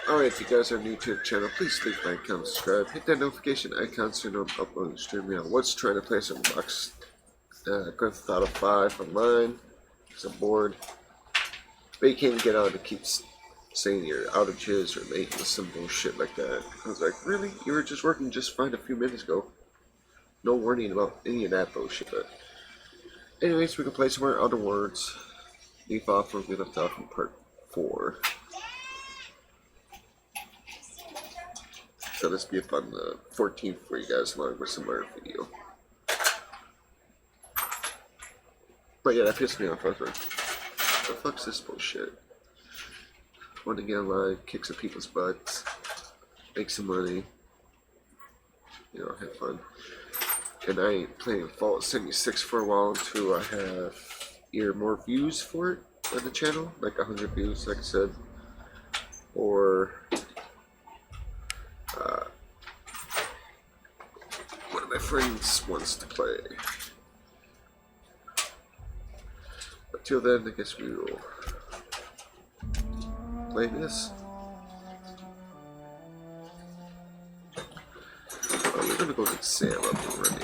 Alright, if you guys are new to the channel, please leave a like, comment, subscribe, hit that notification icon so you know I'm uploading stream. I was trying to play some Box Grand Theft Auto 5 online, because I'm bored. But you can't get out, it keeps saying your outages or making some bullshit like that. I was like, really? You were just working just fine a few minutes ago. No warning about any of that bullshit. But anyways, we can play some more Other Words. Leave off where we left off in part 4. So this will be up on the 14th for you guys along with some other video. But yeah, that pissed me off. I was like, the fuck's this bullshit? Want to get online, kick some people's butts, make some money, you know, have fun. And I ain't playing Fallout 76 for a while until I have either more views for it on the channel, like 100 views, like I said, or one of my friends wants to play. But till then, I guess we will play this. Oh, we're gonna go get Sam up already.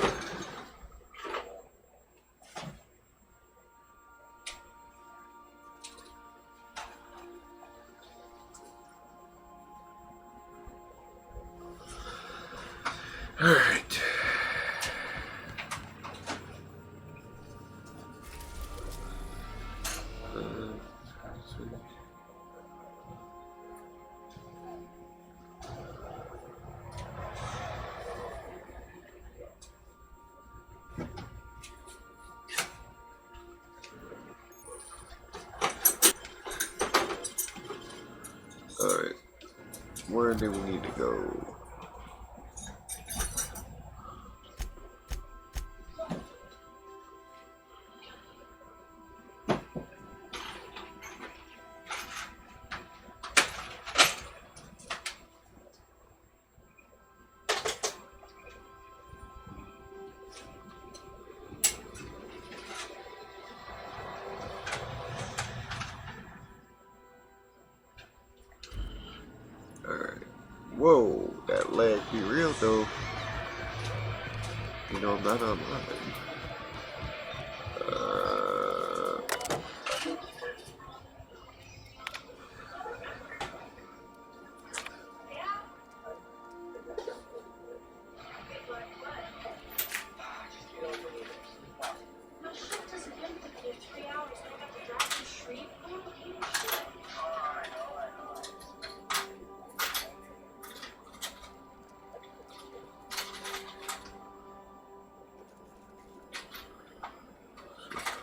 Alright. Alright. Where do we need to go? Alright. Whoa, that lag be real though. You know, I'm not online.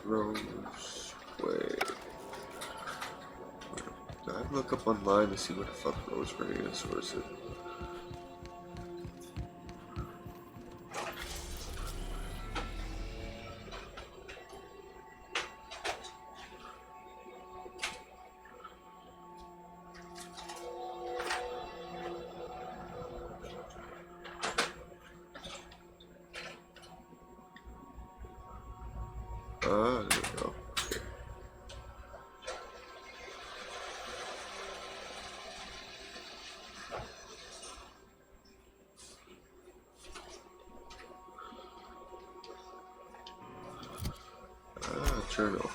Rose Way. Did I look up online to see what the fuck Rosemary is, or is it? There we go. Okay. Journal.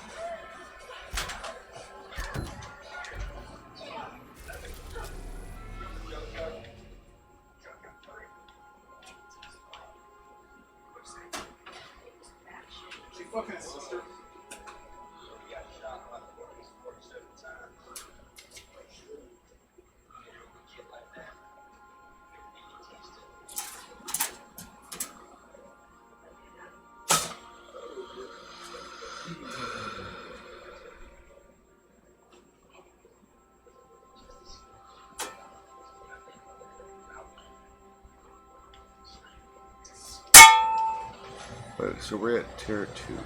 Fucking sister. Alright, so we're at tier 2.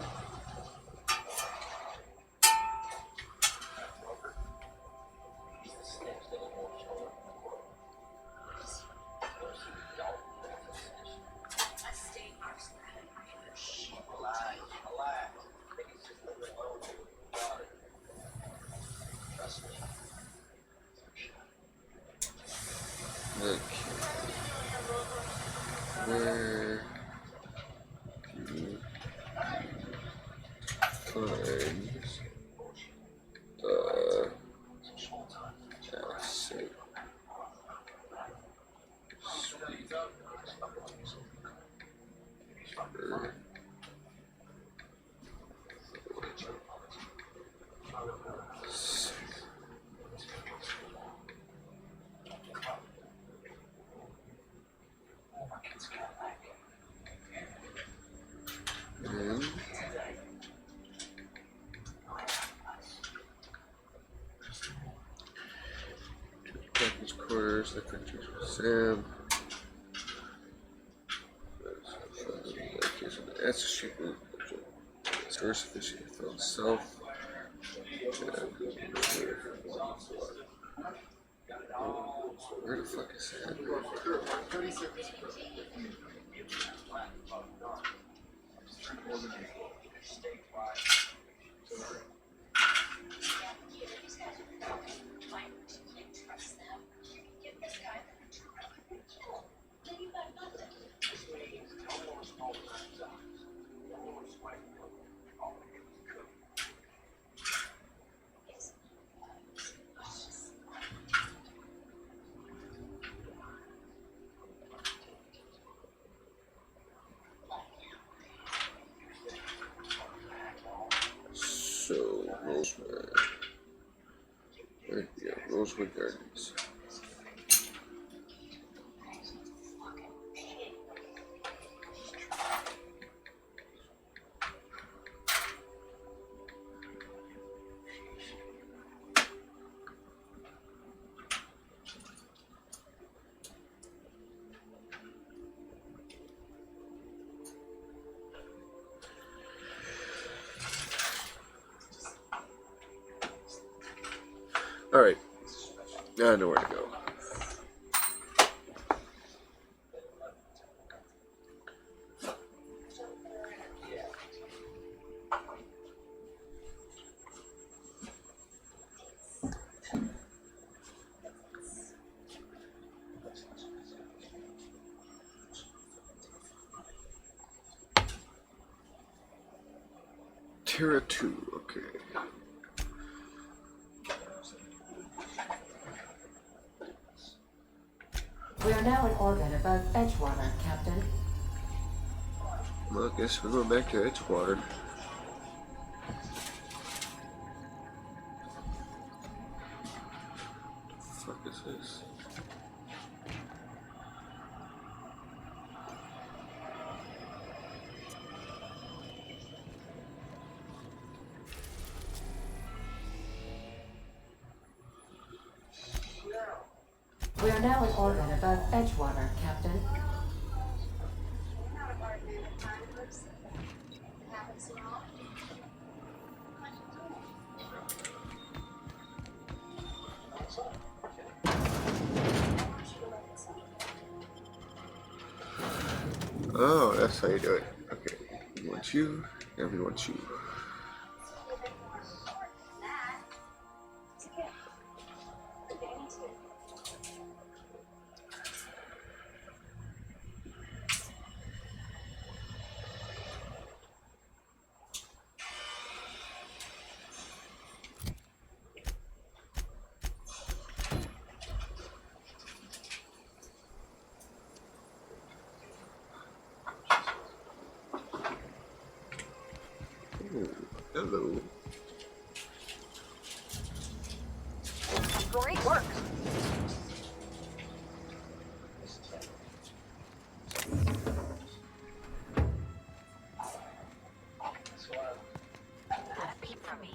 His quarters, the country Sam. That's a shit. Source efficient from self. Where the fuck is that? So, Rosemary. Right, yeah, Rosemary Gardens. Alright, now I know where to go. Terra 2, okay. We are now in orbit above Edgewater, Captain. Well, I guess we're going back to Edgewater. What the fuck is this? We are now in orbit above Edgewater, Captain. Oh, that's how you do it. Okay, we want you, and we want you. Oh, hello. Great work. Not a peep from me.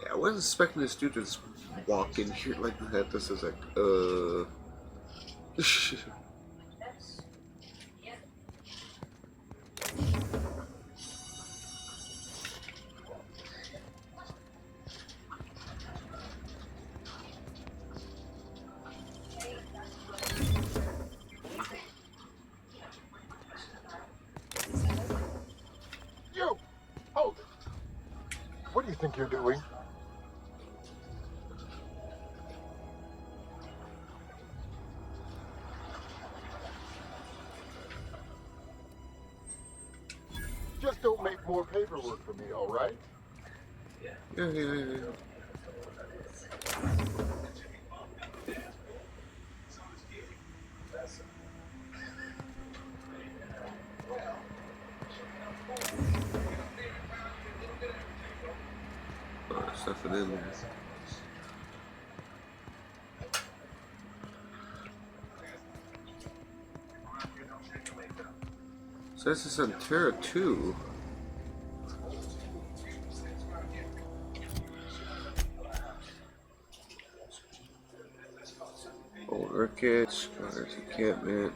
Yeah, I wasn't expecting this dude to just walk in here like that. This is like, You! Hold it! What do you think you're doing? don't make more paperwork for me, all right? Yeah. Oh, there's nothing in there. So this is on Terra 2. Old wreckage, guards encampment.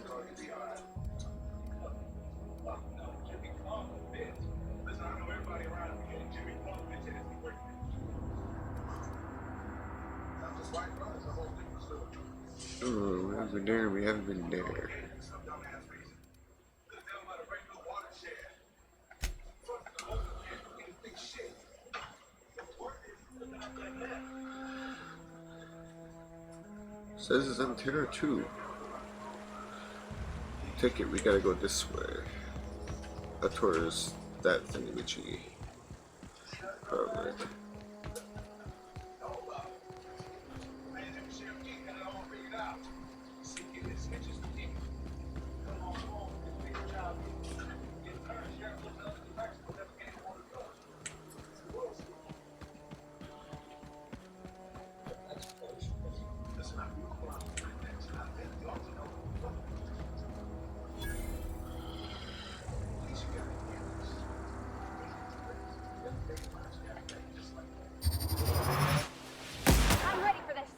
Oh, we haven't been there, we haven't been there. Says it's on Terra 2. Take it, we gotta go this way. Towards that thingamajiggy. Probably. I'm ready for this.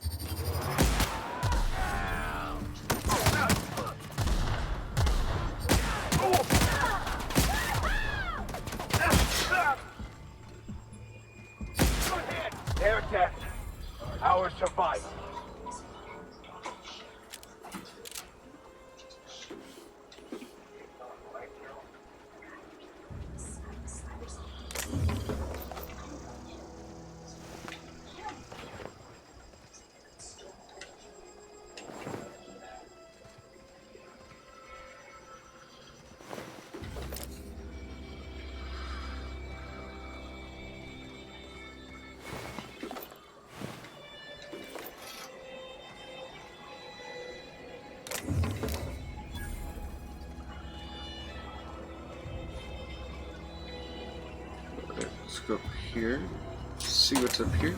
Air test. Our survival. Let's go up here. See what's up here.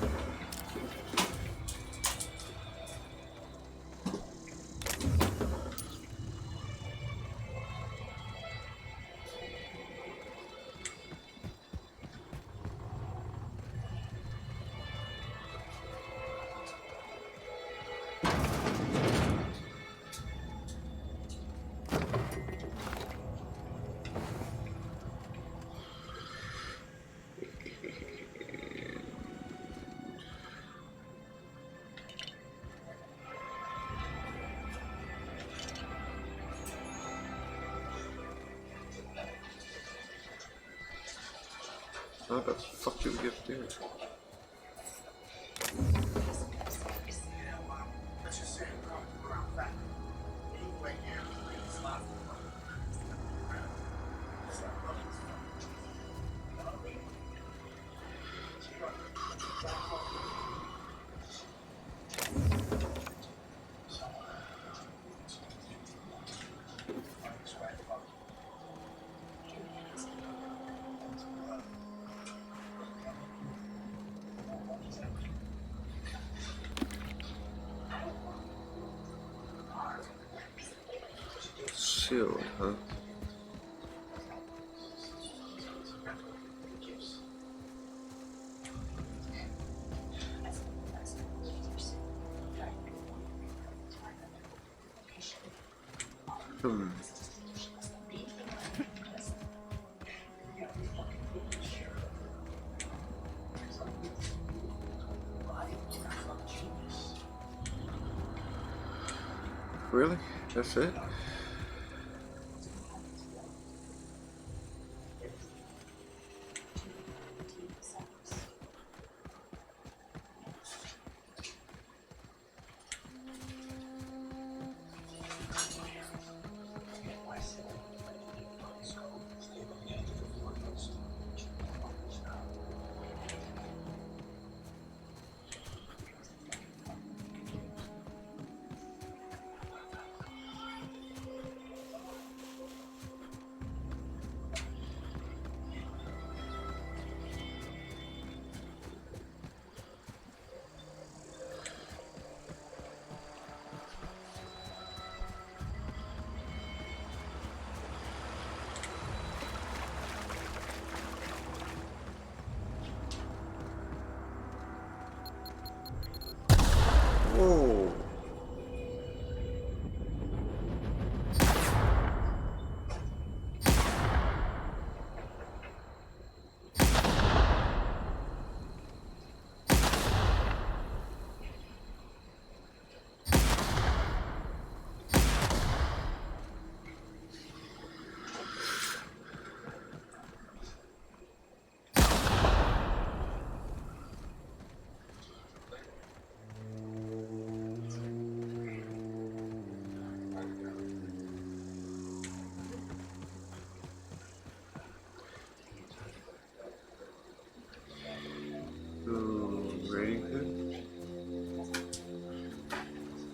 How the fuck do we get there? Shield, huh? Hmm. Really? That's it?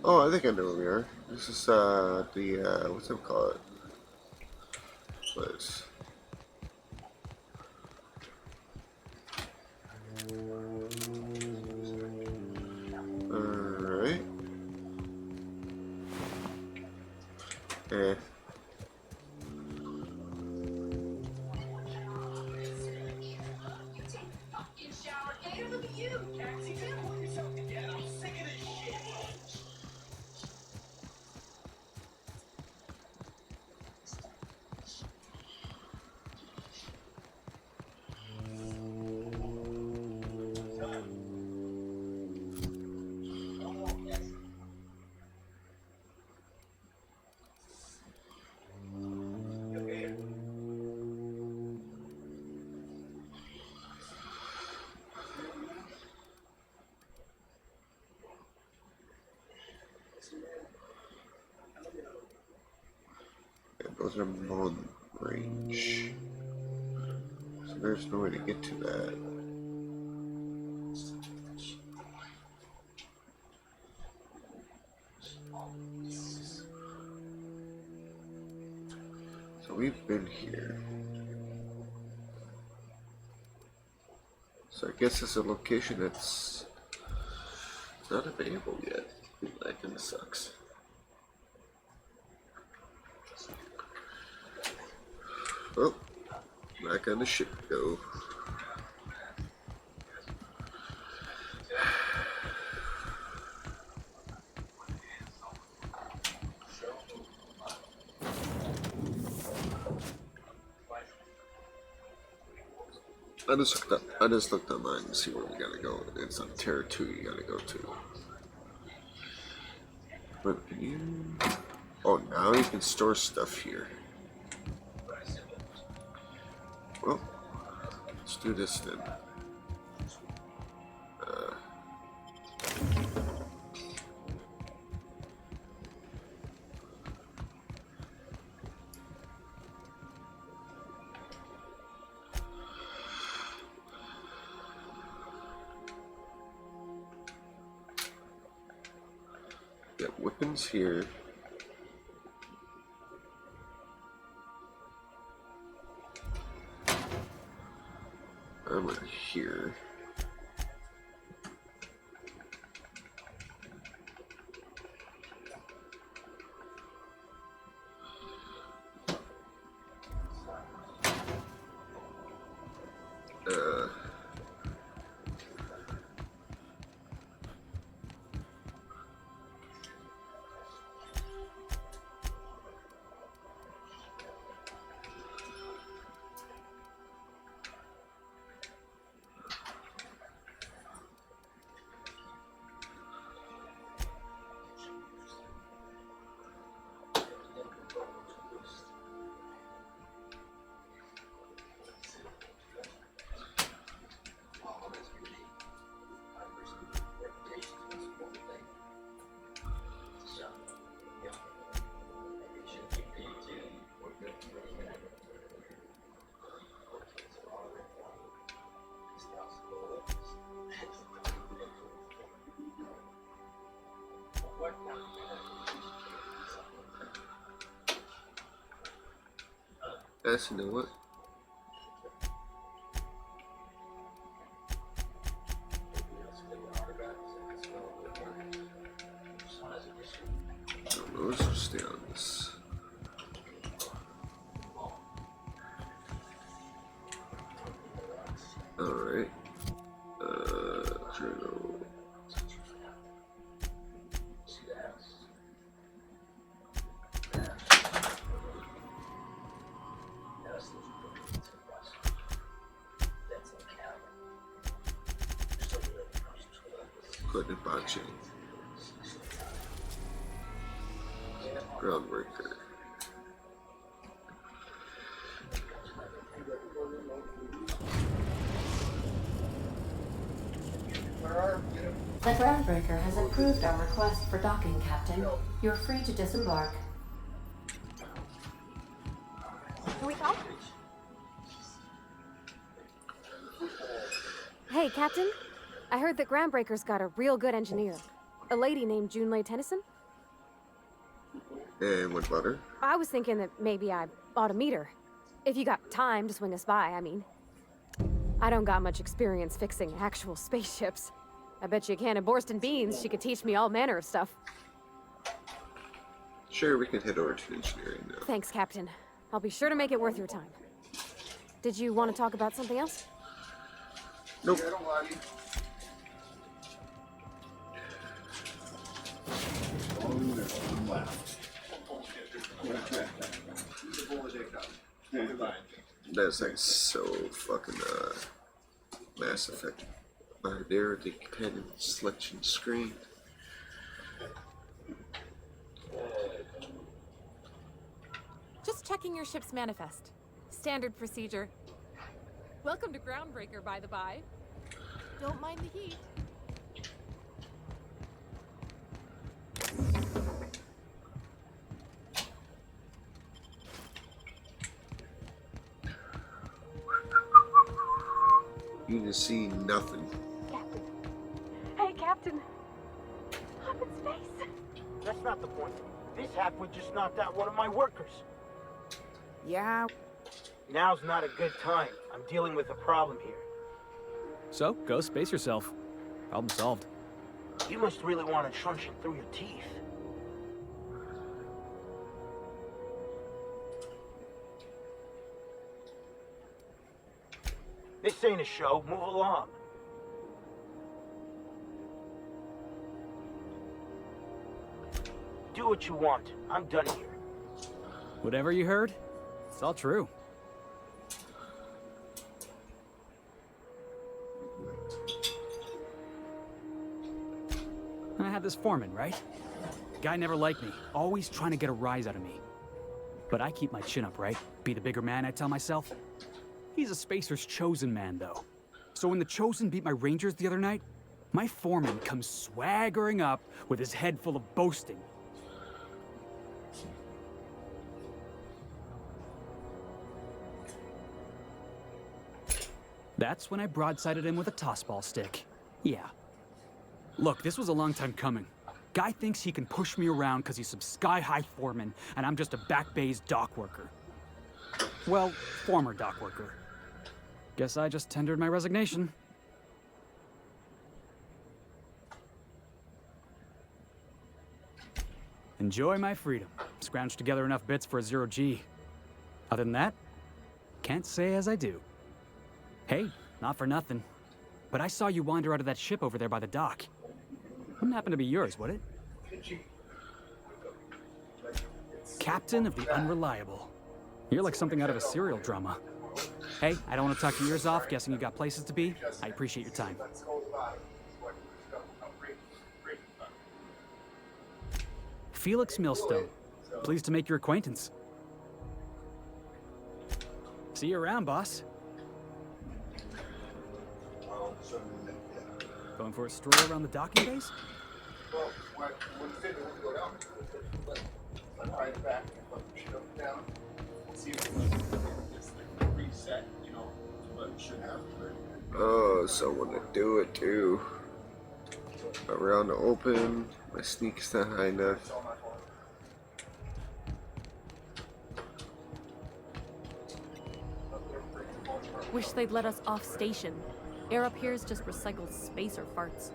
Oh, I think I know where we are. This is the what's it called? Place. Alright. Eh. Fucking shower. Hey, look at you, Taxi. You can't pull yourself together. I'm sick of this shit. It goes in long range. So there's no way to get to that. So we've been here. So I guess it's a location that's not available yet. That kind of sucks. Well, back on the ship we go. I just looked online to see where we gotta go. It's on Terra 2 you gotta go to. But you... Oh, now you can store stuff here. Well, let's do this then. Got weapons here. Armor here. Yes, you know what? Let's stay on this. Alright. Journal. Equipment botching. Groundbreaker. The groundbreaker has approved our request for docking, Captain. You're free to disembark. Can we talk? Hey, Captain. I heard that Groundbreaker's got a real good engineer. A lady named Junlei Tennyson. And what butter? I was thinking that maybe I ought to meet her. If you got time to swing us by, I mean. I don't got much experience fixing actual spaceships. I bet you a can of Borston beans she could teach me all manner of stuff. Sure, we can head over to engineering now. Thanks, Captain. I'll be sure to make it worth your time. Did you want to talk about something else? Nope. That's like so fucking Mass Effect. Right there, the companion selection screen. Just checking your ship's manifest. Standard procedure. Welcome to Groundbreaker, by the by. Don't mind the heat. You can see nothing. Captain. Hey, Captain. I'm in space. That's not the point. This halfwit just knocked out one of my workers. Yeah. Now's not a good time. I'm dealing with a problem here. So, go space yourself. Problem solved. You must really want a truncheon through your teeth. This ain't a show. Move along. Do what you want. I'm done here. Whatever you heard, it's all true. I had this foreman, right? Guy never liked me, always trying to get a rise out of me. But I keep my chin up, right? Be the bigger man, I tell myself. He's a Spacer's chosen man, though. So when the Chosen beat my Rangers the other night, my foreman comes swaggering up with his head full of boasting. That's when I broadsided him with a tossball stick. Yeah. Look, this was a long time coming. Guy thinks he can push me around because he's some sky-high foreman, and I'm just a back bay's dock worker. Well, former dock worker. Guess I just tendered my resignation. Enjoy my freedom. Scrounged together enough bits for a 0G. Other than that, can't say as I do. Hey, not for nothing, but I saw you wander out of that ship over there by the dock. Wouldn't happen to be yours, would it? Captain of the Unreliable. You're like something out of a serial drama. Hey, I don't want to talk your ears off, guessing you got places to be. I appreciate your time. Felix Millstone. Pleased to make your acquaintance. See you around, boss. Going for a stroll around the docking base? Well, when the fit will go down, let's ride it back and let the shit up down. See if it's like reset, you know, what it should have. Oh, someone to do it too. Around the open, my sneak's not high enough. Wish they'd let us off station. Air up here is just recycled space or farts.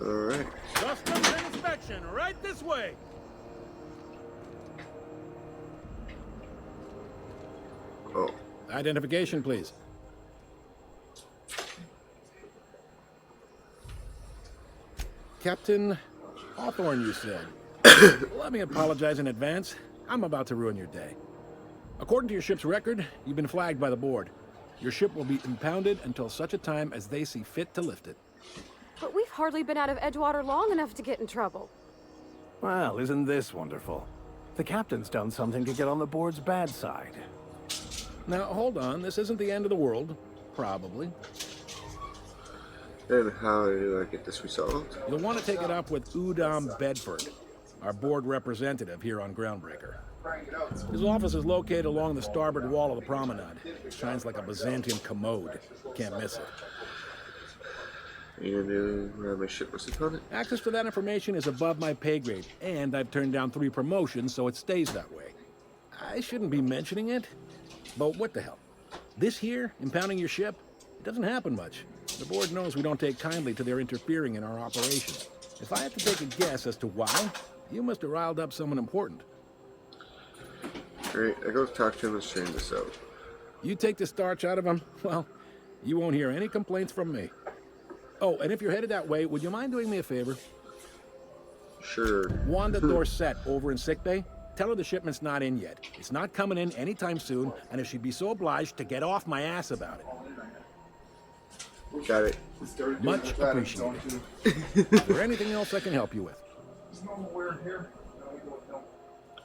Alright. Customs and inspection, right this way. Oh. Identification, please. Captain Hawthorne, you said. Let me apologize in advance. I'm about to ruin your day. According to your ship's record, you've been flagged by the board. Your ship will be impounded until such a time as they see fit to lift it. But we've hardly been out of Edgewater long enough to get in trouble. Well, isn't this wonderful? The captain's done something to get on the board's bad side. Now, hold on. This isn't the end of the world. Probably. And how do I get this resolved? You'll want to take it up with Udom Bedford, our board representative here on Groundbreaker. His office is located along the starboard wall of the promenade. It shines like a Byzantium commode. Can't miss it. You knew where my ship was impounded? Access to that information is above my pay grade, and I've turned down 3 promotions, so it stays that way. I shouldn't be mentioning it, but what the hell? This here, impounding your ship, it doesn't happen much. The board knows we don't take kindly to their interfering in our operations. If I had to take a guess as to why, you must have riled up someone important. Great, I go talk to him and straighten this out. You take the starch out of him, well, you won't hear any complaints from me. Oh, and if you're headed that way, would you mind doing me a favor? Sure. Wanda Dorset over in sickbay, tell her the shipment's not in yet. It's not coming in anytime soon, and if she'd be so obliged to get off my ass about it. Got it. Much appreciated. Is there anything else I can help you with?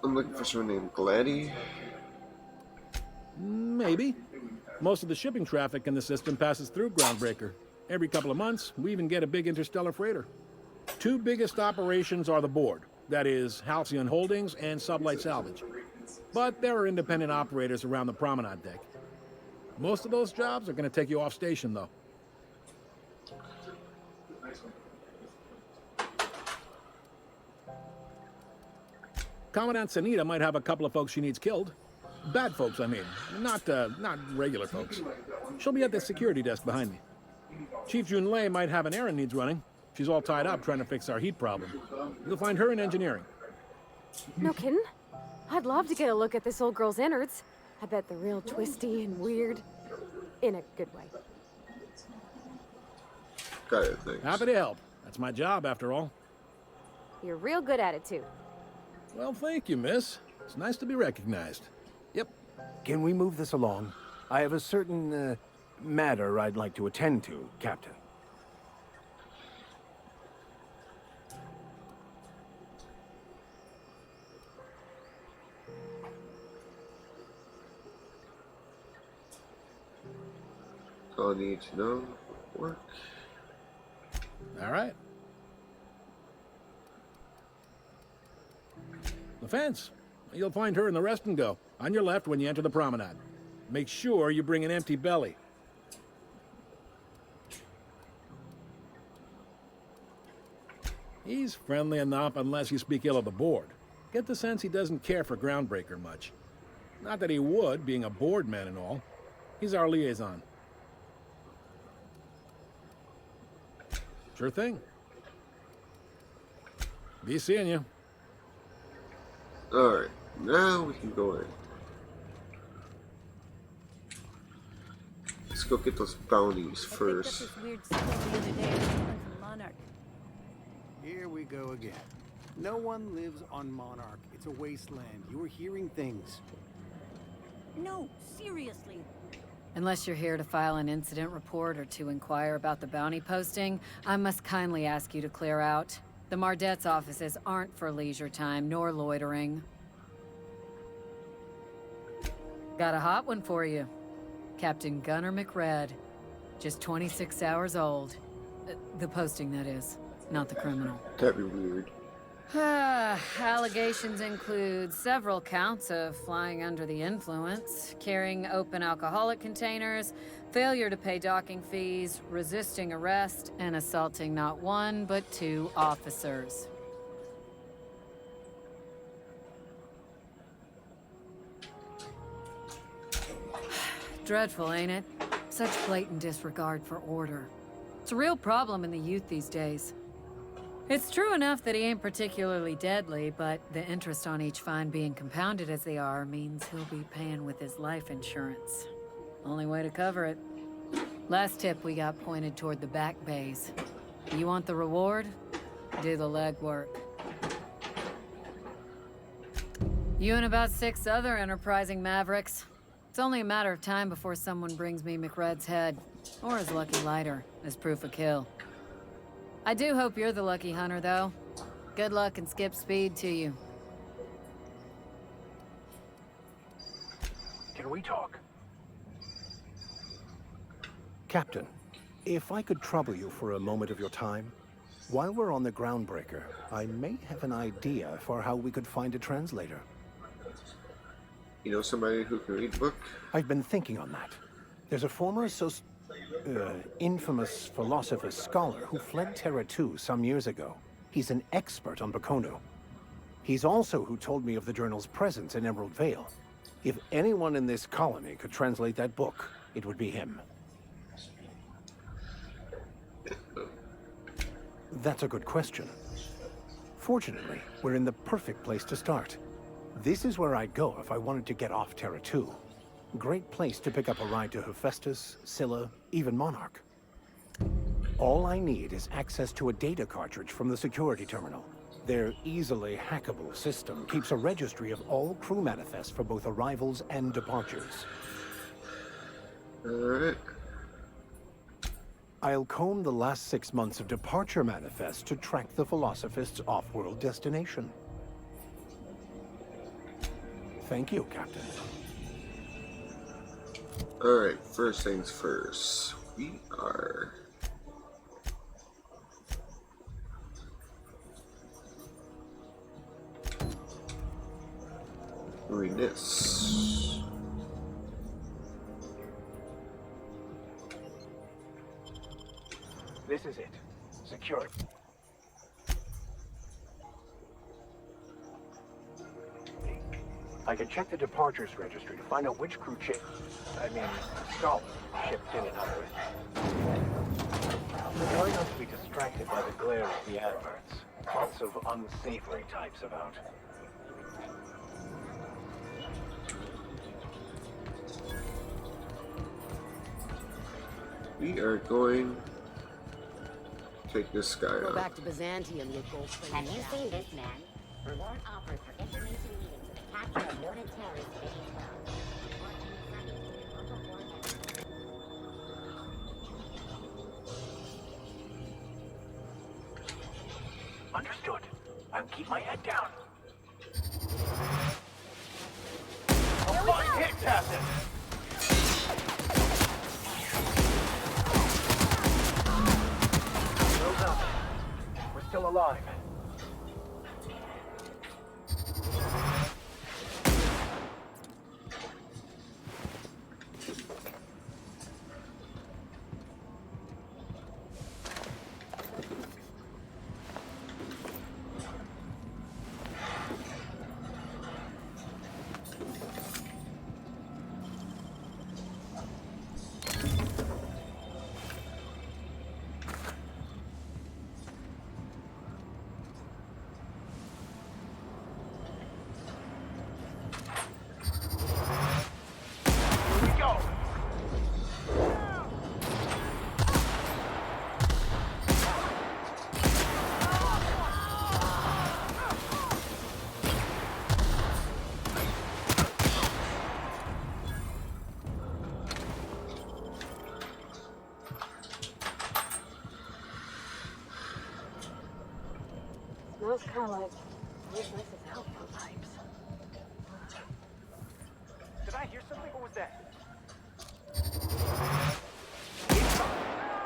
I'm looking for someone named Gladdy. Maybe. Most of the shipping traffic in the system passes through Groundbreaker. Every couple of months, we even get a big interstellar freighter. 2 biggest operations are the board. That is, Halcyon Holdings and Sublight Salvage. But there are independent operators around the promenade deck. Most of those jobs are going to take you off station, though. Commandant Sanita might have a couple of folks she needs killed. Bad folks, I mean. Not regular folks. She'll be at the security desk behind me. Chief Junlei might have an errand needs running. She's all tied up trying to fix our heat problem. You'll find her in engineering. No kidding? I'd love to get a look at this old girl's innards. I bet they're real twisty and weird. In a good way. Got it, thanks. Happy to help. That's my job, after all. You're real good at it, too. Well, thank you, miss. It's nice to be recognized. Yep. Can we move this along? I have a certain, matter I'd like to attend to, Captain. I'll need to know. Work. All right. The fence. You'll find her in the rest and go. On your left when you enter the promenade. Make sure you bring an empty belly. He's friendly enough unless you speak ill of the board. Get the sense he doesn't care for Groundbreaker much. Not that he would, being a board man and all. He's our liaison. Sure thing. Be seeing you. Alright, now we can go in. Let's go get those bounties first. Here we go again. No one lives on Monarch. It's a wasteland. You're hearing things. No, seriously. Unless you're here to file an incident report or to inquire about the bounty posting, I must kindly ask you to clear out. The Mardet's offices aren't for leisure time nor loitering. Got a hot one for you. Captain Gunnar McRed. Just 26 hours old. The posting, that is, not the criminal. That'd be weird. Allegations include several counts of flying under the influence, carrying open alcoholic containers, failure to pay docking fees, resisting arrest, and assaulting not 1 but 2 officers. Dreadful, ain't it? Such blatant disregard for order. It's a real problem in the youth these days. It's true enough that he ain't particularly deadly, but the interest on each fine being compounded as they are means he'll be paying with his life insurance. Only way to cover it. Last tip we got pointed toward the back bays. You want the reward? Do the legwork. You and about 6 other enterprising mavericks. It's only a matter of time before someone brings me McRed's head, or his lucky lighter, as proof of kill. I do hope you're the lucky hunter, though. Good luck and skip speed to you. Can we talk? Captain, if I could trouble you for a moment of your time. While we're on the Groundbreaker, I may have an idea for how we could find a translator. You know somebody who can read a book? I've been thinking on that. There's a former infamous philosopher scholar who fled Terra 2 some years ago. He's an expert on Bakono. He's also who told me of the journal's presence in Emerald Vale. If anyone in this colony could translate that book, it would be him. That's a good question. Fortunately, we're in the perfect place to start. This is where I'd go if I wanted to get off Terra 2. Great place to pick up a ride to Hephaestus, Scylla, even Monarch. All I need is access to a data cartridge from the security terminal. Their easily hackable system keeps a registry of all crew manifests for both arrivals and departures. Alright. I'll comb the last 6 months of departure manifests to track the Philosophist's off-world destination. Thank you, Captain. Alright, first things first. We are doing this. This is it. Secure. I can check the departures registry to find out which crew scholar shipped in and out of it. Try not to be distracted by the glare of the adverts. Lots of unsavory types about. We are going to take this guy Go out. back to Byzantium, you gold. Have you seen this man? Reward offered for information leading to the capture of wanted terrorists in Israel. Understood. I'll keep my head down. Here we go. Hit, Captain! Those up. We're still alive. Smells kind of like Mrs. Helpful pipes. Did I hear something? What was that?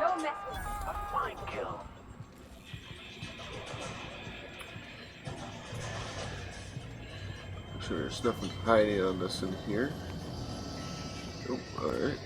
Don't mess with me. A fine kill. Sure, there's nothing hiding on this in here. Oh, alright.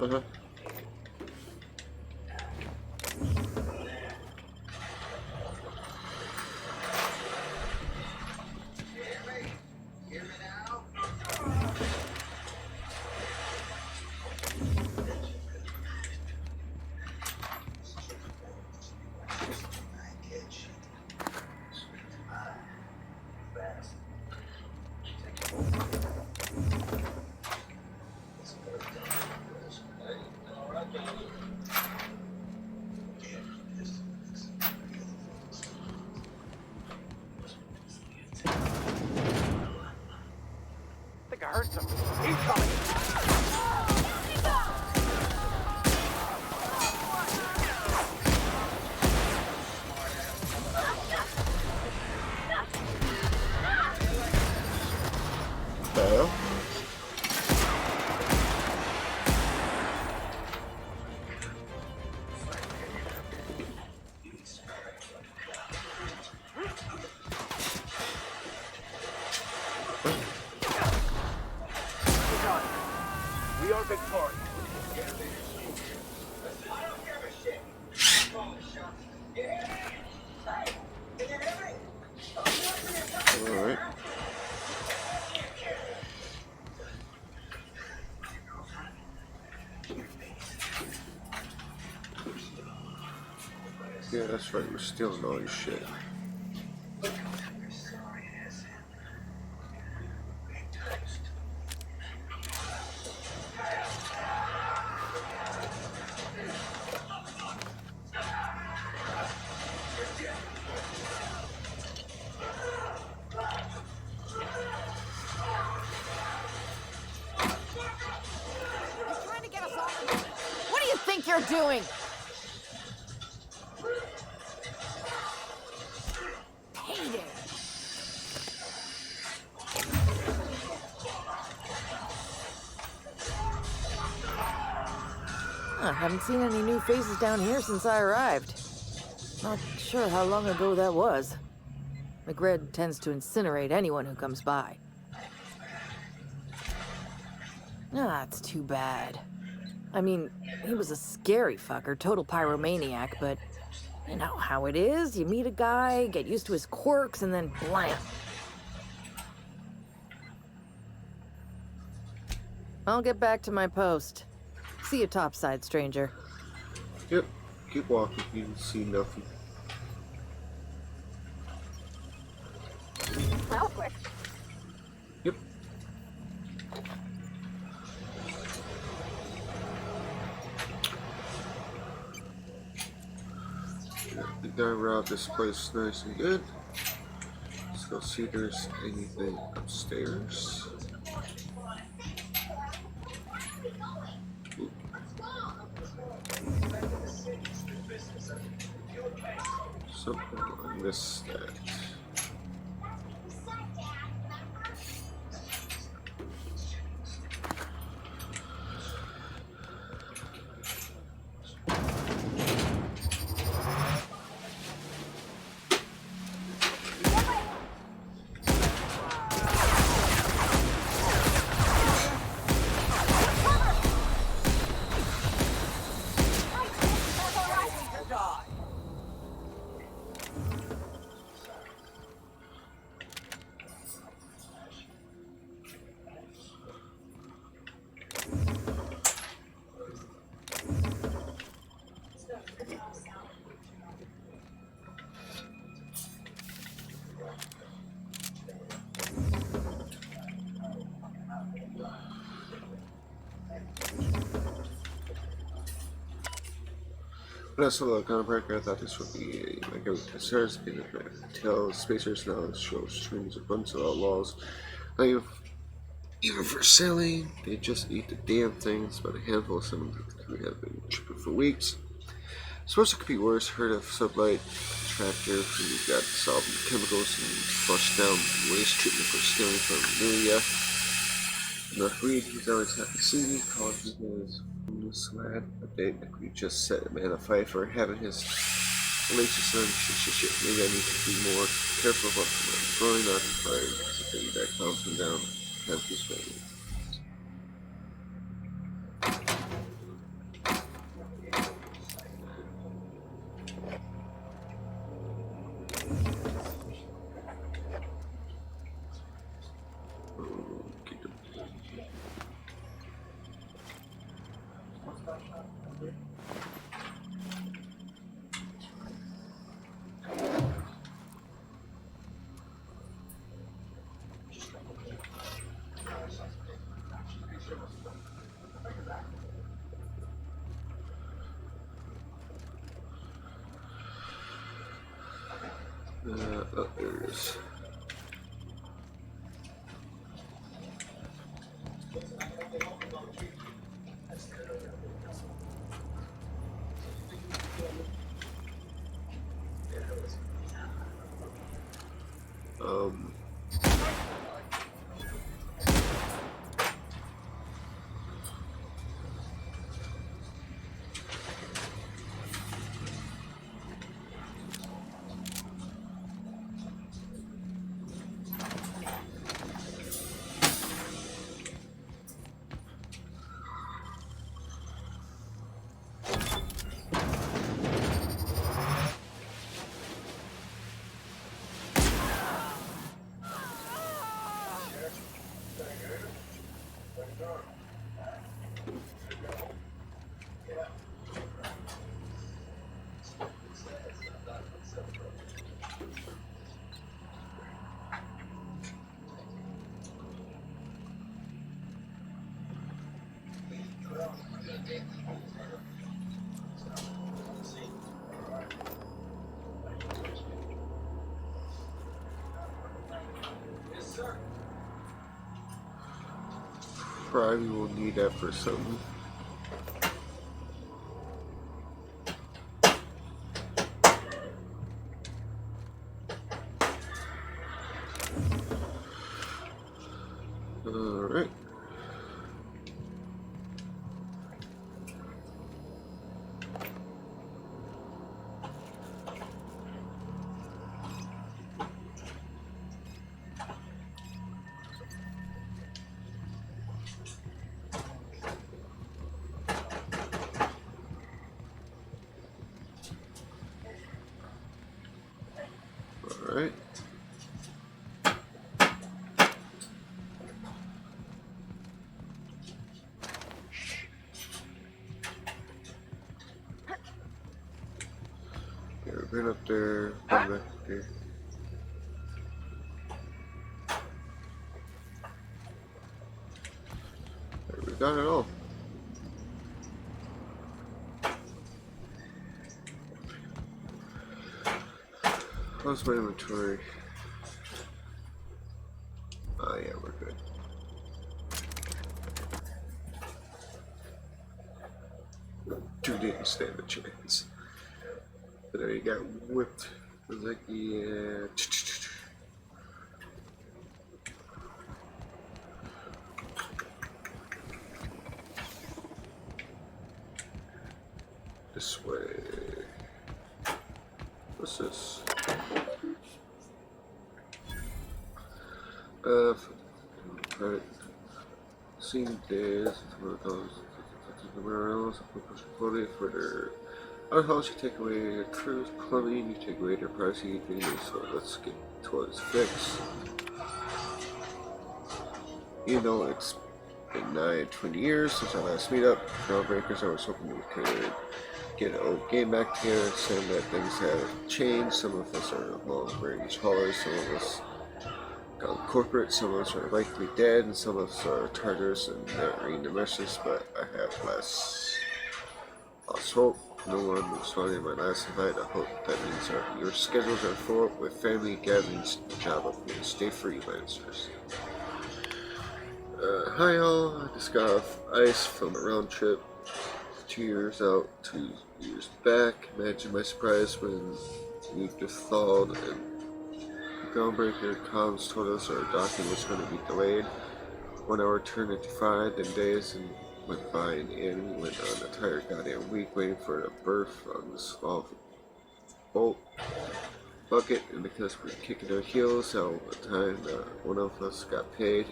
Uh-huh. I think I heard something. He's coming. Well. We are victorious. Alright. Yeah, that's right, we're stealing all your shit. Trying to get us off. What do you think you're doing? Hate it. I haven't seen any new faces down here since I arrived. Not sure how long ago that was. McRed tends to incinerate anyone who comes by. Ah, it's too bad. I mean, he was a scary fucker, total pyromaniac, but you know how it is. You meet a guy, get used to his quirks, and then blam. I'll get back to my post. See you topside, stranger. Yep, keep walking, you can see nothing. Well, quick. Yep. The guy robbed this place nice and good. Let's go see if there's anything upstairs. Something I missed that. When I saw the Gunbreaker, I thought this would be like a stars in the tell spacers now show streams of bunch of outlaws. Not even for selling, they just eat the damn things, but a handful of some who have been tripping for weeks. Suppose it could be worse. Heard of sublight tractor who got solvent chemicals and flushed down waste treatment for stealing from Amelia. Enough read, he's always happy to see me, calling his homeless lad, but they just set a man afire for having his latest son. Shit. Maybe I need to be more careful about throwing out the fire because if they back calms him down, has this family. Oh, there it is. Um. Probably will need that for something. Alright. Alright. Yeah, we've been up there, come back here. There, we got it all. How's my inventory? Oh yeah, we're good. Two didn't stand a chance. But there you got whipped. I was like, yeah. This way. What's this? Right. Seen this. For their outhouse, you take away your crew's plumbing, you take away their privacy, so let's get towards fix. You know, it's been 20 years since our last meetup. Groundbreakers, I was hoping we could get an old game back together, saying that things have changed. Some of us are long-range haulers, some of us gone corporate, some of us are likely dead, and some of us are tartars and not reading the messages, but I have lost hope. No one was found in my last invite. I hope that means your schedules are full up with family gatherings, job openings. Stay free, Lancers. Hi all, I just got off ice from a round trip 2 years out, 2 years back. Imagine my surprise when we thawed and Groundbreaker comms told us our docking was going to be delayed. 1 hour turned into 5, then days and went by, and Annie went on a entire goddamn week waiting for the birth on the small bolt bucket, and because we're kicking our heels all the time, one of us got paid.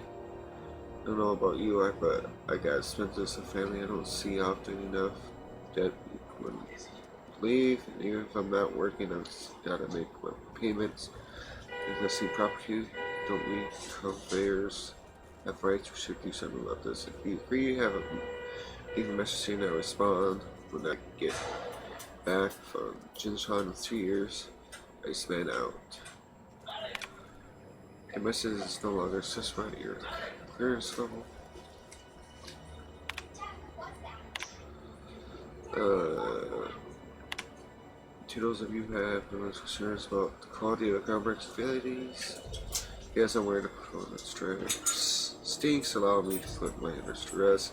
I don't know about you, but I got expenses of family I don't see often enough that when leave, and even if I'm not working, I've got to make my payments. Investing property, don't we conveyors have rights? We should do something about this. If you agree, leave a message saying I respond when I get back from Jinshan in 3 years. Iceman out. The message is no longer suspect at your clearance level. To those of you who have no concerns about the quality of the groundbreaking facilities, yes, I'm wearing a performance driver. Stinks allow me to put my inner stress.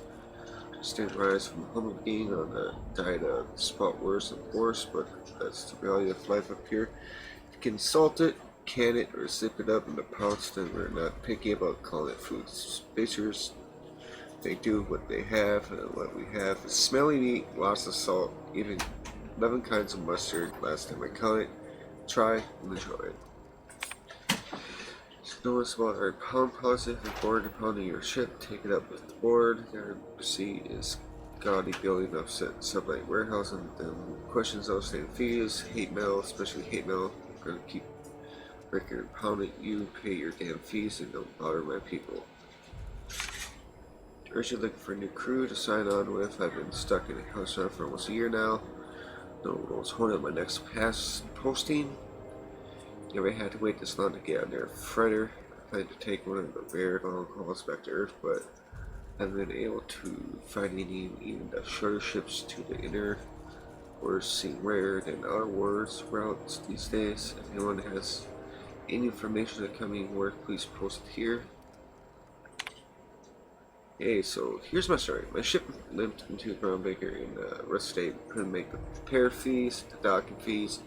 Stand rise from humble being on the diet of spot worse and worse, but that's the reality of life up here. You can salt it, can it, or zip it up in the pouch, then we're not picky about calling it food. Spacers, they do what they have, and what we have is smelly meat, lots of salt, even 11 kinds of mustard. Last time I counted, try and enjoy it. Notice about our pound policy. If you're bored of pounding your ship, take it up with the board. Your sea is gaudy building upset sublet warehousing. Then questions outstanding fees, hate mail, especially hate mail. I'm gonna keep breaking and pounding. You pay your damn fees and don't bother my people. Urgently looking for a new crew to sign on with. I've been stuck in a house for almost a year now. No one was holding my next pass posting. Never had to wait this long to get on their freighter. I plan to take one of the rare long hauls back to Earth, but haven't been able to find any, even the shorter ships to the inner words seem rarer than outer words routes these days. If anyone has any information on coming work, please post it here. Okay, so here's my story. My ship limped into a groundbreaker in the rest state. Couldn't make the repair fees, the docking fees,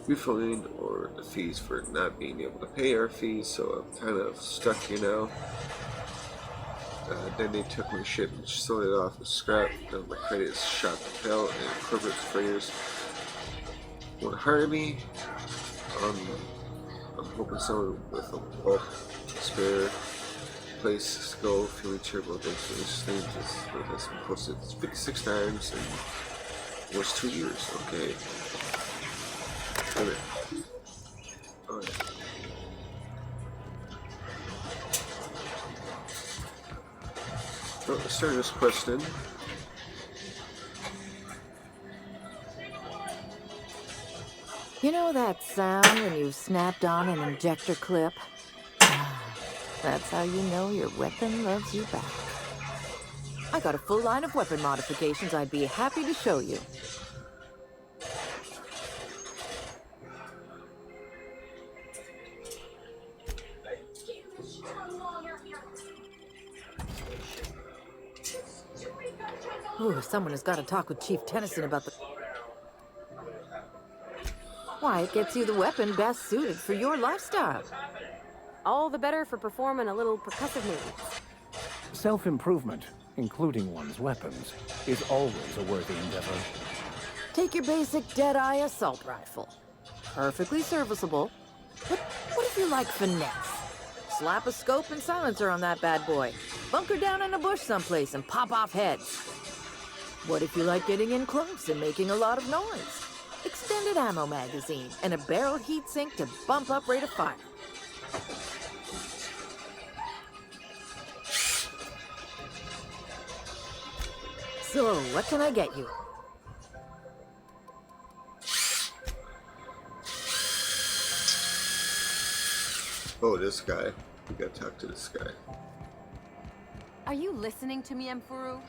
refunding, or the fees for not being able to pay our fees, so I'm kind of stuck here now. Then they took my ship and sold it off as scrap. Now my credit is shot to hell, and corporate freighters won't hire me. I'm hoping someone with a bulk spare place to go, feeling terrible about this thing. It has been posted 56 times in almost 2 years. Okay. Alright. Well, let's start this question. You know that sound when you've snapped on an injector clip? That's how you know your weapon loves you back. I got a full line of weapon modifications I'd be happy to show you. Ooh, someone has got to talk with Chief Tennyson about the... Why, it gets you the weapon best suited for your lifestyle. All the better for performing a little percussive maintenance. Self-improvement, including one's weapons, is always a worthy endeavor. Take your basic Deadeye assault rifle. Perfectly serviceable. But what if you like finesse? Slap a scope and silencer on that bad boy. Bunker down in a bush someplace and pop off heads. What if you like getting in close and making a lot of noise? Extended ammo magazine and a barrel heatsink to bump up rate of fire. So, what can I get you? Oh, this guy. We gotta talk to this guy. Are you listening to me, Emfuru?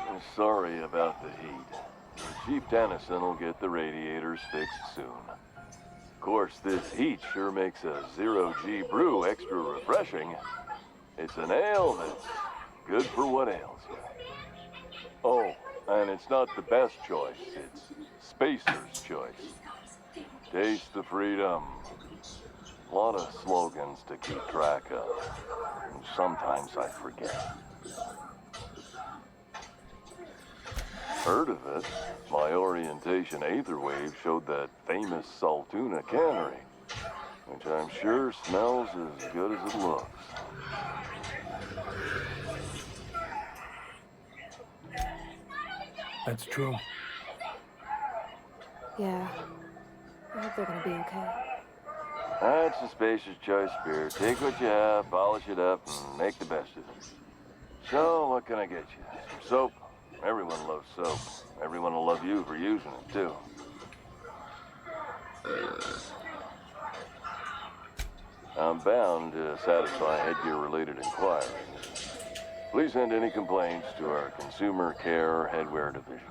I'm sorry about the heat. Chief Tennyson will get the radiators fixed soon. Of course, this heat sure makes a zero-G brew extra refreshing. It's an ale that's good for what ails you. Oh, and it's not the best choice. It's Spacer's choice. Taste the freedom. A lot of slogans to keep track of. And sometimes I forget. Heard of it? My orientation aether wave showed that famous Saltuna cannery, which I'm sure smells as good as it looks. That's true. Yeah. I hope they're gonna be okay. That's the Spacer's Choice beer. Take what you have, polish it up, and make the best of it. So, what can I get you? Some soap? Everyone loves soap. Everyone will love you for using it, too. I'm bound to satisfy headgear-related inquiries. Please send any complaints to our Consumer Care Headwear Division.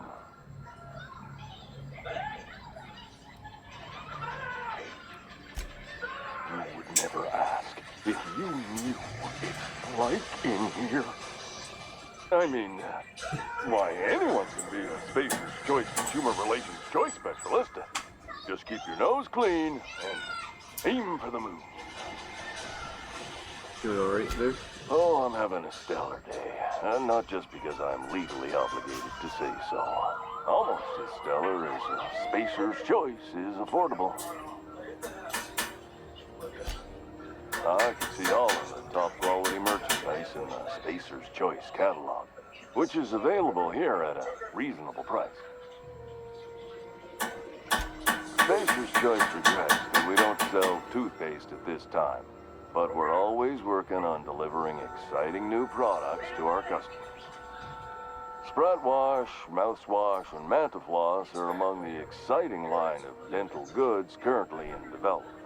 You would never ask if you knew what it's like in here. I mean, why, anyone can be a Spacer's Choice Consumer Relations Choice Specialist. Just keep your nose clean and aim for the moon. Doing alright there? Oh, I'm having a stellar day. And not just because I'm legally obligated to say so. Almost as stellar as Spacer's Choice is affordable. I can see all of the top quality merchandise in the Spacer's Choice catalog, which is available here at a reasonable price. Spacer's Choice regrets that we don't sell toothpaste at this time, but we're always working on delivering exciting new products to our customers. Spread wash, mouthwash, and Mantafloss are among the exciting line of dental goods currently in development.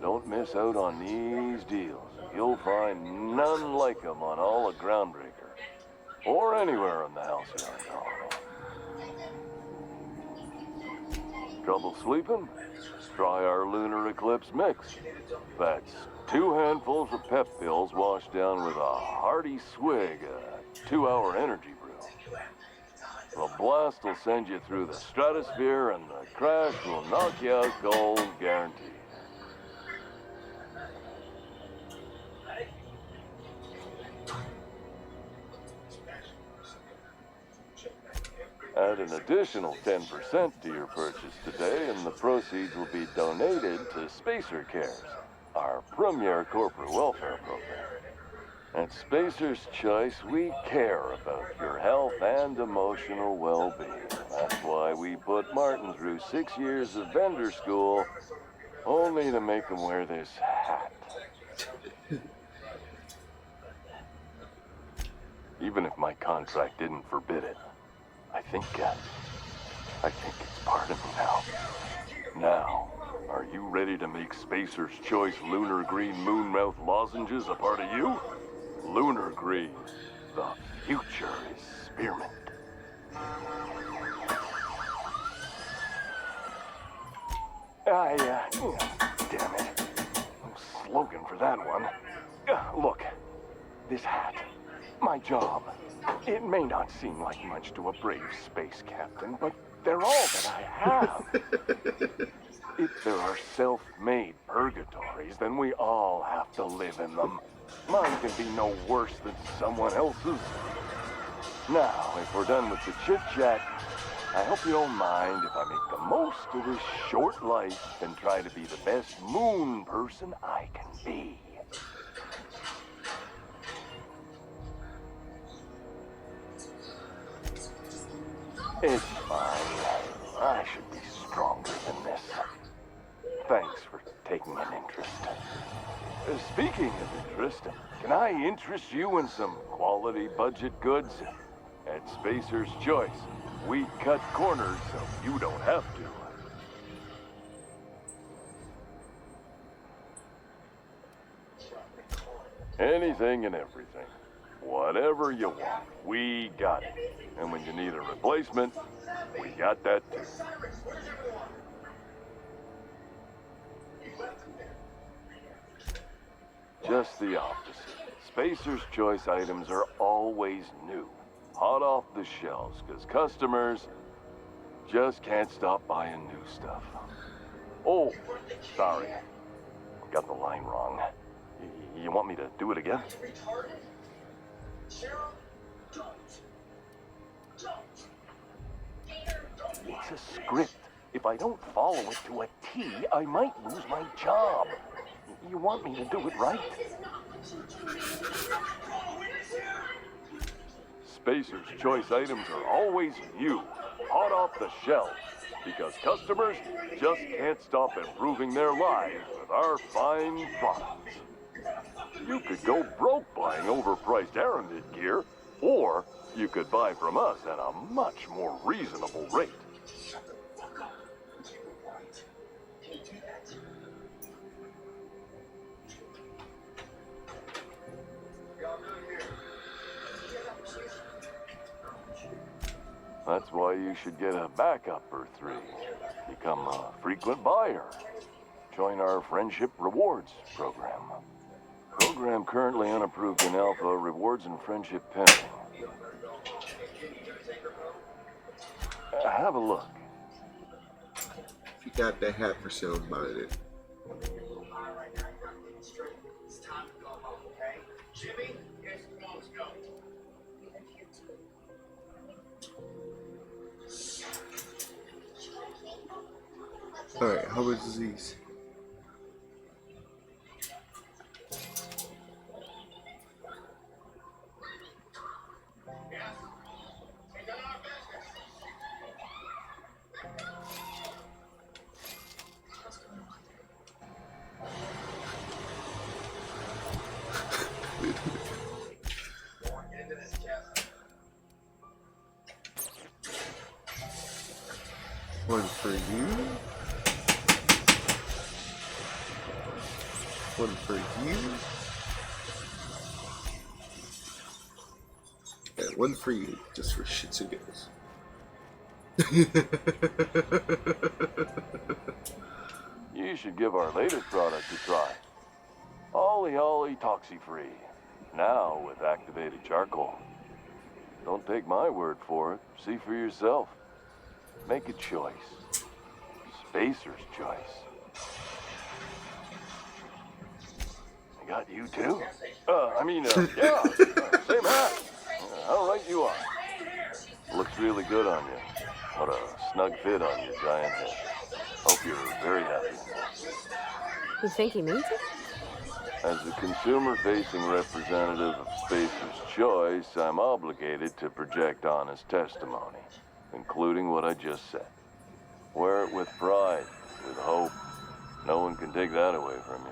Don't miss out on these deals. You'll find none like them on all of Groundbreaker, or anywhere in the Halcyon colony. Trouble sleeping? Try our Lunar Eclipse mix. That's 2 handfuls of pep pills washed down with a hearty swig of 2-hour energy brew. The blast will send you through the stratosphere, and the crash will knock you out cold, guaranteed. Add an additional 10% to your purchase today, and the proceeds will be donated to Spacer Cares, our premier corporate welfare program. At Spacer's Choice, we care about your health and emotional well-being. That's why we put Martin through 6 years of vendor school, only to make him wear this hat. Even if my contract didn't forbid it. I think it's part of me now. Now, are you ready to make Spacer's Choice Lunar Green Moonmouth lozenges a part of you? Lunar Green, the future is spearmint. Damn it. Slogan for that one. Look, this hat, my job. It may not seem like much to a brave space captain, but they're all that I have. If there are self-made purgatories, then we all have to live in them. Mine can be no worse than someone else's. Now, if we're done with the chit-chat, I hope you don't mind if I make the most of this short life and try to be the best moon person I can be. It's fine. I should be stronger than this. Thanks for taking an interest. Speaking of interest, can I interest you in some quality budget goods? At Spacer's Choice, we cut corners so you don't have to. Anything and everything. Whatever you want, we got it. And when you need a replacement, we got that too. Just the opposite. Spacer's Choice items are always new, hot off the shelves, because customers just can't stop buying new stuff. Oh, sorry. Got the line wrong. You want me to do it again? It's a script. If I don't follow it to a T, I might lose my job. You want me to do it right? Spacer's Choice items are always new, hot off the shelf, because customers just can't stop improving their lives with our fine products. You could go broke buying overpriced Aramid gear, or you could buy from us at a much more reasonable rate. That's why you should get a backup or 3. Become a frequent buyer. Join our Friendship Rewards program. Program currently unapproved in Alpha. Rewards and friendship pending. Have a look. If you got that hat for sale, buy it. It's time to go home, okay? Jimmy, yes, let's go. Alright, how much is these? One for you. One for you. And one for you, just for shits and giggles. You should give our latest product a try. Ollie Toxi-Free. Now with activated charcoal. Don't take my word for it. See for yourself. Make a choice. Spacer's choice. I got you too? Yeah. Same hat. How right you are. Looks really good on you. What a snug fit on your giant head. Hope you're very happy. You think he means it? As a consumer-facing representative of Spacer's Choice, I'm obligated to project honest testimony, including what I just said. Wear it with pride, with hope. No one can take that away from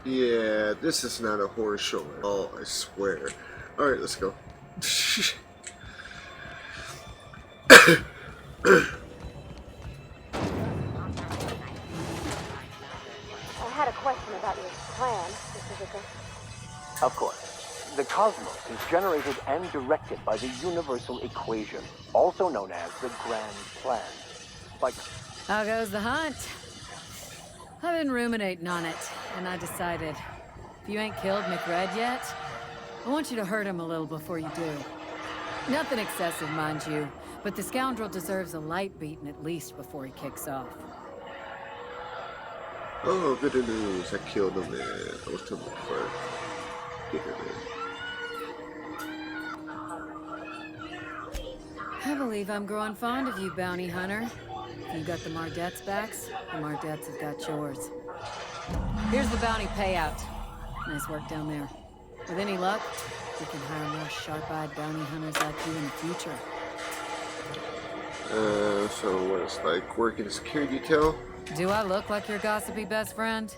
you. Yeah, this is not a horror show at all, I swear. Alright, let's go. I had a question about your plan, Mr. Vicker. Of course. The cosmos is generated and directed by the universal equation, also known as the Grand Plan. Like, How goes the hunt? I've been ruminating on it, and I decided, if you ain't killed McRed yet, I want you to hurt him a little before you do. Nothing excessive, mind you, but the scoundrel deserves a light beating at least before he kicks off. Oh, good news. I killed him, man. I was telling him before. Get him, man. I believe I'm growing fond of you, bounty hunter. If you got the Mardet's backs, the Mardets have got yours. Here's the bounty payout. Nice work down there. With any luck, we can hire more sharp-eyed bounty hunters like you in the future. So what, it's like working a security detail? Do I look like your gossipy best friend?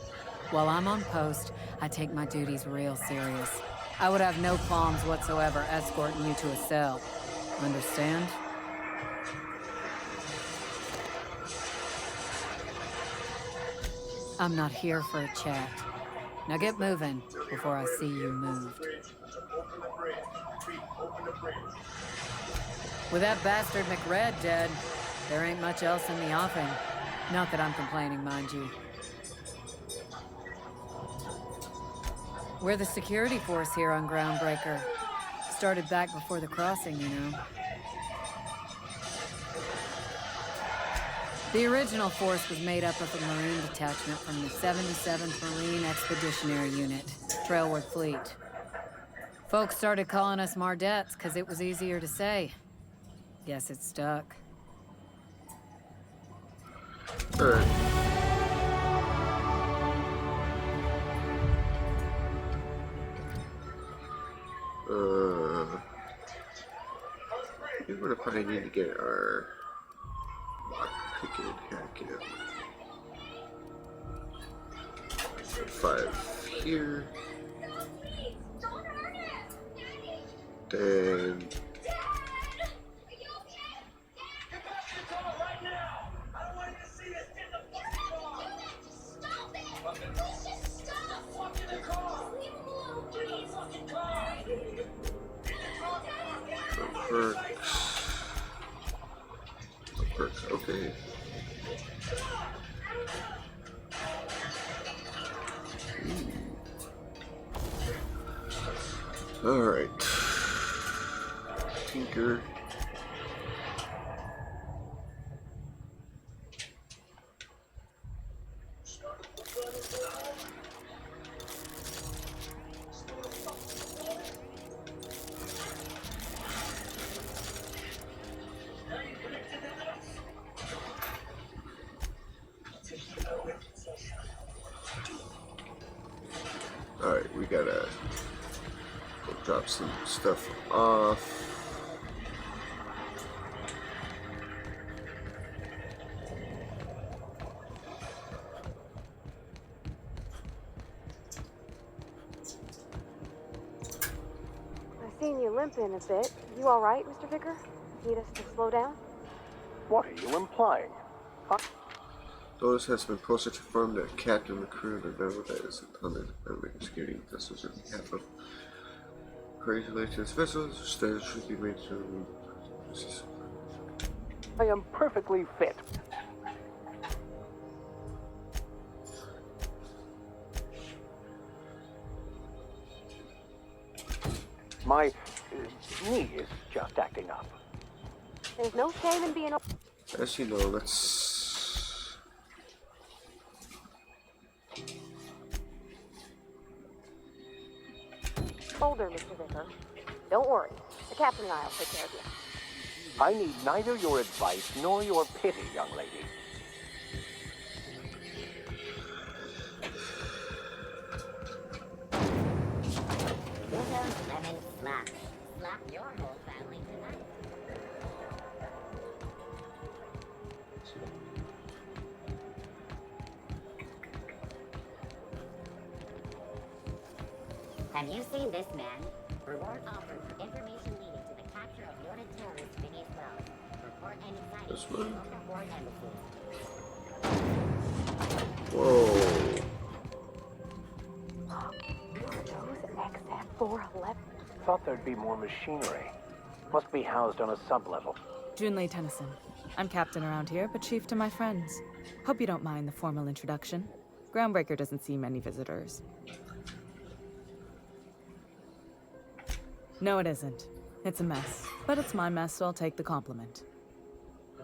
While I'm on post, I take my duties real serious. I would have no qualms whatsoever escorting you to a cell. Understand? I'm not here for a chat. Now get moving before I see you moved. With that bastard McRed dead, there ain't much else in the offing. Not that I'm complaining, mind you. We're the security force here on Groundbreaker. Started back before the crossing, you know. The original force was made up of a Marine detachment from the 77th Marine Expeditionary Unit, Trailward Fleet. Folks started calling us Mardets because it was easier to say. Guess it stuck. Alright. What if I need to get our picketed hack in? 5 here. Then Perks. Perks, okay. Alright. Tinker. Alright, we gotta go drop some stuff off. I've seen you limping a bit. You all right, Mr. Vicker? Need us to slow down? What are you implying? Those has been posted to form the captain of the crew and the member that is intended by the security vessels in behalf of queries related to this vessel. Status should be made to I am perfectly fit. My knee is just acting up. There's no shame in being... As you know, let's... older, Mr. Vicker. Don't worry. The captain and I will take care of you. I need neither your advice nor your pity, young lady. Windows 11 slap. Slap your whole family tonight. Have you seen this man? Reward offered for information leading to the capture of noted terrorist Vinny's Wells. Report any sightings to overboard embassies. Whoa. Those XF-411. Thought there'd be more machinery. Must be housed on a sub-level. Junlei Tennyson. I'm captain around here, but chief to my friends. Hope you don't mind the formal introduction. Groundbreaker doesn't see many visitors. No, it isn't. It's a mess. But it's my mess, so I'll take the compliment.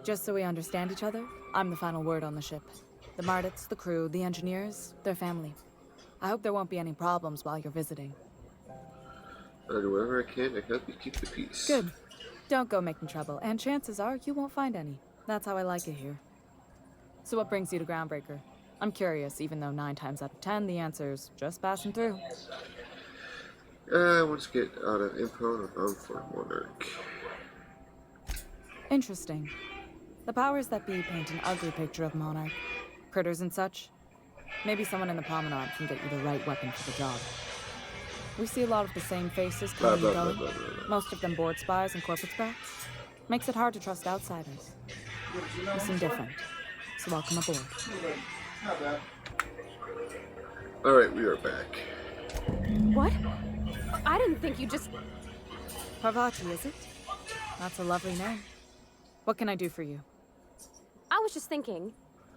Just so we understand each other, I'm the final word on the ship. The Mardits, the crew, the engineers, their family. I hope there won't be any problems while you're visiting. I'll do whatever I can to help you keep the peace. Good. Don't go making trouble, and chances are you won't find any. That's how I like it here. So what brings you to Groundbreaker? I'm curious, even though 9 times out of 10 the answer's just passing through. I want to get out of info and I'm bound for Monarch. Interesting. The powers that be paint an ugly picture of Monarch. Critters and such. Maybe someone in the promenade can get you the right weapon for the job. We see a lot of the same faces coming and going. Most of them board spies and corporate sprats. Makes it hard to trust outsiders. You seem different, so welcome aboard. Alright, we are back. What? I didn't think you just... Parvati, is it? That's a lovely name. What can I do for you? I was just thinking,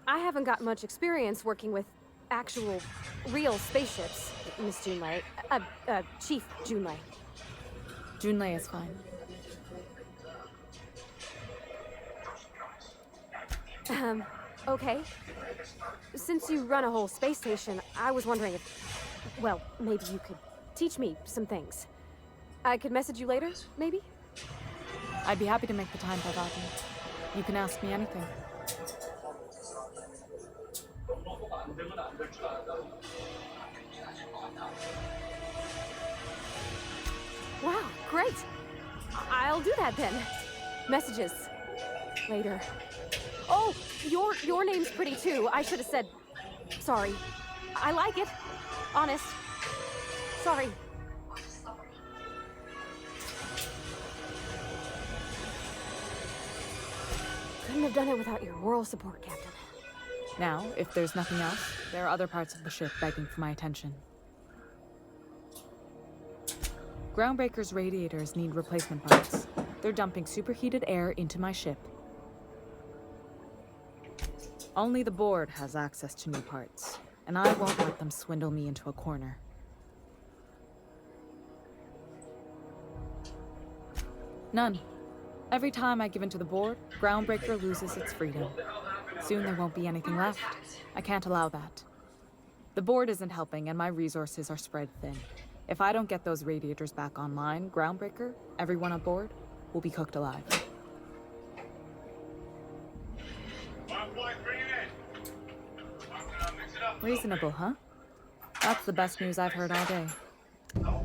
I haven't got much experience working with actual, real spaceships, Miss Junlei. Chief Junlei. Junlei is fine. Okay. Since you run a whole space station, I was wondering if, well, maybe you could teach me some things. I could message you later, maybe? I'd be happy to make the time, Parvati. You can ask me anything. Wow, great! I'll do that then. Messages. Later. Oh, your name's pretty too. I should have said... Sorry. I like it. Honest. Sorry. Couldn't have done it without your moral support, Captain. Now, if there's nothing else, there are other parts of the ship begging for my attention. Groundbreaker's radiators need replacement parts. They're dumping superheated air into my ship. Only the board has access to new parts, and I won't let them swindle me into a corner. None. Every time I give in to the board, Groundbreaker loses its freedom. Soon there won't be anything left. I can't allow that. The board isn't helping, and my resources are spread thin. If I don't get those radiators back online, Groundbreaker, everyone on board, will be cooked alive. Reasonable, huh? That's the best news I've heard all day.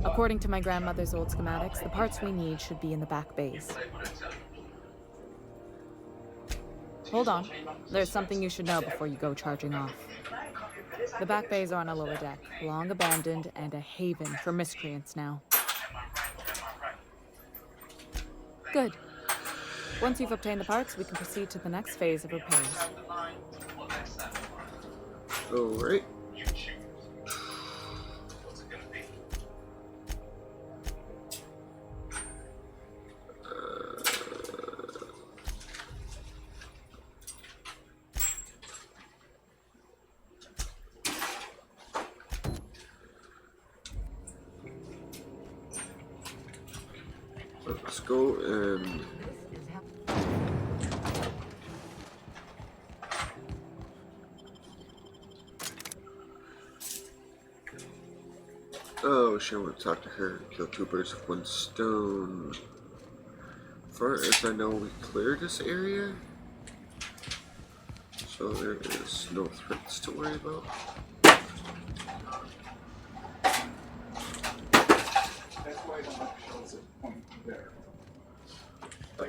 According to my grandmother's old schematics, the parts we need should be in the back bays. Hold on. There's something you should know before you go charging off. The back bays are on a lower deck, long abandoned and a haven for miscreants now. Good. Once you've obtained the parts, we can proceed to the next phase of repairs. Alright. Let's go and oh, she want to talk to her. Kill 2 birds with 1 stone. As far as I know, we cleared this area, so there is no threats to worry about.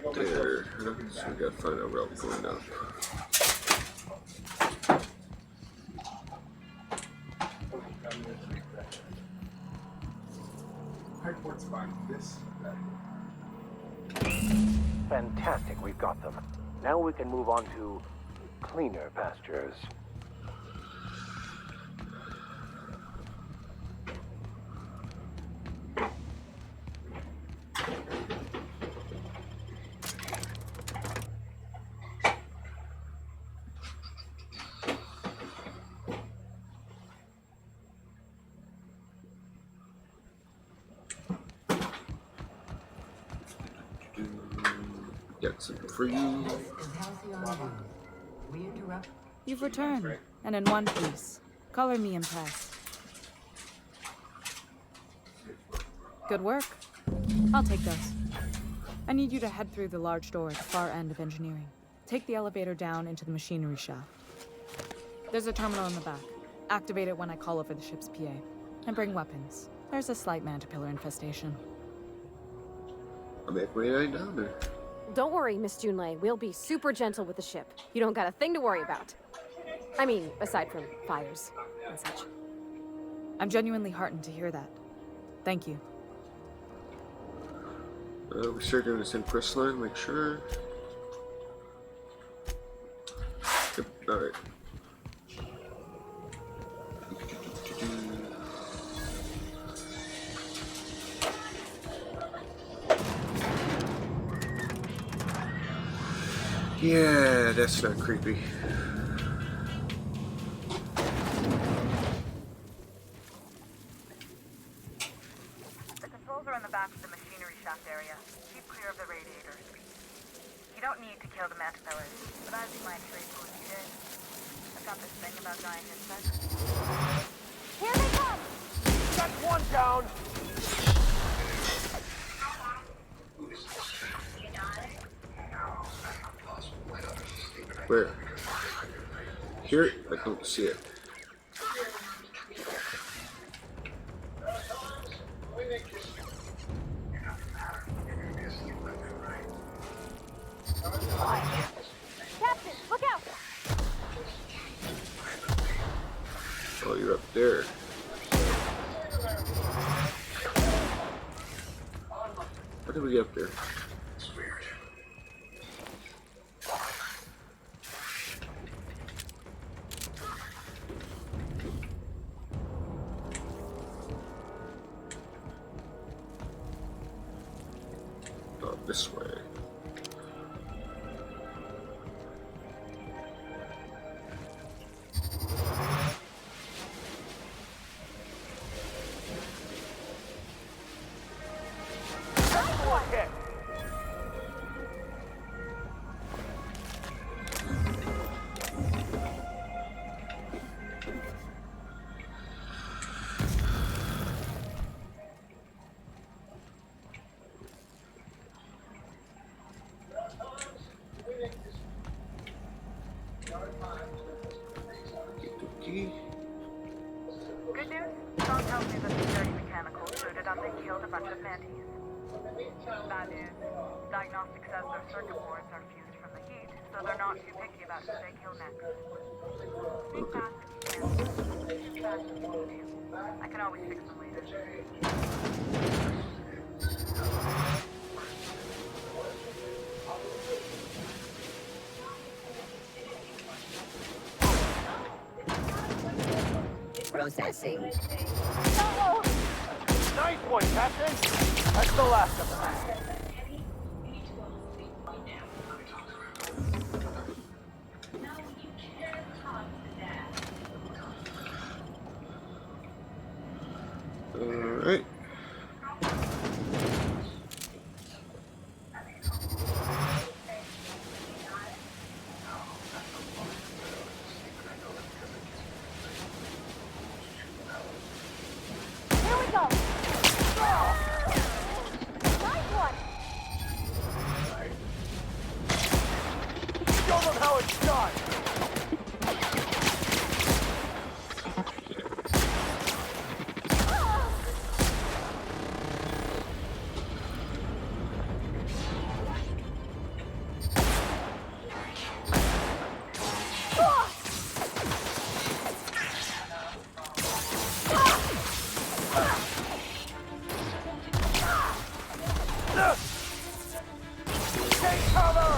Up there, so we gotta find a route going up. Fantastic, we've got them. Now we can move on to cleaner pastures. Get some free. You've returned, and in one piece. Color me impressed. Good work. I'll take those. I need you to head through the large door at the far end of engineering. Take the elevator down into the machinery shaft. There's a terminal in the back. Activate it when I call over the ship's PA. And bring weapons. There's a slight mantipillar infestation. I'll make my way down there. Don't worry, Miss Junlei. We'll be super gentle with the ship. You don't got a thing to worry about. I mean, aside from fires and such. I'm genuinely heartened to hear that. Thank you. We start doing this in first line, make sure. Yep, alright. Yeah, that's not creepy. The controls are in the back of the machinery shaft area. Keep clear of the radiators. You don't need to kill the mantipellae, but as you might sure you did, I've got this thing about dying insects. Here they come! That's one down! Where? Here? I don't see it. Captain, look out! Oh, you're up there. How did we get up there? this way. Good news? Song tells me that the dirty mechanicals suited up and killed a bunch of mantis. Bad news. Diagnostic says their circuit boards are fused from the heat, so they're not too picky about who they kill next. Be fast if you can. Too fast if you need to. I can always fix them later. Processing. Nice one, Captain! That's the last of them. Alright. Here we go. Nice one. Show them how it's done! Take cover!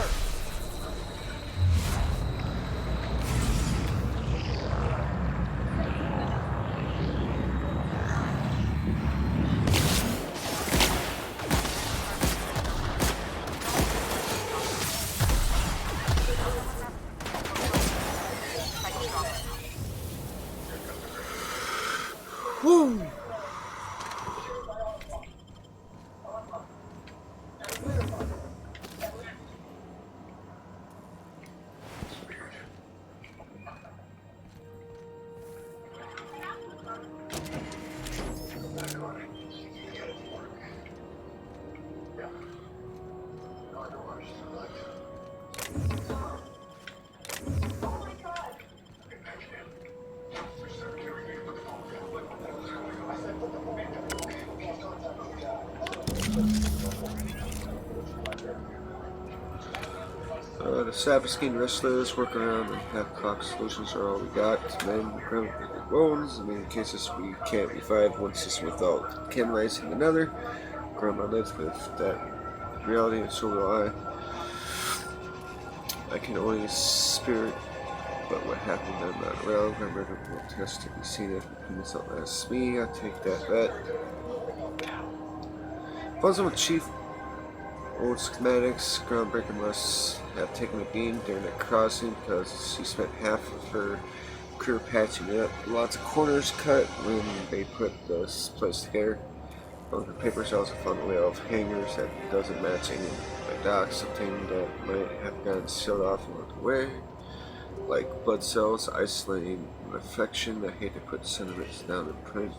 Whew. The Savage-skinned wrestlers work around and half-cocked solutions are all we got. Men, ground bones. In many cases, we can't revive one system without canalizing another. Grandma lives with that reality, and so will I. I can only spirit, but what happened, I'm not around. My murder will test to be seen if it outlasts me. I take that bet. Puzzle with Chief. Old schematics. Groundbreaker must have taken a beam during the crossing because she spent half of her career patching it up. Lots of corners cut when they put this place together. On the papers, I also found a layout of hangers that doesn't match any of my docs, something that might have gotten sealed off along the way. Like blood cells isolating an infection. I hate to put sentiments down in print.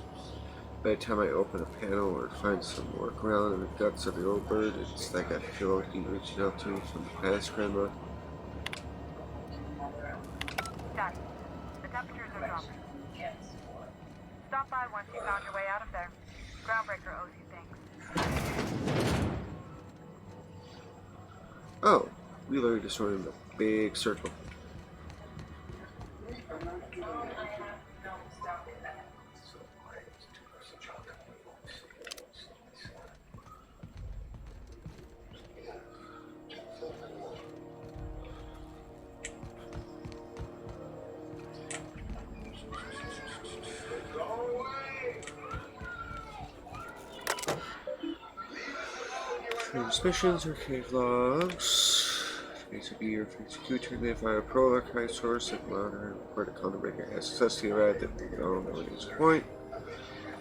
By the time I open a panel or find some workaround in the guts of the old bird, it's like I feel like he's reaching out to me from the past, Grandma. Done. The temperatures are dropping. Stop by once you found your way out of there. Groundbreaker owes you things. Oh, we literally just went in a big circle. Transmissions or cave logs. Basically, your executor may fire a prologue high source and monitor report a counterbreaker has successfully arrived at the release point.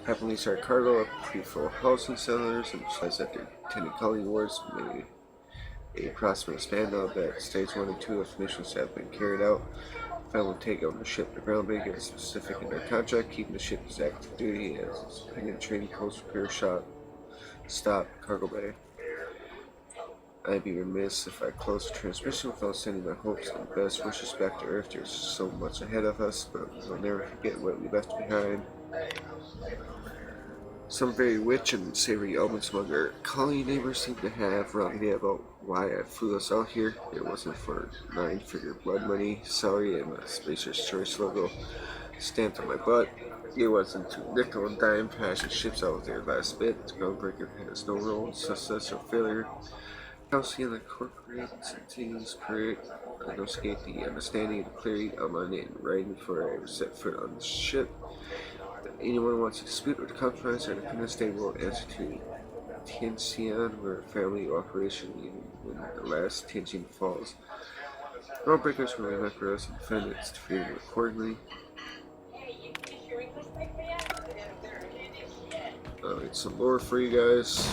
Happily start cargo up to full housing cellars and says that the intended calling wards may a prosperous standout that stage 1 and 2 of missions have been carried out. I will take ownership of the ground breaker as specific in their contract, keeping the ship as active duty as its independent trading post repair shop stop cargo bay. I'd be remiss if I closed the transmission without sending my hopes and best wishes back to Earth. There's so much ahead of us, but we'll never forget what we left behind. Some very rich and savory omens among our colony neighbors seem to have wrong idea about why I flew us out here. It wasn't for 9-figure blood money, salary, and a Spacer's Choice logo stamped on my butt. It wasn't to nickel and dime passing ships out with their last bit. The groundbreaker has no role in success or failure. Housing and the corporate entities create I negotiate the understanding and clarity of my name writing before I ever set foot on the ship. If anyone wants to dispute or compromise, our independent state will answer to Tianxian. We're a family operation even when the last Tianjin falls. Groundbreakers will remember us and defend its freedom accordingly. It's some lore for you guys.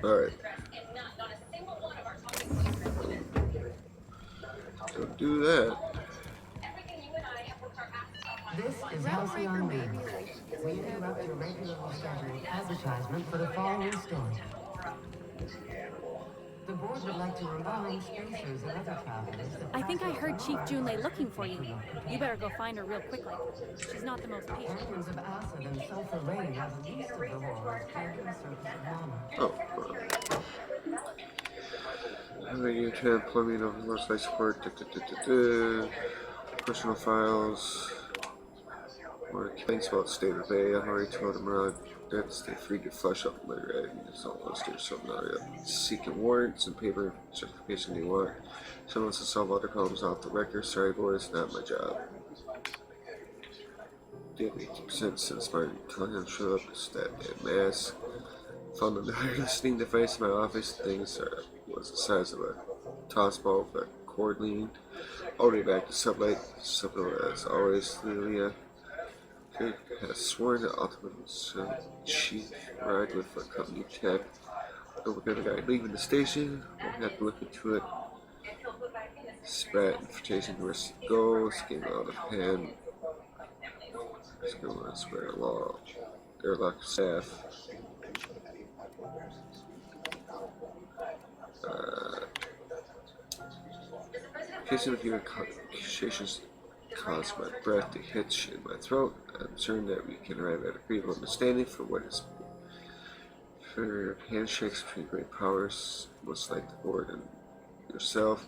Alright. Don't do that. This is Halcyon News. We interrupt your regularly scheduled advertisement for the following story. The board would like to remind spacers and other travelers that I think I heard Chief Junlei looking for you. You better go find her real quickly. She's not the most patient. patterns of acid and sulfur rain are the least of the horrors plaguing the surface of Monarch. You can plumbing of website support. Personal files. More complaints about state of Bay. I've already told them around that stay free to flush up my writing. It's all listed, so now you're seeking warrants and paper certification you want. Someone wants to solve other problems off the record. Sorry, boys, not my job. Did 80% since my client showed up. It's that damn mask. Found another listening device in my office. Things was the size of a toss ball with a cord leaning all the way back to sublight. Simple as always, Lilia has sworn to ultimate chief ride with a company tech. We're gonna guy leaving the station. We'll have to look into it. Spat invitation to risk goals, getting out of hand. Let's go and swear law. Airlock staff. Kissing a few conversations caused my breath to hitch in my throat. I'm certain that we can arrive at a agreeable understanding for what is for handshakes between great powers, most like the board and yourself.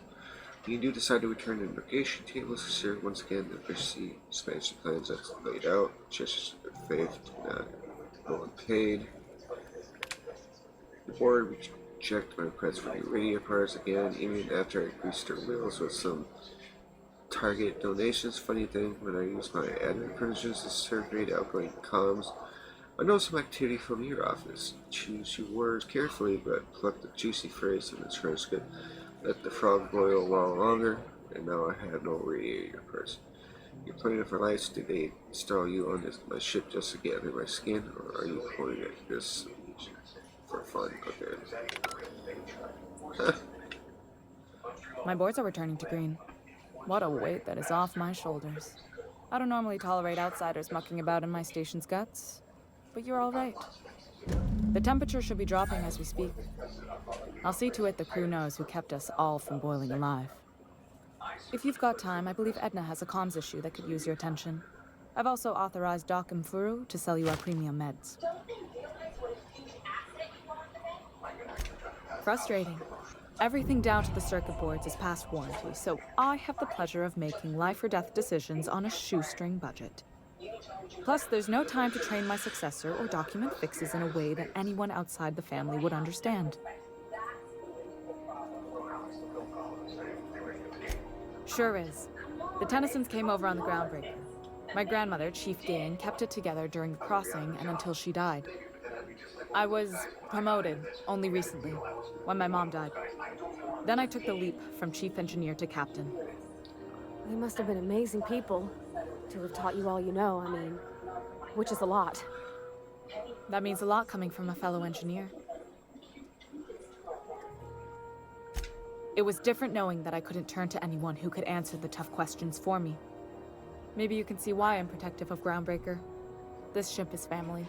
When you do decide to return to the negotiation table, let's share once again the efficiency expansion plans that's laid out. Gestures of good faith, not go unpaid. The board rejected my request for new radio parts again, even after I greased their wheels with some target donations. Funny thing, when I use my admin privileges to survey the outgoing comms, I know some activity from your office. Choose your words carefully, but pluck the juicy phrase in the transcript. Let the frog boil a while longer, and now I have no radiator parts. You're planning for lights. Did they install you on my ship just to get under my skin, or are you pointing at this for fun? Okay. My boards are returning to green. What a weight that is off my shoulders. I don't normally tolerate outsiders mucking about in my station's guts, but you're all right. The temperature should be dropping as we speak. I'll see to it the crew knows who kept us all from boiling alive. If you've got time, I believe Edna has a comms issue that could use your attention. I've also authorized Doc and Furu to sell you our premium meds. Frustrating. Everything down to the circuit boards is past warranty, so I have the pleasure of making life or death decisions on a shoestring budget. Plus, there's no time to train my successor or document fixes in a way that anyone outside the family would understand. Sure is. The Tennysons came over on the groundbreaker. My grandmother, Chief Gain, kept it together during the crossing and until she died. I was promoted only recently, when my mom died. Then I took the leap from chief engineer to captain. They must have been amazing people to have taught you all you know, I mean, which is a lot. That means a lot coming from a fellow engineer. It was different knowing that I couldn't turn to anyone who could answer the tough questions for me. Maybe you can see why I'm protective of Groundbreaker. This ship is family.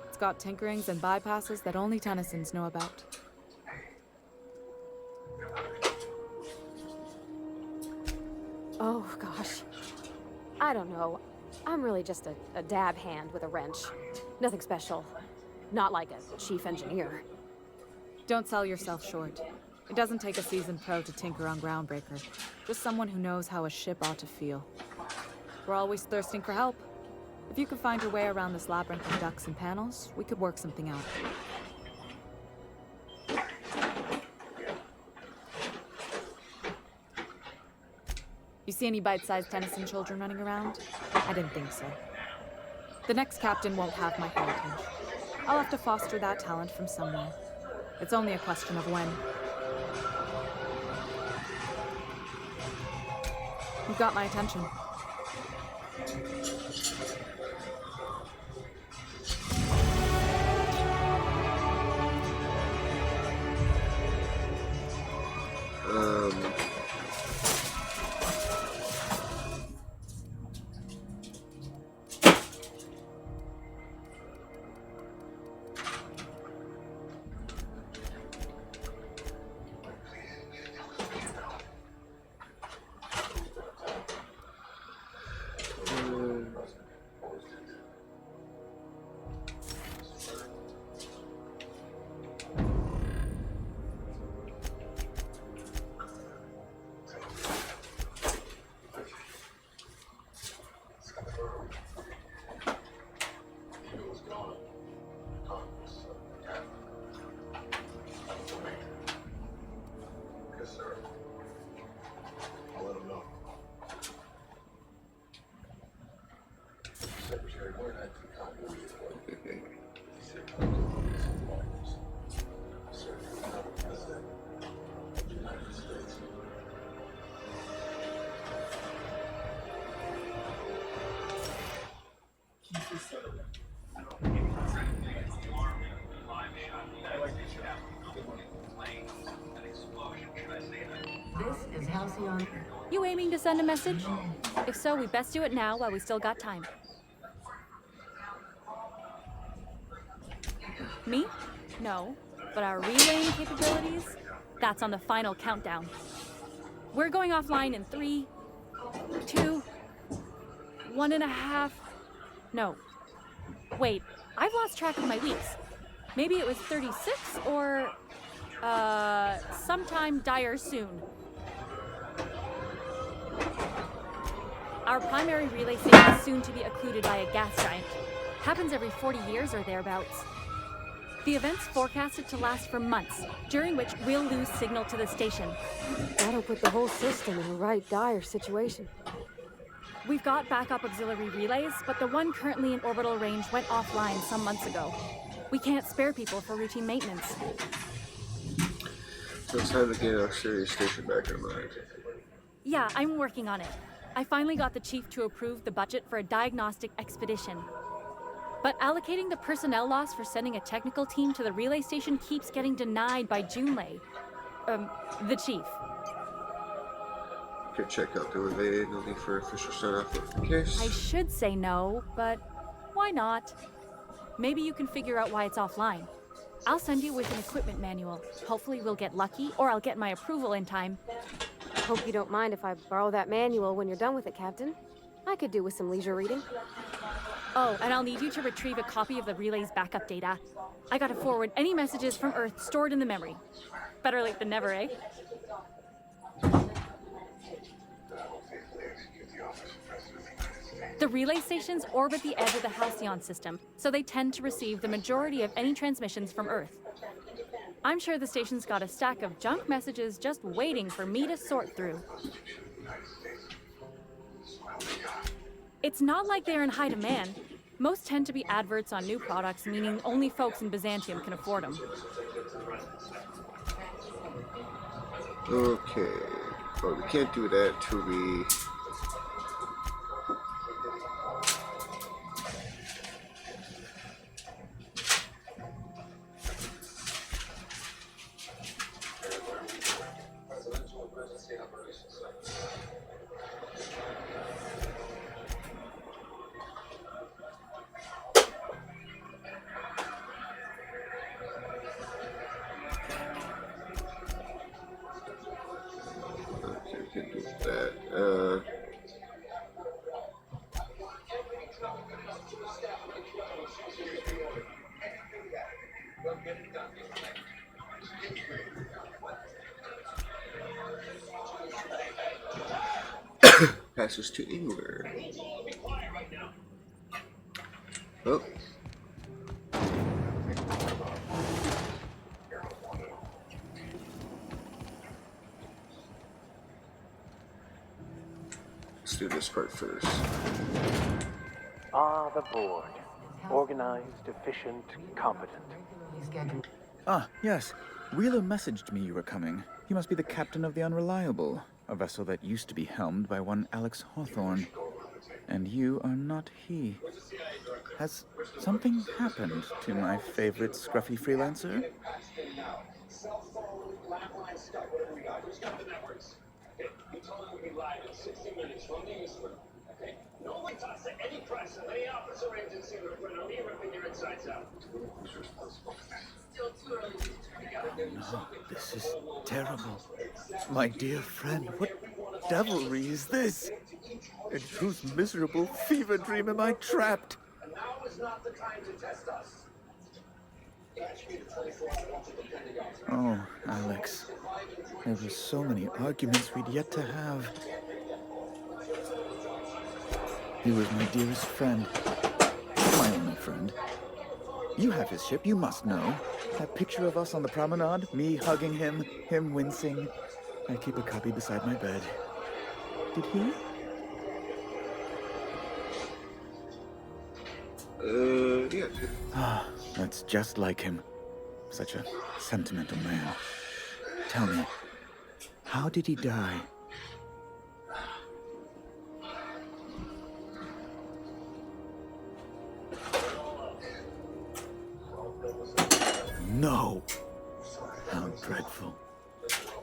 It's got tinkerings and bypasses that only Tennysons know about. Oh, gosh. I don't know. I'm really just a dab hand with a wrench. Nothing special. Not like a chief engineer. Don't sell yourself short. It doesn't take a seasoned pro to tinker on Groundbreaker. Just someone who knows how a ship ought to feel. We're always thirsting for help. If you could find your way around this labyrinth of ducts and panels, we could work something out. You see any bite-sized Tennyson children running around? I didn't think so. The next captain won't have my heritage. I'll have to foster that talent from somewhere. It's only a question of when. You've got my attention. You aiming to send a message? If so, we best do it now while we still got time. Me? No. But our relaying capabilities? That's on the final countdown. We're going offline in 3, 2, 1.5... No. Wait, I've lost track of my weeks. Maybe it was 36 or... sometime dire soon. Our primary relay station is soon to be occluded by a gas giant. Happens every 40 years or thereabouts. The event's forecasted to last for months, during which we'll lose signal to the station. That'll put the whole system in a right dire situation. We've got backup auxiliary relays, but the one currently in orbital range went offline some months ago. We can't spare people for routine maintenance. So it's time to get our serious station back online. Yeah, I'm working on it. I finally got the chief to approve the budget for a diagnostic expedition. But allocating the personnel loss for sending a technical team to the relay station keeps getting denied by Junlei. The chief. Okay, check out the relay. No need for official sign-off of the case. I should say no, but why not? Maybe you can figure out why it's offline. I'll send you with an equipment manual. Hopefully we'll get lucky, or I'll get my approval in time. Hope you don't mind if I borrow that manual when you're done with it, Captain. I could do with some leisure reading. Oh, and I'll need you to retrieve a copy of the relay's backup data. I gotta forward any messages from Earth stored in the memory. Better late than never, eh? The relay stations orbit the edge of the Halcyon system, so they tend to receive the majority of any transmissions from Earth. I'm sure the station's got a stack of junk messages just waiting for me to sort through. It's not like they're in high demand. Most tend to be adverts on new products, meaning only folks in Byzantium can afford them. Okay. Well, we can't do that until we... Passes to England. Oh. Let's do this part first. Ah, the board. Organized, efficient, competent. Ah, yes. Wheeler messaged me you were coming. He must be the captain of the Unreliable, a vessel that used to be helmed by one Alex Hawthorne. And you are not he. Has something happened to my favorite scruffy freelancer? No one talks to any press of any office or agency when I'm here ripping your insides out. Still too early to turn together. No, this is terrible. My dear friend, what devilry is this? In whose miserable fever dream am I trapped? And now is not the time to test us. Oh, Alex. There were so many arguments we'd yet to have. He was my dearest friend. My only friend. You have his ship, you must know. That picture of us on the promenade, me hugging him, him wincing. I keep a copy beside my bed. Did he? Yeah. Ah, that's just like him. Such a sentimental man. Tell me, how did he die? No! How dreadful.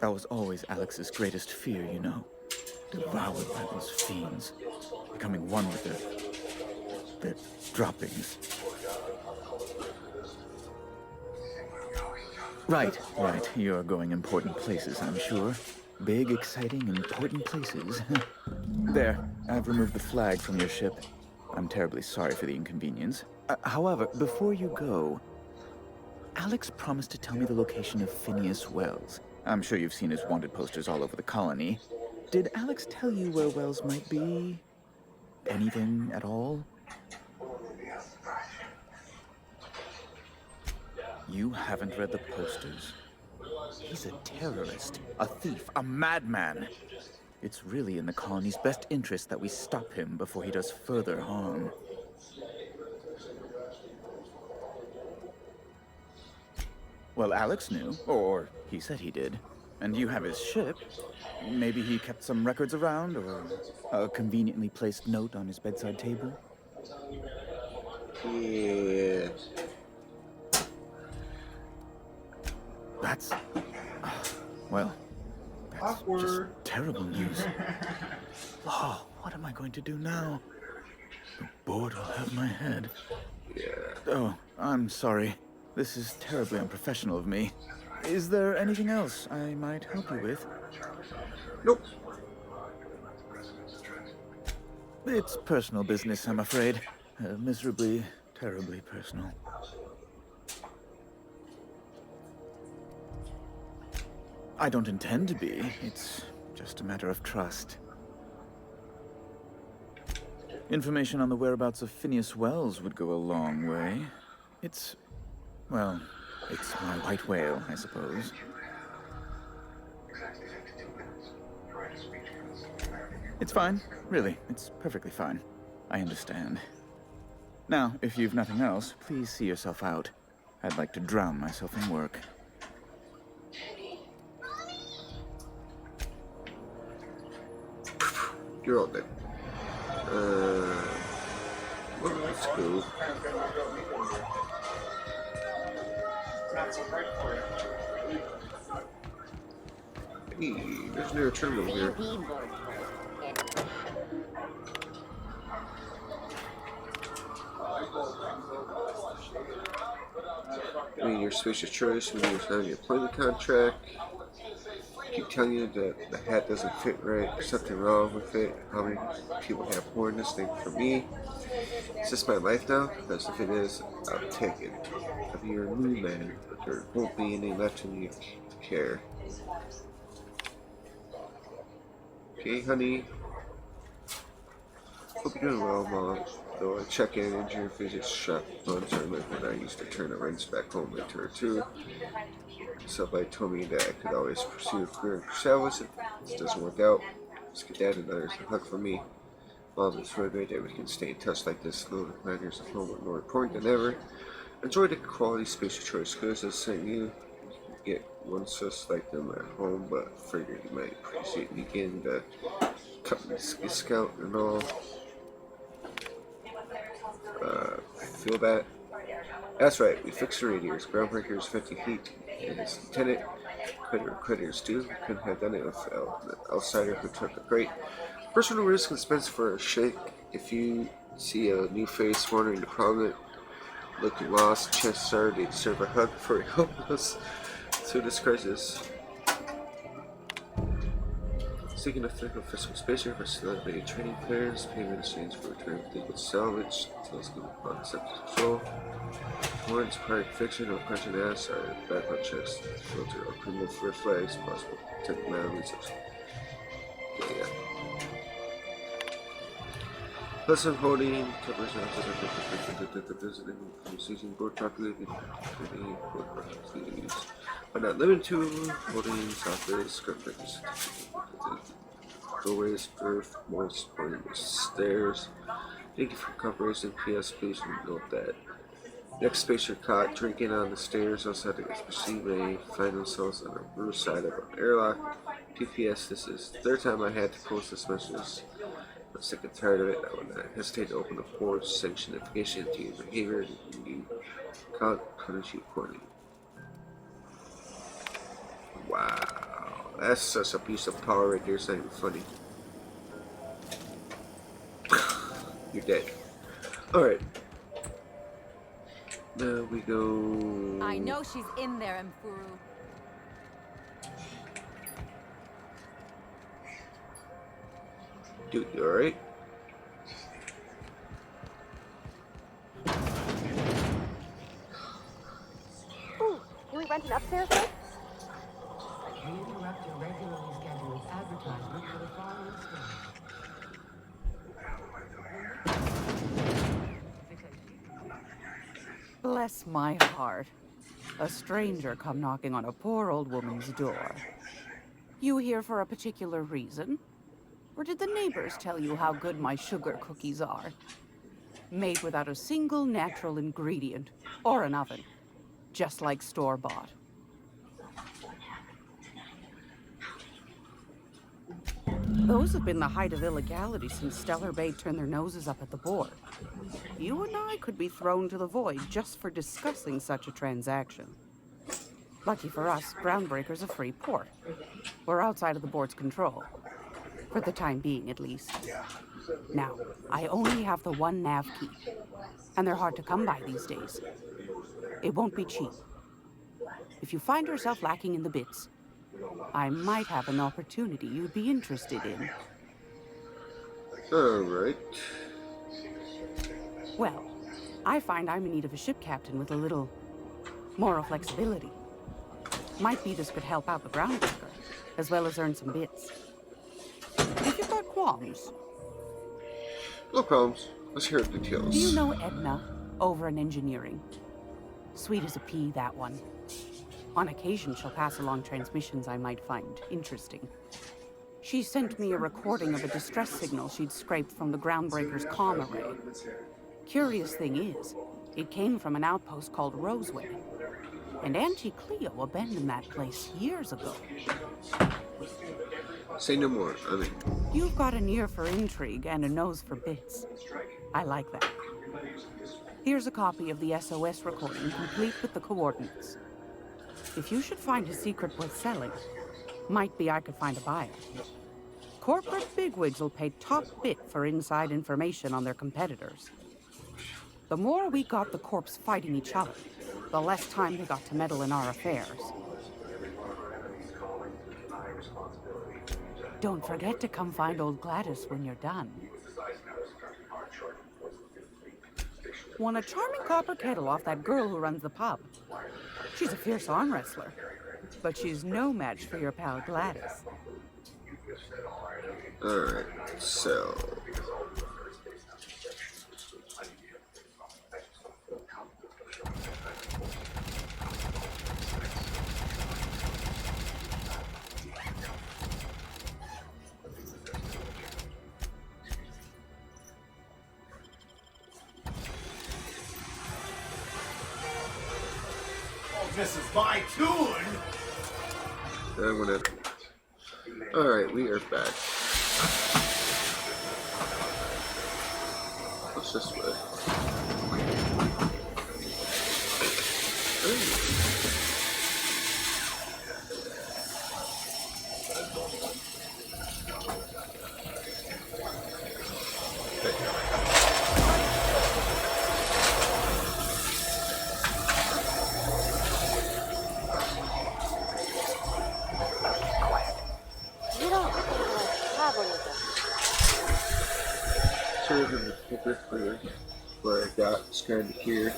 That was always Alex's greatest fear, you know. Devoured by those fiends. Becoming one with their droppings. Right. You're going important places, I'm sure. Big, exciting, important places. There, I've removed the flag from your ship. I'm terribly sorry for the inconvenience. However, before you go, Alex promised to tell me the location of Phineas Wells. I'm sure you've seen his wanted posters all over the colony. Did Alex tell you where Wells might be? Anything at all? You haven't read the posters. He's a terrorist, a thief, a madman. It's really in the colony's best interest that we stop him before he does further harm. Well, Alex knew, or he said he did. And you have his ship. Maybe he kept some records around, or a conveniently placed note on his bedside table? Yeah. That's... well, that's just terrible news. Oh, what am I going to do now? The board will have my head. Yeah. Oh, I'm sorry. This is terribly unprofessional of me. Is there anything else I might help you with? Nope. It's personal business, I'm afraid. Miserably, terribly personal. I don't intend to be. It's just a matter of trust. Information on the whereabouts of Phineas Wells would go a long way. It's... well, it's my white whale, I suppose. It's fine. Really, it's perfectly fine. I understand. Now, if you've nothing else, please see yourself out. I'd like to drown myself in work. You're all dead. Well, let's go. Hey, there's no terminal here. I mean, your spacious choice when you sign your employment contract. Keep telling you that the hat doesn't fit right, there's something wrong with it. How many people have worn this thing for me? Is this my life now? Because if it is, I'll take it. I'll be your new man, but there won't be any left in you to care. Okay, honey. Hope you're doing well, Mom. Though I check in and your visit shop on tournament when I used to turn the rents back home with her too. Somebody told me that I could always pursue a career in Crusalis if this doesn't work out. Just get dad and others a hug from me. Mom, it's really great that we can stay in touch like this. Little matters at home are more important than ever. Enjoy the quality spatial choice goods I sent you. You can get one just like them at home, but figured you might appreciate me getting the company discount and all. Feel that? That's right, we fixed the radiators. Groundbreaker is 50 feet, and his lieutenant, critters do. Couldn't have done it without an outsider who took a great personal risk and expense for a shake. If you see a new face wandering the prominent, looking lost, chances are they deserve a hug for helping us through this crisis. Seeking a physical spacer for celebrated training players, payment exchange for return of legal salvage, telescope upon subject control. Warrants, prior fiction, or punching ass are background checks, filter or criminal red flags, possible technical research. Yeah. Lesson holding, covers visiting, season board calculated, but not limited to holding, software, script breakers. Doorways, earth, most stairs. Thank you for cooperation. P.S. Please note that next space you're caught drinking on the stairs outside the SPC may find themselves on the roof side of an airlock. P.P.S. This is the third time I had to post this message. I'm sick and tired of it. I would not hesitate to open a forward sanction notification to your behavior and you can't punish you accordingly. Wow. That's such a piece of power right there, it's not even funny. You're dead. Alright. Now we go... I know she's in there, Mfuru. Dude, you alright? Ooh, can we rent an upstairs room? We interrupt your regularly scheduled advertisement for the following Bless my heart. A stranger come knocking on a poor old woman's door. You here for a particular reason? Or did the neighbors tell you how good my sugar cookies are? Made without a single natural ingredient, or an oven. Just like store-bought. Those have been the height of illegality since Stellar Bay turned their noses up at the board. You and I could be thrown to the void just for discussing such a transaction. Lucky for us, Groundbreaker's a free port. We're outside of the board's control. For the time being, at least. Now, I only have the one nav key. And they're hard to come by these days. It won't be cheap. If you find yourself lacking in the bits, I might have an opportunity you'd be interested in. Alright. Well, I find I'm in need of a ship captain with a little moral flexibility. Might be this could help out the groundbreaker, as well as earn some bits. If you've got qualms. No problems. Let's hear the details. Do you know Edna, over in engineering? Sweet as a pea, that one. On occasion, she'll pass along transmissions I might find interesting. She sent me a recording of a distress signal she'd scraped from the groundbreaker's comm array. Curious thing is, it came from an outpost called Roseway. And Auntie Cleo abandoned that place years ago. Say no more. I mean, you've got an ear for intrigue and a nose for bits. I like that. Here's a copy of the SOS recording, complete with the coordinates. If you should find a secret worth selling, might be I could find a buyer. Corporate bigwigs will pay top bit for inside information on their competitors. The more we got the corps fighting each other, the less time they got to meddle in our affairs. Don't forget to come find old Gladys when you're done. Won a charming copper kettle off that girl who runs the pub. She's a fierce arm wrestler, but she's no match for your pal Gladys. alright, so... This is my tune! I'm gonna... Alright, we are back. What's this way? Where I got is kind of here.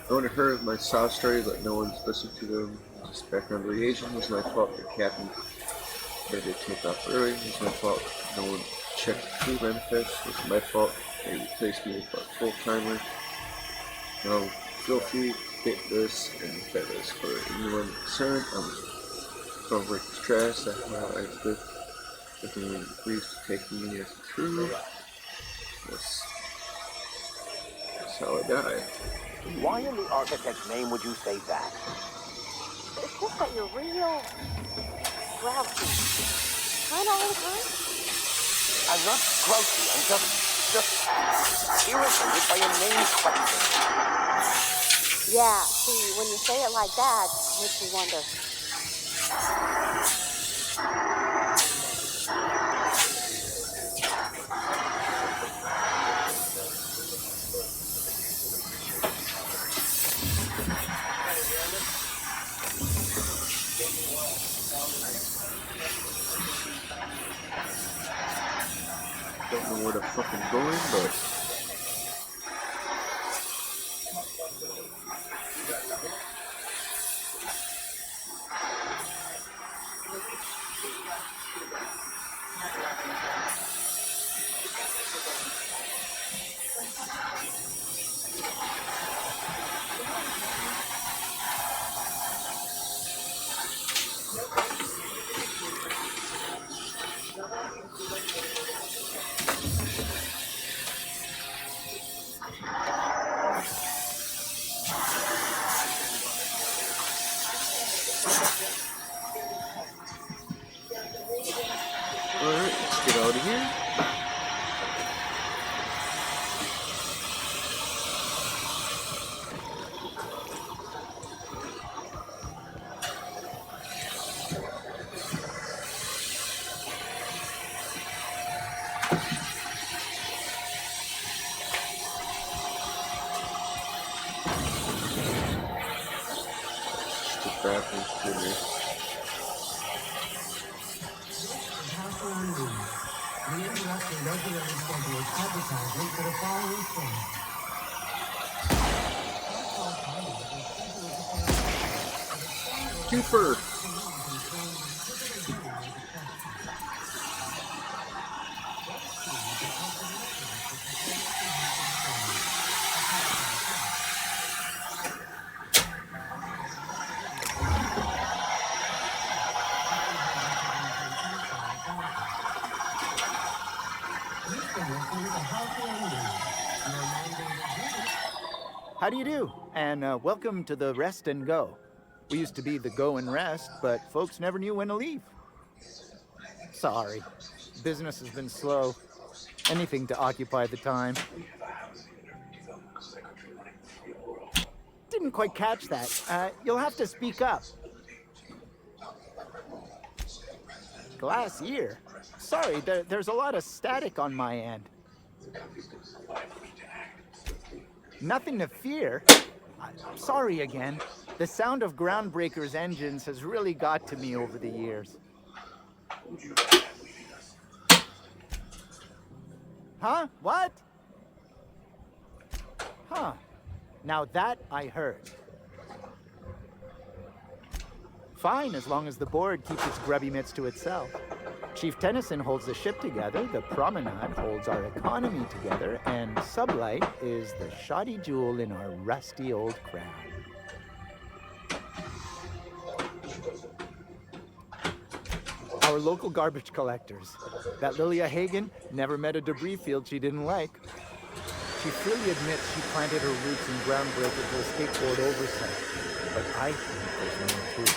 I would have heard of my sob story, but no one's listened to them. Just background variation. It was my fault the captain they did take off early. It was my fault no one checked the crew manifest. It was my fault they replaced me with a full timer. Now, filthy, hitless, and feathers. For anyone concerned, I'm gonna break this trash. That's how I live. If anyone agrees to take me as a crew, that's how I die. Why in the architect's name would you say that? It's just that you're real grouchy. Kinda all the time. I'm not grouchy, I'm just irritated by a name question. Yeah, see, when you say it like that, it makes me wonder. Don't know where the fuck I'm going, but... Alright, let's get out of here. Just the bathroom through here. We interrupt the regularly scheduled advertisement for the following film. keeper. How do you do? And welcome to the Rest and Go. We used to be the Go and Rest, but folks never knew when to leave. Sorry. Business has been slow. Anything to occupy the time. Didn't quite catch that. You'll have to speak up. Glass ear? Sorry, there's a lot of static on my end. Nothing to fear. Sorry again. The sound of Groundbreaker's engines has really got to me over the years. Huh? What? Huh. Now that I heard. Fine, as long as the board keeps its grubby mitts to itself. Chief Tennyson holds the ship together, the Promenade holds our economy together, and Sublight is the shoddy jewel in our rusty old crown. Our local garbage collectors. That Lilia Hagen never met a debris field she didn't like. She freely admits she planted her roots in Groundbreaker to escape board oversight. But I think there's more to it.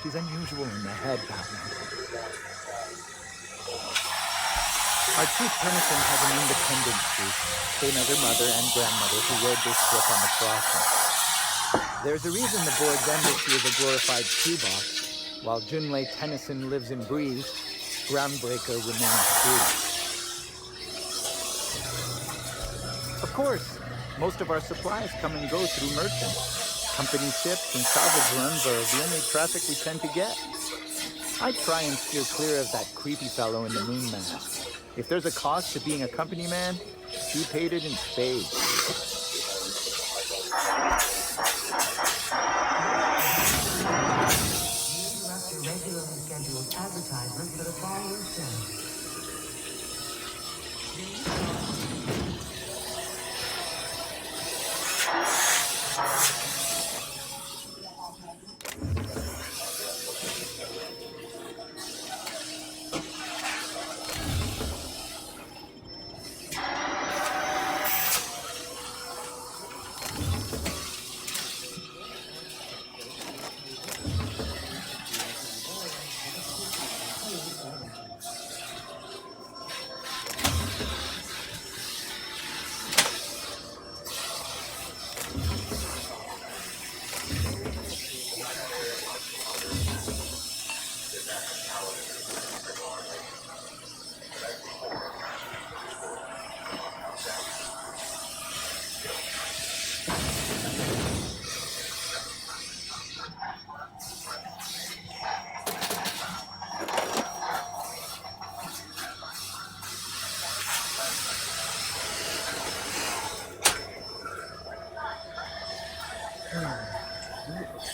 She's unusual in the head, Batman. Our Chief Tennyson has an independent streak, same as her mother and grandmother who rode this ship on the crossing. There's a reason the board's embassy is a glorified shoebox. While Junlei Tennyson lives and breathes, Groundbreaker remains free. Of course, most of our supplies come and go through merchants. Company ships and salvage runs are the only traffic we tend to get. I try and steer clear of that creepy fellow in the moon mask. If there's a cost to being a company man, he paid it in spades. Interrupt your regularly scheduled advertisement for the following show.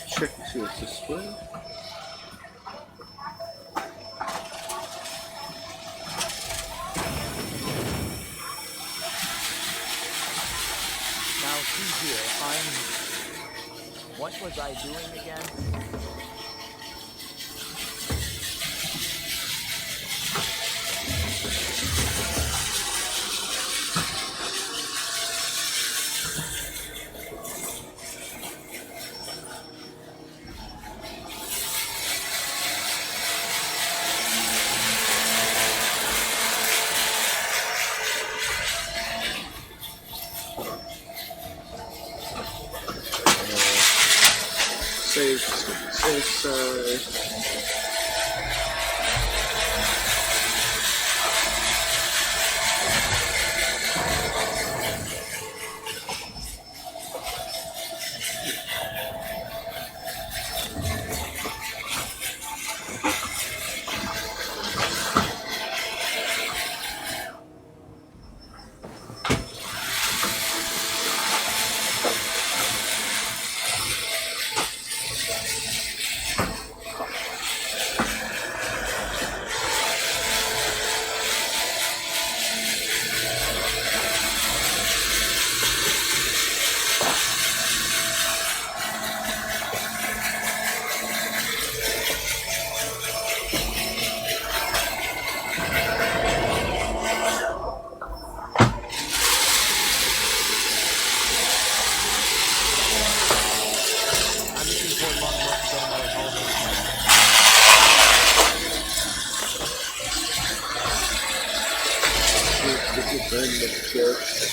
Check to see what's this way. Now, see here, what was I doing again? Safe side. random characters,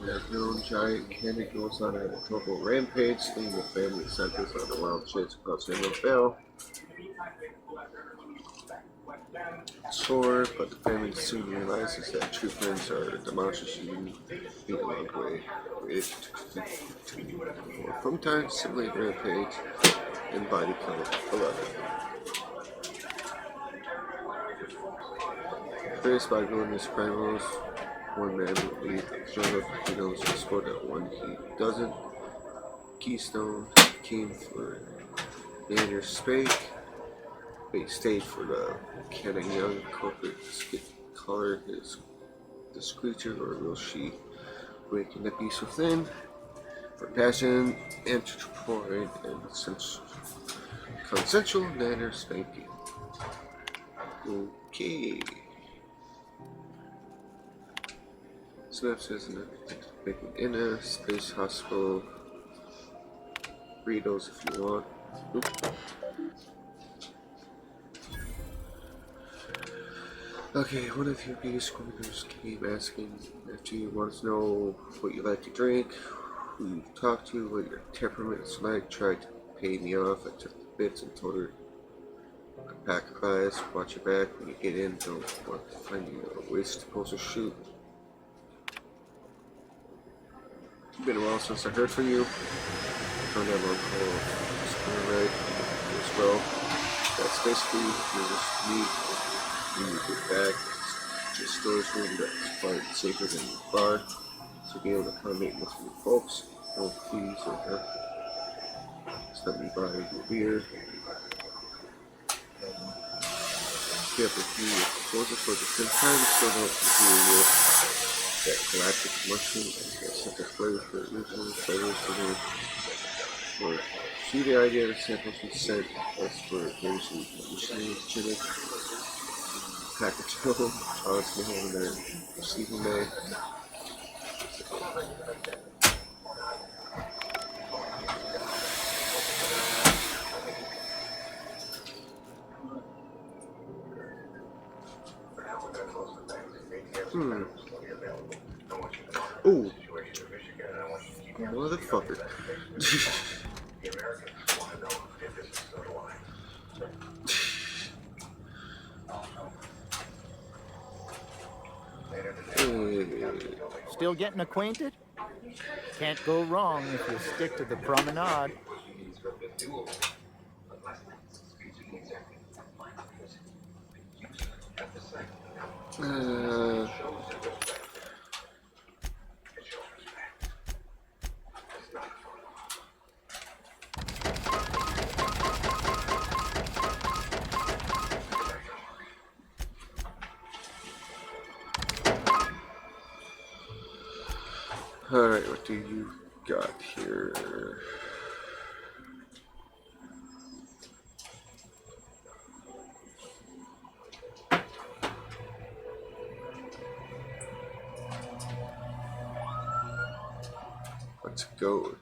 There's known giant candy goes on a total rampage, leaving the family centers on a wild chase across Rainbow Vale. Sore, but the family soon realizes that true friends are demolishing the long way. From time, sibling rampage and body count 11. Faced by villainous criminals, one man will lead the jungle he knows the sport that one he doesn't. Keystone came for Nanner Spake. They stayed for the Canning Young corporate color is this creature, or will she awaken the beast within? For passion, anthropoid, and consensual Nanner Spanking. Okay. Synopsis and making in a space hospital. Read those if you want. Oop. Okay, one of your biggest criminals came asking if you want to know what you like to drink, who you talk to, what your temperament is like, tried to pay me off. I took the bits and told her a pack of eyes, watch your back when you get in, don't want to find you a waste to post or shoot. It's been a while since I heard from you. I found out on call right as well. That's basically you just need when you get back. Just storage room that's far safer than the bar. So be able to accommodate most of your folks. No fees or just let me buy you a beer. Get up a few proposals for the same time, still don't agree with that galactic mushroom and set the flavor for original flavors to the or see the idea of the samples we sent us for maybe some chili package home, honestly home in their receiving day. Ooh. Motherfucker. Still getting acquainted? Can't go wrong if you stick to the promenade. Alright, what do you got here? Let's go.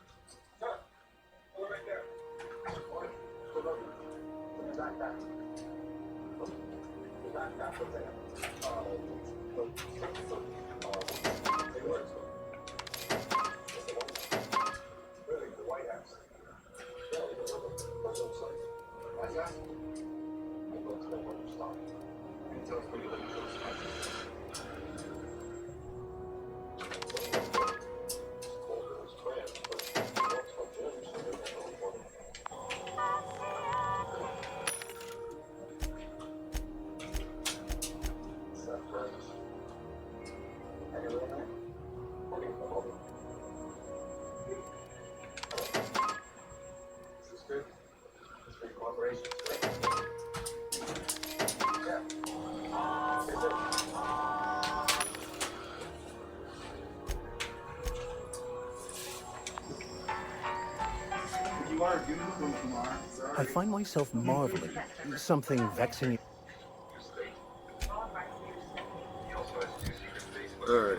I find myself marveling. Something vexing. Alright.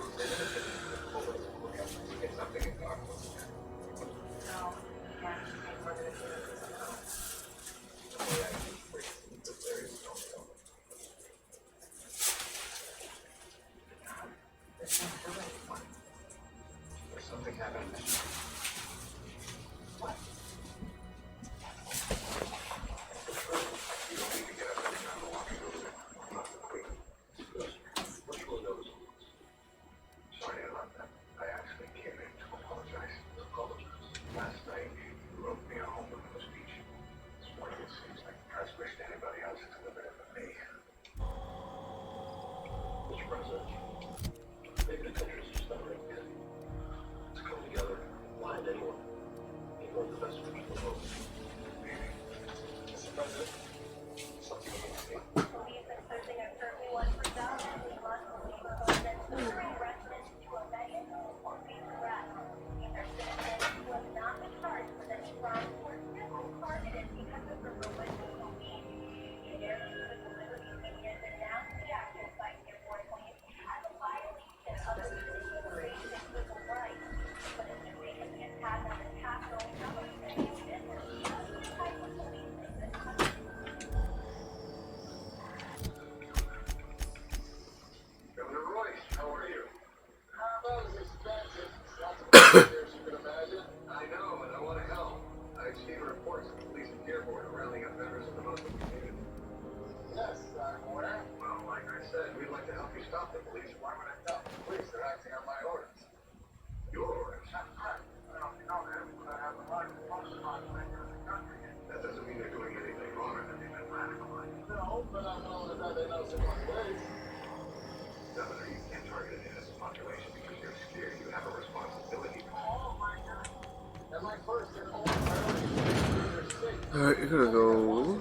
Alright, you're gonna go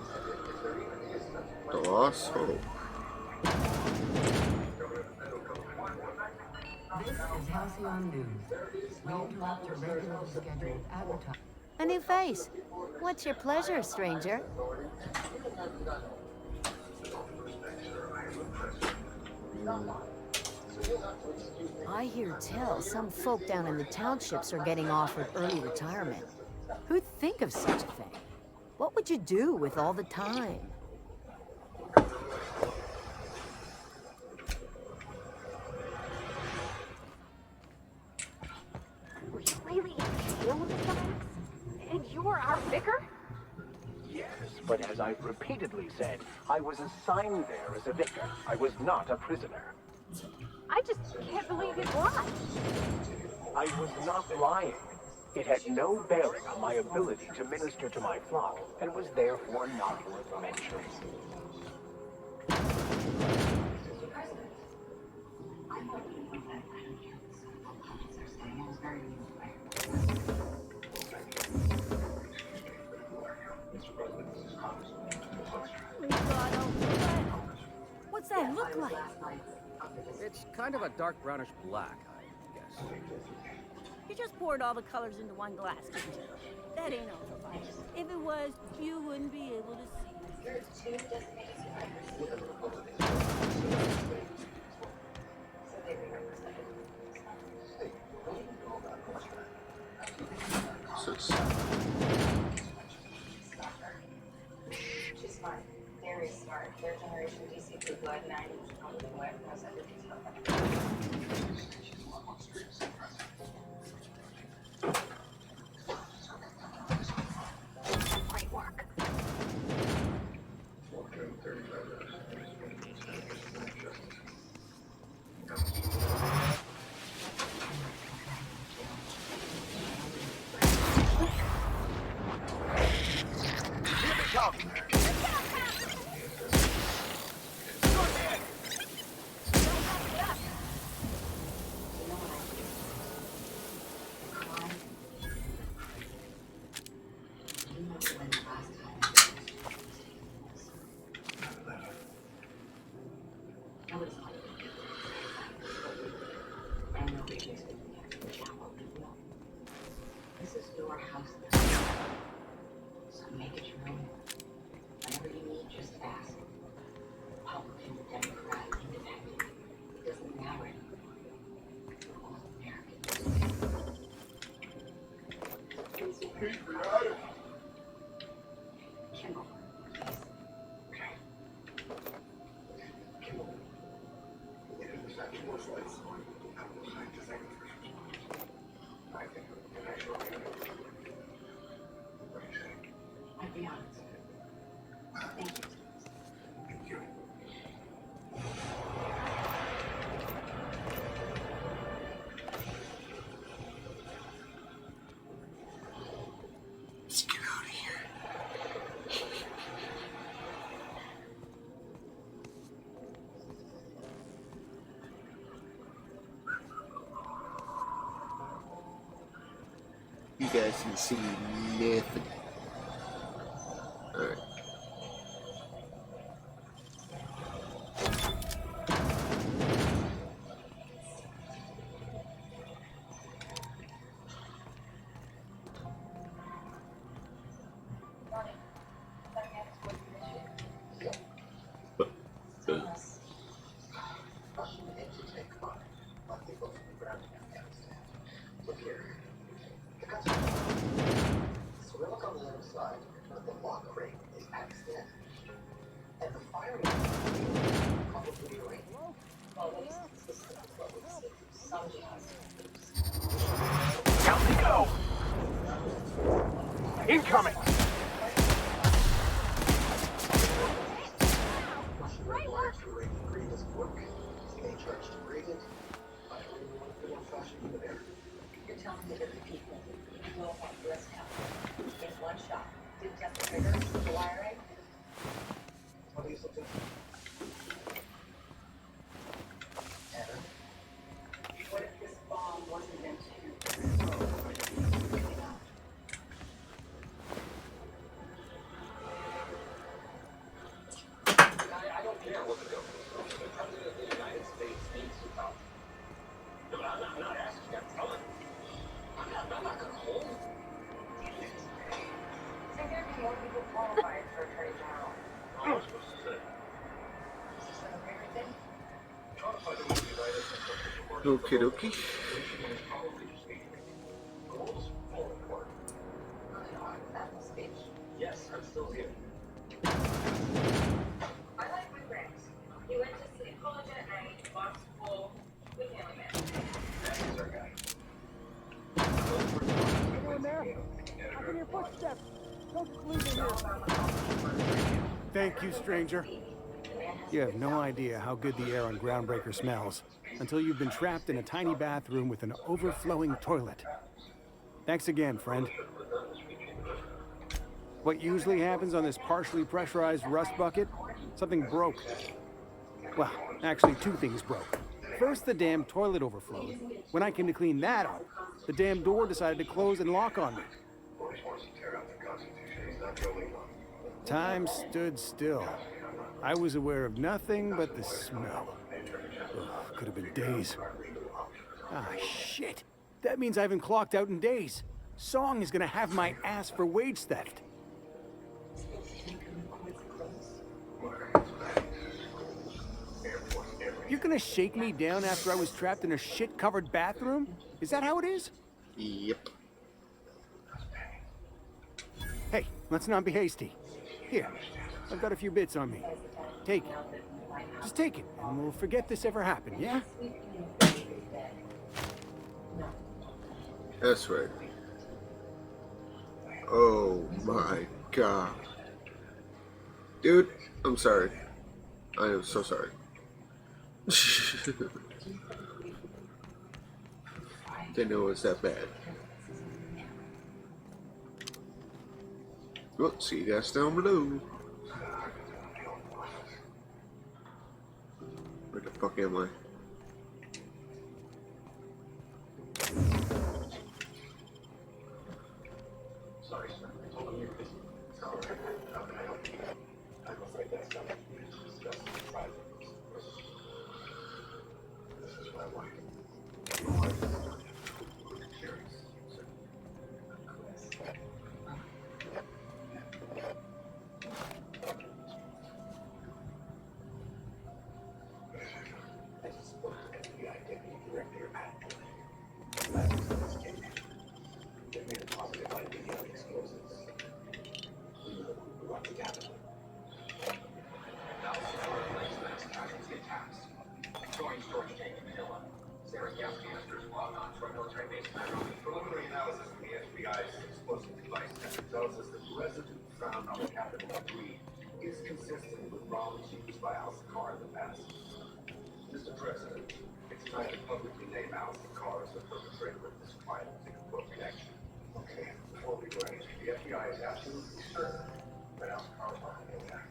The Lost Hope. This is Halcyon News. We interrupt your regularly scheduled advertising. A new face. What's your pleasure, stranger? I hear tell some folk down in the townships are getting offered early retirement. Who'd think of such a thing? What would you do with all the time? Were you really in jail with the Max? And you were our vicar? Yes, but as I've repeatedly said, I was assigned there as a vicar. I was not a prisoner. I just can't believe his lie. I was not lying. It had no bearing on my ability to minister to my flock, and was therefore not worth mentioning. What's that look like? It's kind of a dark brownish black, I guess. You just poured all the colors into one glass, didn't you? That ain't ultraviolet. If it was, you wouldn't be able to see it. She's smart. Very smart. Third generation DC blue blood, 90s. Web knows everything about that. Great work. This is your house now. So make it your own. Whatever you need, just ask. Republican, Democrat, Independent. It doesn't matter anymore. We're all Americans. Kimball, please. Okay. Kimball. I'd be honest. Thank you. Thank you. Let's get out of here. You guys can see nothing. Alright. Look here. So we look on the other side, but the lock rate is Pakistan. And the firing is probably Iran. Well, what is consistent with what we see from some jihadists. Out we go! Incoming! Russian wired to Iranian grade doesn't work. They charge to grade it. I don't really want to put on fashion over there. You're telling me that the people will have less help in one shot. Did just the trigger, the wiring? What do you suggest? Anna? What if this bomb wasn't meant to? Okie dokie. Yes, I'm still here. I like my friends. He went to sleep college at night, box full, with hailing it. That's our guy. Anyone there? I can hear footsteps. Don't leave me here. Thank you, stranger. You have no idea how good the air on Groundbreaker smells until you've been trapped in a tiny bathroom with an overflowing toilet. Thanks again, friend. What usually happens on this partially pressurized rust bucket? Something broke. Well, actually, two things broke. First, the damn toilet overflowed. When I came to clean that up, the damn door decided to close and lock on me. Time stood still. I was aware of nothing but the smell. Ugh, could have been days. Ah, shit. That means I haven't clocked out in days. Song is gonna have my ass for wage theft. You're gonna shake me down after I was trapped in a shit-covered bathroom? Is that how it is? Yep. Hey, let's not be hasty. Here, I've got a few bits on me. Take it. Just take it, and we'll forget this ever happened, yeah? That's right. Oh my god. Dude, I'm sorry. I am so sorry. Didn't know it was that bad. Well, see you guys down below. Where the fuck am I? Sorry, sir. I told him you were busy. How can I help you? I'm afraid that's not what we discussed in private. This is my wife. Your wife is curious, sir. I just spoke to FBI Deputy Director at they made a positive ID on explosives. We know who brought the capital. Now, casualty attacks. Going storage tank in Manila. Sarah gas canisters while on to our military base in Nairobi. Preliminary analysis from the FBI's explosive device tester tells us that the residue found on the capital debris is consistent with rounds used by Al-Sakar in the past. Mr. President, it's time to publicly name Al-Sakar as the perpetrator of this crime and take appropriate action. Okay, before we go any, the FBI is absolutely certain that Al-Sakar is behind the attack.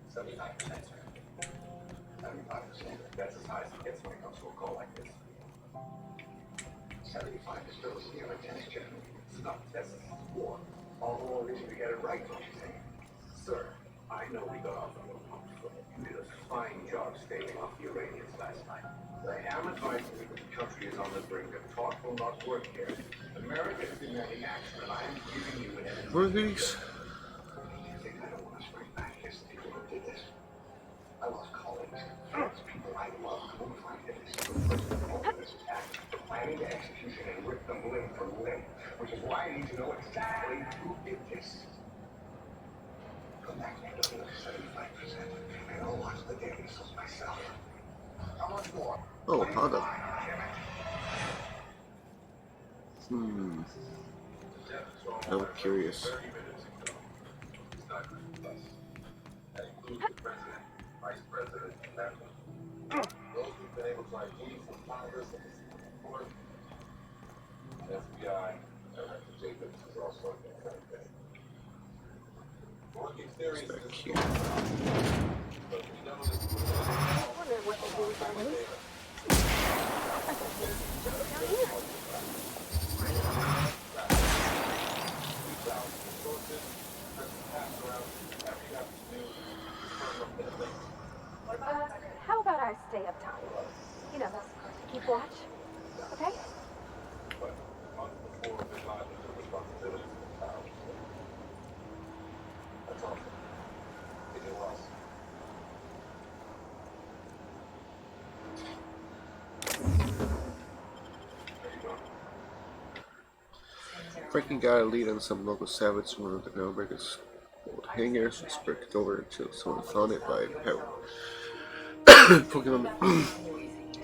75%, sir. 75%. That's as high as it gets when it comes to a call like this. 75 is still a scale of 10, General. It's not a test, it's war. All the more reason to get it right, don't you think? Sir, I know we got off on the wrong foot. You did a fine job staying off the Iranians last night. I am advising you that the country is on the brink of talk will not work here. America is demanding action, and I am giving you an enemy. What are these? You think I don't want to spring back against the people who did this? I lost colleagues, friends, people I love. I won't find this attack, the planning, the execution, and rip them limb from limb, which is why I need to know exactly who did this. Come back to 75%, and I'll watch the damn missiles myself. How much more? Oh, how the... I'm curious. That includes the president, vice president, and that one. Those who've been able to ID from Congress and the Supreme Court, FBI, Director Jacobs is also in the same thing. Working theories is but we know this is How about I stay up top? You know, keep watch. Okay? but months before the lives and responsibilities of the child. That's all. It was. Breaking got a lead on some local savage. One of the groundbreakers' old hangars was bricked over until someone found it by Pokemon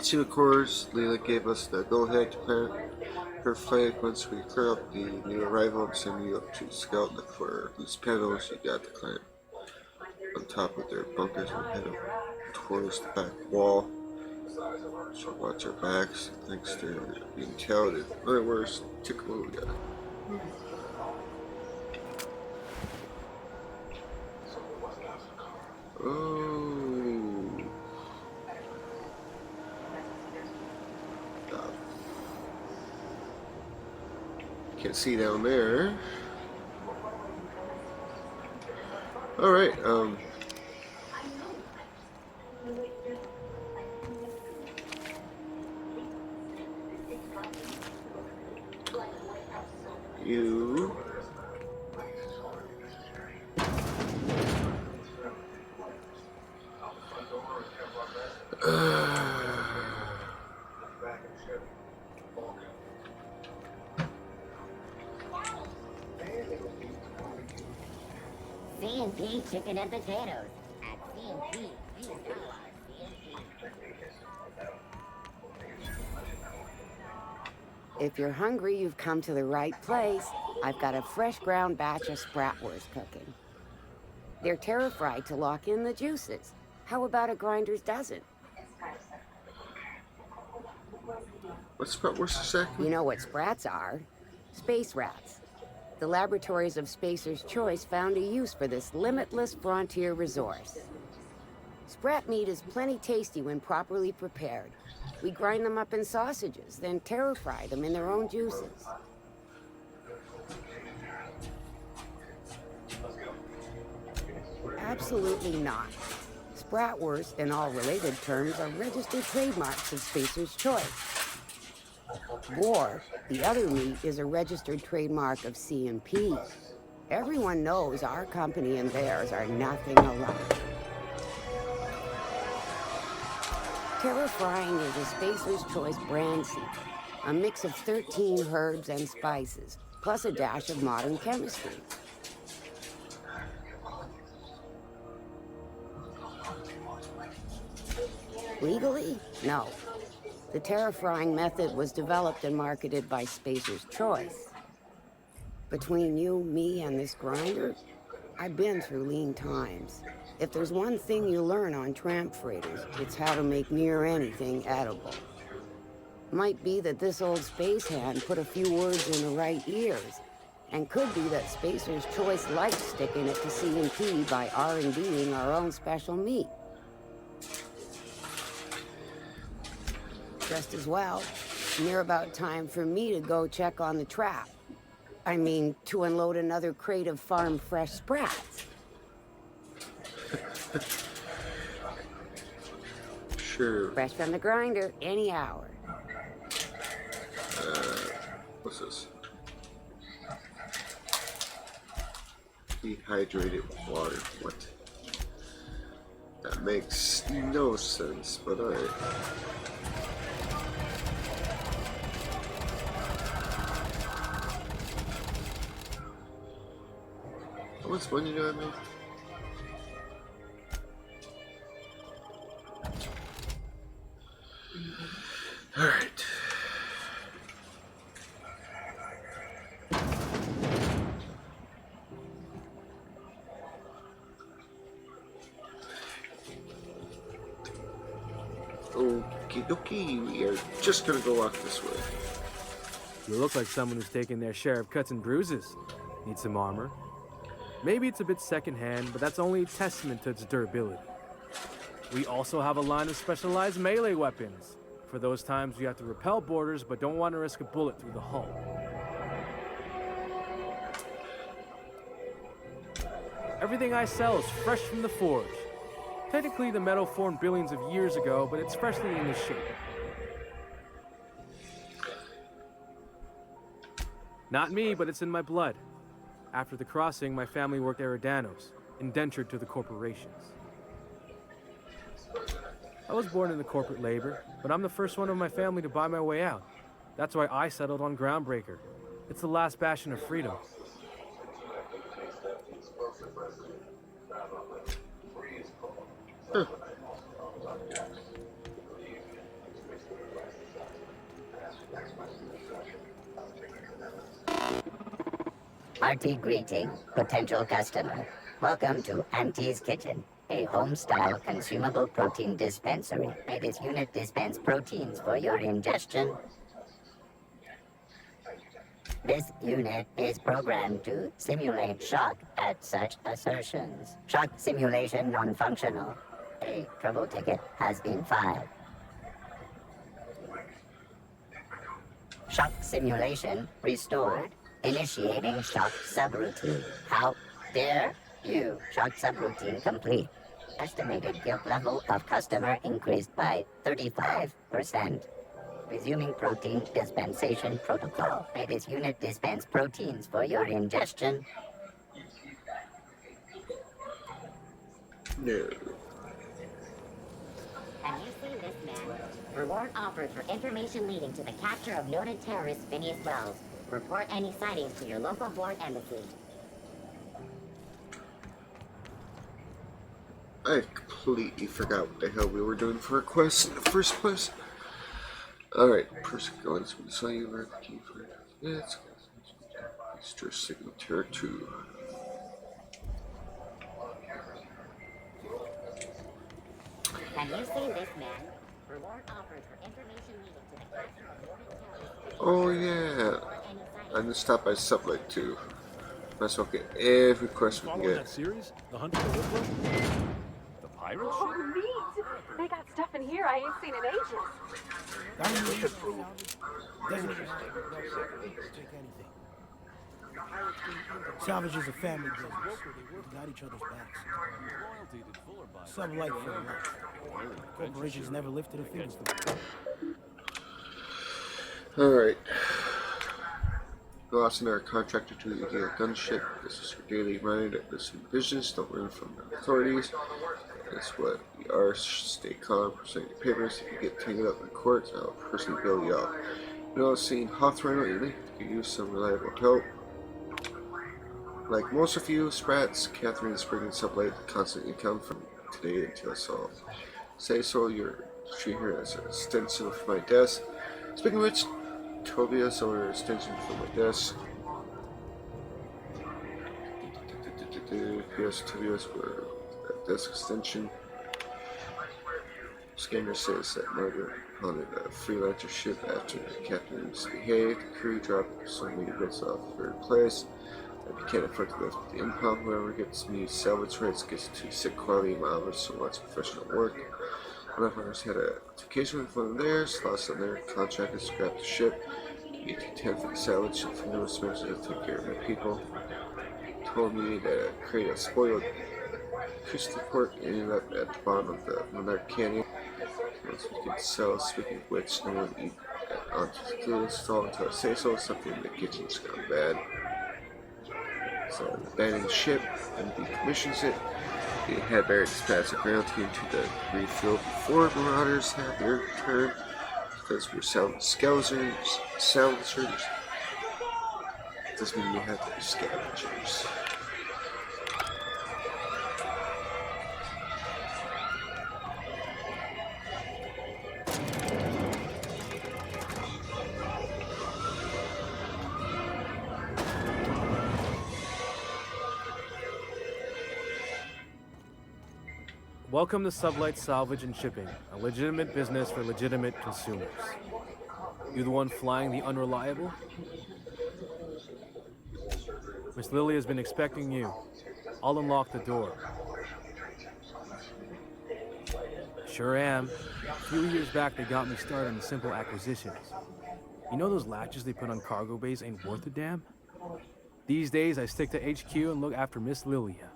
Team Cores. Leela gave us the go-ahead to plant her flag. Once we clear up the new arrival, I'm sending you up to scout, look for these panels. You got to climb on top of their bunkers and head up towards the back wall. So watch our backs. Thanks to being touted. Alright, where's Tickle guy? Oh. Can't see down there. Alright, you C&P chicken and potatoes. At C&P, we know our C&P. If you're hungry, you've come to the right place. I've got a fresh ground batch of spratwurst cooking. They're terra-fried to lock in the juices. How about a grinder's dozen? What's Spratwurst exactly? You know what sprats are? Space rats. The laboratories of Spacer's Choice found a use for this limitless frontier resource. Sprat meat is plenty tasty when properly prepared. We grind them up in sausages, then terra-fry them in their own juices. Absolutely not. Spratwurst and all related terms are registered trademarks of Spacer's Choice. Boar, the other meat, is a registered trademark of C&P. Everyone knows our company and theirs are nothing alike. Terra-frying is a Spacer's Choice brand secret, a mix of 13 herbs and spices, plus a dash of modern chemistry. Legally? No. The terra-frying method was developed and marketed by Spacer's Choice. Between you, me, and this grinder, I've been through lean times. If there's one thing you learn on tramp freighters, it's how to make near anything edible. Might be that this old space hand put a few words in the right ears, and could be that Spacer's Choice likes sticking it to C&P by R&Ding our own special meat. Just as well, near about time for me to go check on the trap. I mean, to unload another crate of farm-fresh sprats. Sure. Fresh from the grinder, any hour. What's this? Dehydrated water. What? That makes no sense, but alright. How much money do I make? Alright. Okie dokie, we are just gonna go walk this way. You look like someone who's taken their share of cuts and bruises. Need some armor? Maybe it's a bit secondhand, but that's only a testament to its durability. We also have a line of specialized melee weapons, for those times you have to repel boarders but don't want to risk a bullet through the hull. Everything I sell is fresh from the forge. Technically, the metal formed billions of years ago, but it's freshly in this shape. Not me, but it's in my blood. After the crossing, my family worked Eridanos, indentured to the corporations. I was born into corporate labor, but I'm the first one of my family to buy my way out. That's why I settled on Groundbreaker. It's the last bastion of freedom. Huh. Hearty greeting, potential customer. Welcome to Auntie's Kitchen, a home-style consumable protein dispensary. May this unit dispense proteins for your ingestion. This unit is programmed to simulate shock at such assertions. Shock simulation non-functional. A trouble ticket has been filed. Shock simulation restored. Initiating shock subroutine. How dare you? Shock subroutine complete. Estimated guilt level of customer increased by 35%. Resuming protein dispensation protocol. May this unit dispense proteins for your ingestion. No. Have you seen this man? Reward offered for information leading to the capture of noted terrorist Phineas Wells. Report any sightings to your local board embassy. I completely forgot what the hell we were doing for a quest in the first place. Alright, person going to saw you were the key for it. Yeah, it's extra signature 2. Have you seen this man? Reward offered for information leading to the capture of noted terrorist. Oh yeah. I just stopped by Sublight too. That's okay. Every quest we can Following get. that series? The Hunt for the Whistler? The pirate ship? Oh, neat! They got stuff in here I ain't seen in ages. Salvage is a family business. We got each other's backs. Some light for life. Corporations never lifted a finger for it. Alright. Go out and our contractor to the illegal gunship. This is your daily reminder that this business. Don't run from the authorities. That's what we are. Stay calm, present your papers. If you get tangled up in court, I'll personally bail you out. You know, seeing Hawthorne lately, could use some reliable help. Like most of you, Sprats, Catherine is bringing Sublight constant income from today until solved. Say so, you're treating her as an extension of my desk. Speaking of which, Tobias or extension from my desk. Yes, Tobias were at desk extension. Scanner says that murder on a freelancer ship after the captain misbehaved. The crew dropped so many bits off third place. If you can't afford to lift the impound, whoever gets me salvage rates gets to sick quality mileage, so lots of professional work. One of ours had a altercation with one of theirs, lost on their contract and scrapped the ship. You get to 10 for the salvage, and for no expense, to take care of my people. Told me to create a spoiled acoustic port and ended up at the bottom of the Monarch Canyon. Once we could sell, speaking of which, no one eat onto the stall until I say so, something in the kitchen's gone bad. So, abandoned the ship and decommissions it. The head bear dispatched the ground team to the refill before marauders have their turn, because we're salvagers. Doesn't mean we have to be scavengers. Welcome to Sublight Salvage and Shipping, a legitimate business for legitimate consumers. You the one flying the unreliable? Miss Lily has been expecting you. I'll unlock the door. Sure am. A few years back, they got me started on simple acquisitions. You know those latches they put on cargo bays ain't worth a damn? These days, I stick to HQ and look after Miss Lilia.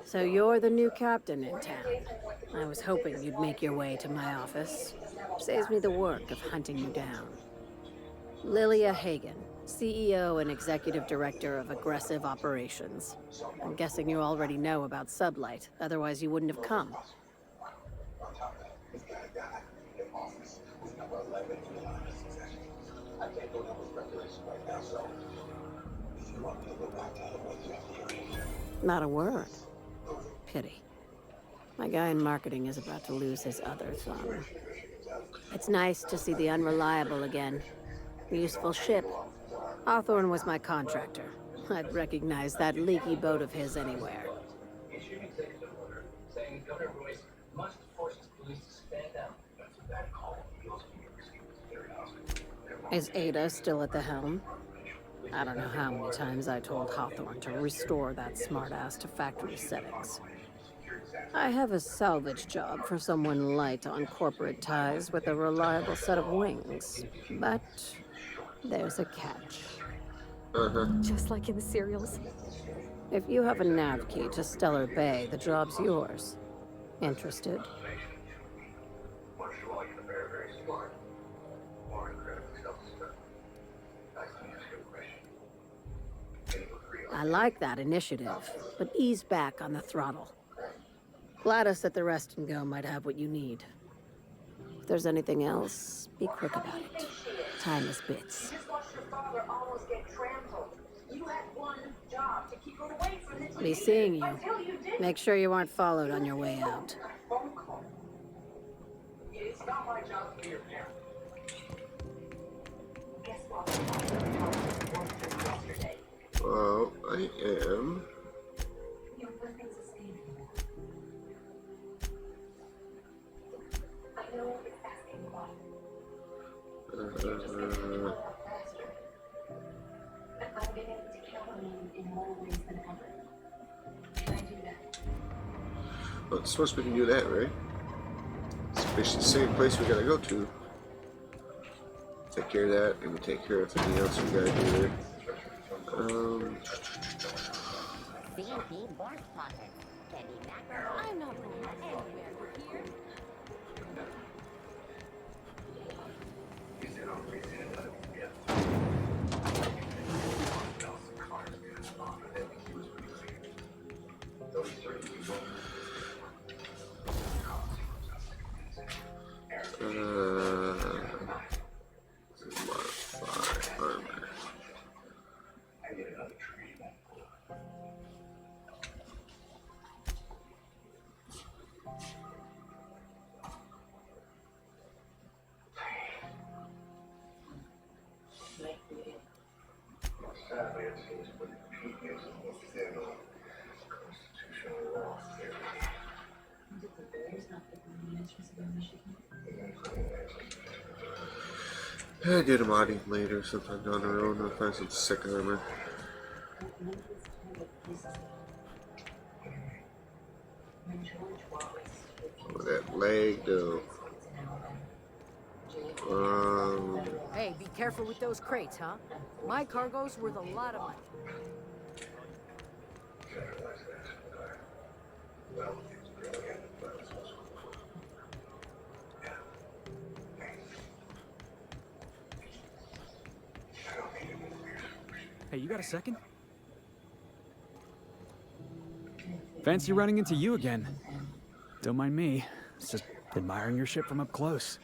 So you're the new captain in town. I was hoping you'd make your way to my office. Saves me the work of hunting you down. Lilia Hagen, CEO and Executive Director of Aggressive Operations. I'm guessing you already know about Sublight, otherwise you wouldn't have come. Not a word. Pity. My guy in marketing is about to lose his other thumb. It's nice to see the Unreliable again. Useful ship. Hawthorne was my contractor. I'd recognize that leaky boat of his anywhere. Issued executive order saying Governor Royce must force his police to stand down. That's a bad call. He also Is Ada still at the helm? I don't know how many times I told Hawthorne to restore that smartass to factory settings. I have a salvage job for someone light on corporate ties with a reliable set of wings, but there's a catch. Just like in the serials. If you have a nav key to Stellar Bay, the job's yours. Interested? I like that initiative, but ease back on the throttle. Gladys at the Rest and Go might have what you need. If there's anything else, be quick about it. Time is bits. Be seeing you. Make sure you aren't followed on your way out. It's not my job to be your parent. Guess what? Well, I am. Well, it's supposed we can do that, right? It's the same place we gotta go to. Take care of that, and we take care of anything else we gotta do there. I'm not going anywhere. Modify armor. Sadly, it seems what the peak is within constitutional law. I did a modding later sometime down the road. I'll find some sick armor. Oh, that leg though. Hey, be careful with those crates, huh? My cargo's worth a lot of money. Hey, you got a second? Fancy running into you again. Don't mind me. It's just admiring your ship from up close.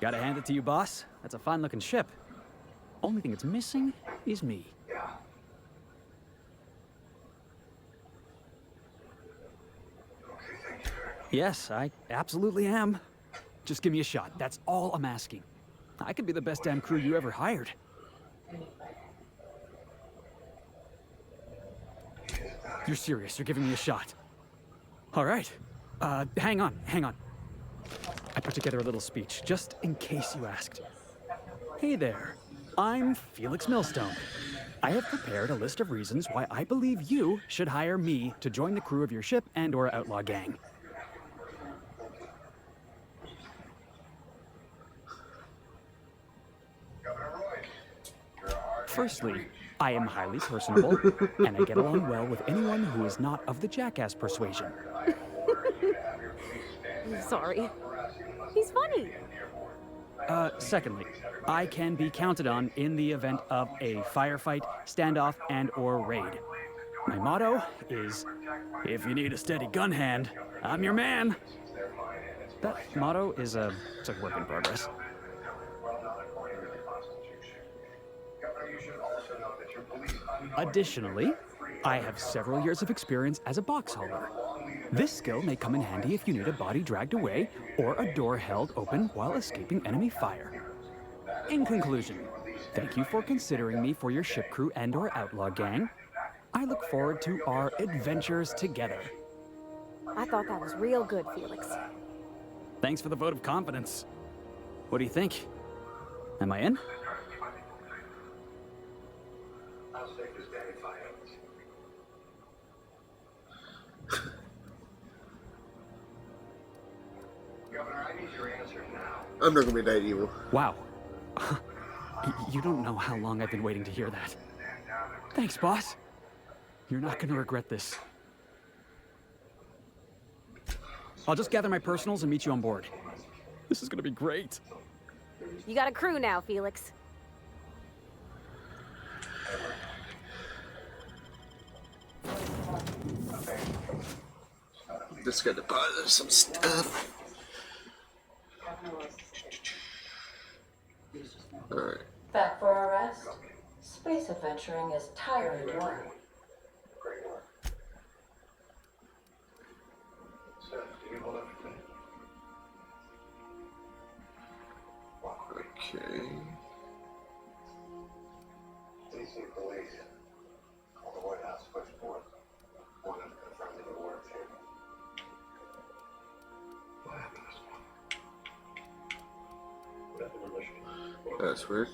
Gotta hand it to you, boss. That's a fine-looking ship. Only thing it's missing is me. Yes, I absolutely am. Just give me a shot. That's all I'm asking. I could be the best damn crew you ever hired. You're serious. You're giving me a shot. All right. Hang on. I put together a little speech, just in case you asked. Hey there. I'm Felix Millstone. I have prepared a list of reasons why I believe you should hire me to join the crew of your ship and/or outlaw gang. Firstly, I am highly personable, and I get along well with anyone who is not of the jackass persuasion. I'm sorry. He's funny. Secondly, I can be counted on in the event of a firefight, standoff, and/or raid. My motto is, if you need a steady gun hand, I'm your man. That motto is it's a work in progress. Additionally, I have several years of experience as a box hauler. This skill may come in handy if you need a body dragged away or a door held open while escaping enemy fire. In conclusion, thank you for considering me for your ship crew and/or outlaw gang. I look forward to our adventures together. I thought that was real good, Felix. Thanks for the vote of confidence. What do you think? Am I in? I'm not gonna be that evil. Wow. You don't know how long I've been waiting to hear that. Thanks, boss. You're not gonna regret this. I'll just gather my personals and meet you on board. This is gonna be great. You got a crew now, Felix. Just gotta bother some stuff. Alright. Back for a rest? Space adventuring is tiring work. Okay. DC police. Call the White House switchboard. One of them confirmed that it worked here. What happened to this one? What happened to Michigan? That's weird.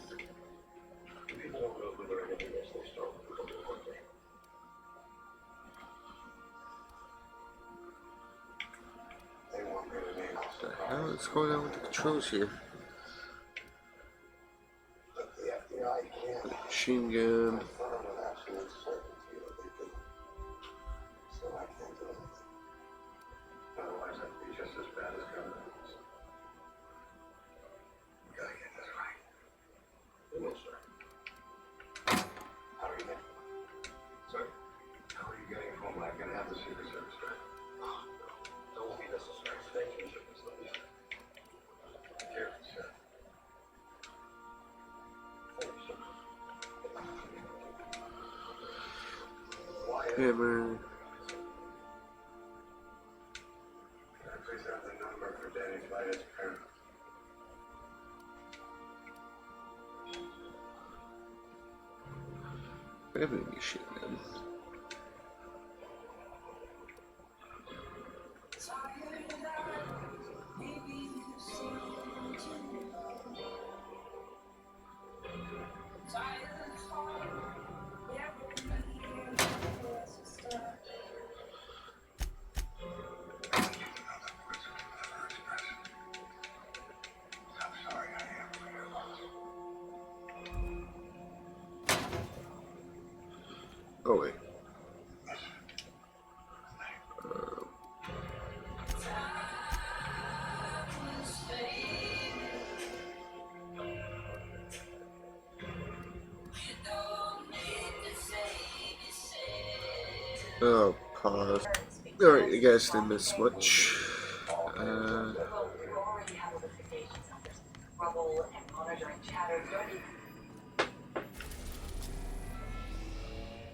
People don't know who they're getting this. They start with the one thing. They want me to name What the hell is going on with the controls here? Machine gun. Otherwise, I'd be just as bad as governments. We gotta get this right. No, sir. How are you getting? Sorry? How are you getting home? I'm gonna have the Secret Service right. Oh, no. Don't be necessary. Thank you, Mr. Here, sir. Thank you, sir. Hammer. Please have the number for Danny Flight's parent. Everything is shit, man. Oh wait. Oh, pause. Alright, you guys didn't miss much.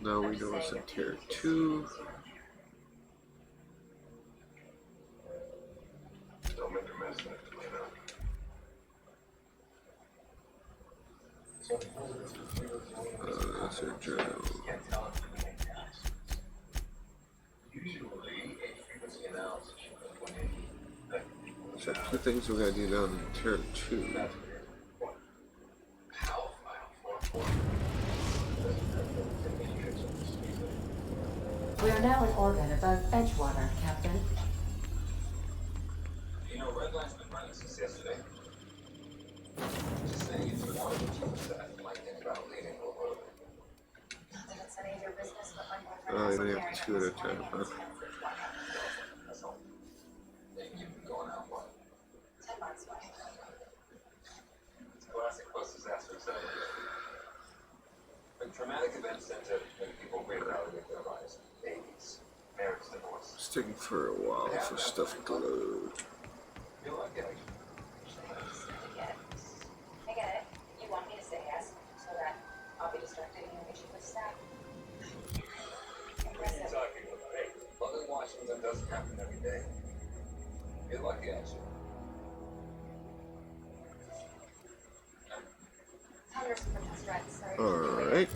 Now we know it's in tier 2. Don't make a mess of it, you know. That's our journal. So 2 things we're gonna do down in tier 2. We are now in orbit above Edgewater, Captain. You know, Red Line's been running since yesterday. Just saying it's the one of the teams that I might think about leaving over. Not that it's any of your business, but my boyfriend Oh, has you a only very have 2 at a time, huh? That's all. They can keep going out, what? 10 months away. Traumatic events tend to make people reevaluate their lives. Babies, marriage, divorce. It's taking for a while for stuff to load. You're lucky. I get it. You want me to say yes, so that I'll be distracted and you'll get you with staff. What are you talking about? Hey, love in Washington doesn't happen every day. You're lucky, actually. Alright.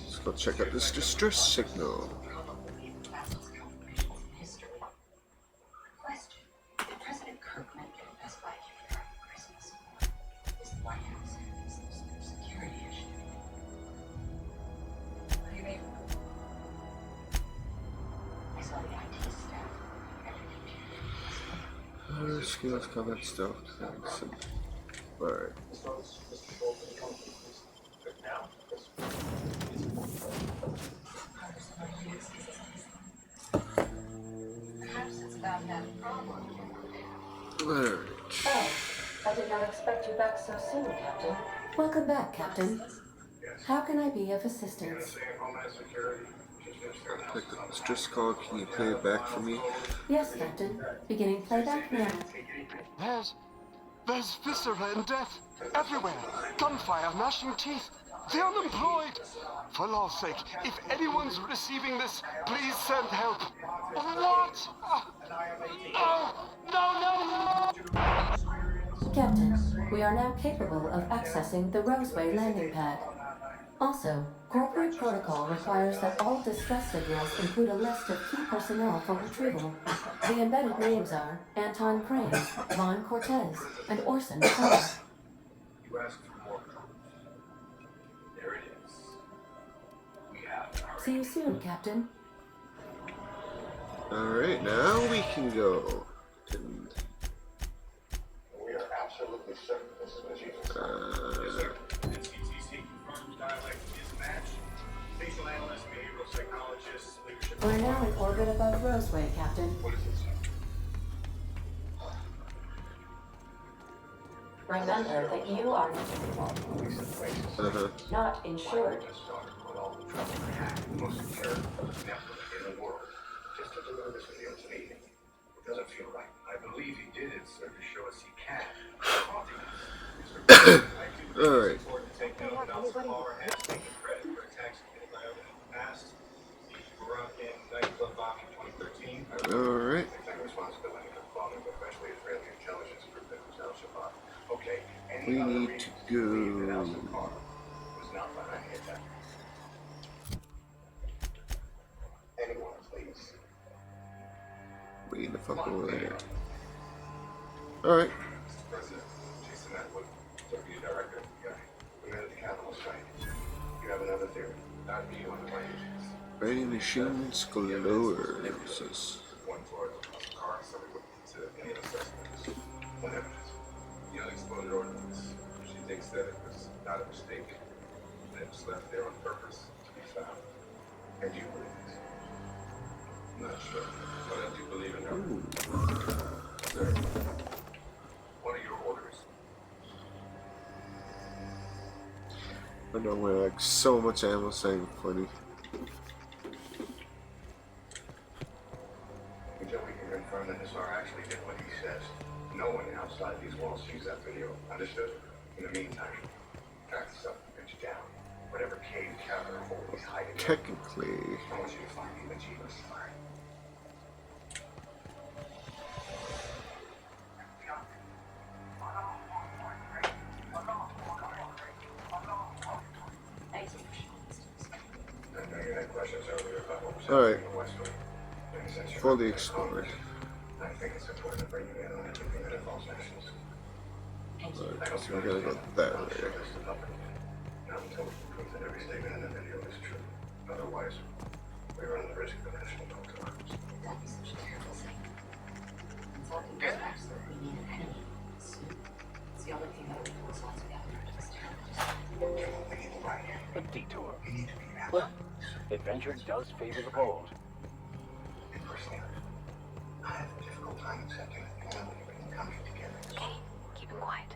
Let's go check out this distress signal. Question. Did President Kirkman get a Best Buy gift card for Christmas? Is the White House having some sort of security issue? What do you mean? I saw the IT staff. Skills, combat stuff. Alright. Perhaps it's about that problem. Alright. Oh, I did not expect you back so soon, Captain. Welcome back, Captain. How can I be of assistance? Pick up the distress call. Can you play it back for me? Yes, Captain. Beginning playback now. There's viscera and death everywhere. Gunfire, gnashing teeth. The unemployed. For law's sake, if anyone's receiving this, please send help. What? No! Captain, we are now capable of accessing the Roseway landing pad. Also, corporate protocol requires that all distress signals include a list of key personnel for retrieval. The embedded names are Anton Crane, Vaughn Cortez, and Orson Scott. You asked for more. There it is. We have it. See you soon, Captain. Alright, now we can go. And, We are absolutely certain this is what you dialect is matched. Facial analyst, behavioral psychologist, leadership. We're now in orbit above Roseway, Captain. What is this? Remember that you are not insured. Most secure network in the world. Just to deliver this video to me. It doesn't feel right. I believe he did it, sir, to show us he can. Alright. Alright. We need to go. Way the fuck over there. Alright. President, Jason Atwood, Deputy Director, we met at the Capitol site. You have another theory? Not me, one of my agents. Writing machines glowers. One floor of the car, so we wouldn't consider any other suspects. One evidence. The unexploded ordnance. She thinks that it was not a mistake. That it was left there on purpose to be found. And you believe this? I'm not sure. But I do believe in her. Sir, what are your orders? I know we're like so much ammo saying funny. Until we can confirm that Nassar actually did what he says, no one outside these walls sees that video. Understood? In the meantime, track the stuff and pitch down. Whatever cave, cavern, or hole he's hiding in. Technically. I want you to find me the Genius Fire. Alright. Fully explored. I think it's important to bring you in on everything that involves nationals. Alright, so we're gonna go that way. Not until we can prove that every statement in the video is true. Otherwise, we run the risk of a national call to arms. That'd be such a terrible thing. Talking goes back so that we need an enemy soon. It's the only thing that would pull us all together. It's terrible. A detour. Well, adventure does favor the bold. And personally, I have a difficult time accepting that the family can come together. Keep it quiet.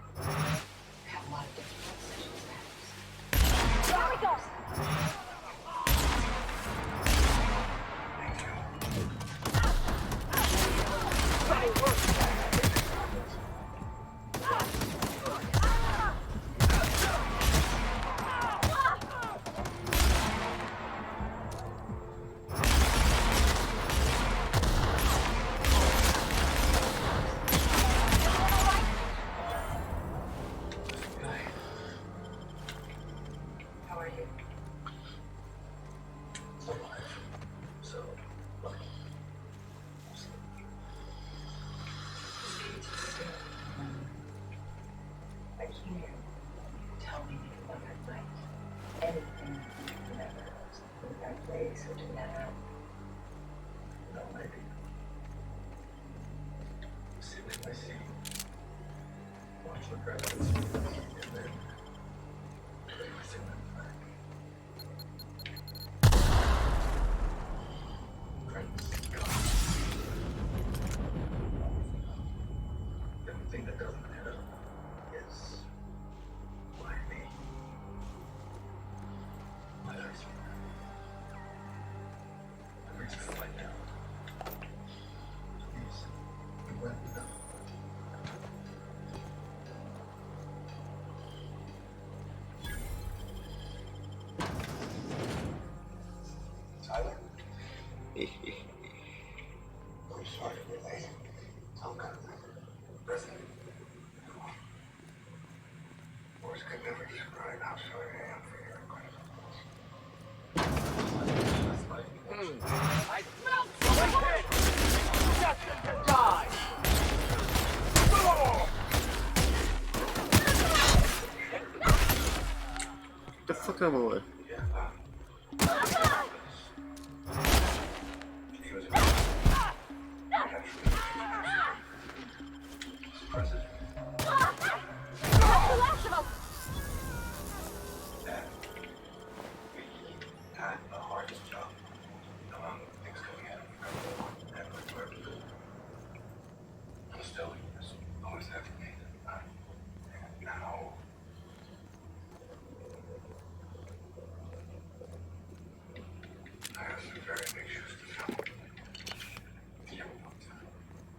Get the fuck out of my way.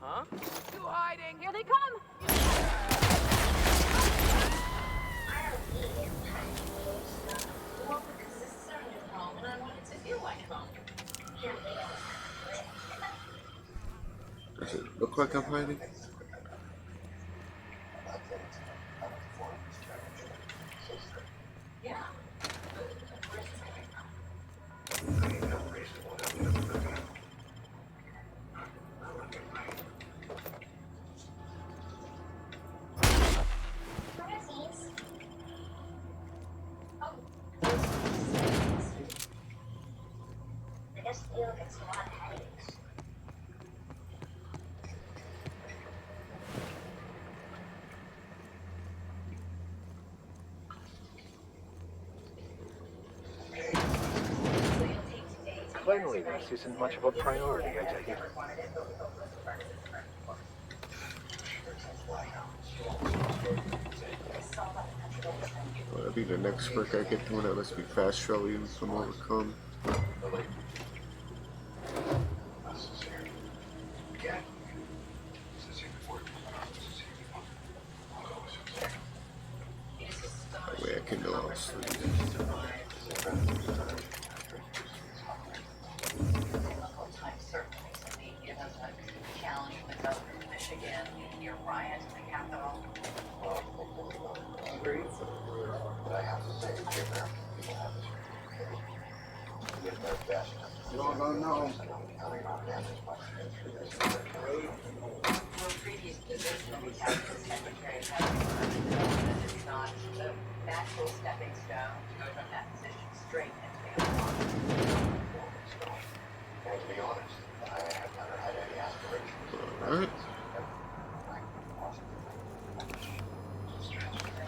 Huh? You hiding? Here they come! Does it look like I'm hiding? Cleanliness isn't much of a priority, I take it. Well, that'll be the next perk I get doing. That must be fast travel even from overcome. That way I can go all sleep. No. Natural stepping stone to go from that position straight into the unlock. And to be honest, I have never had any aspirations. Alright.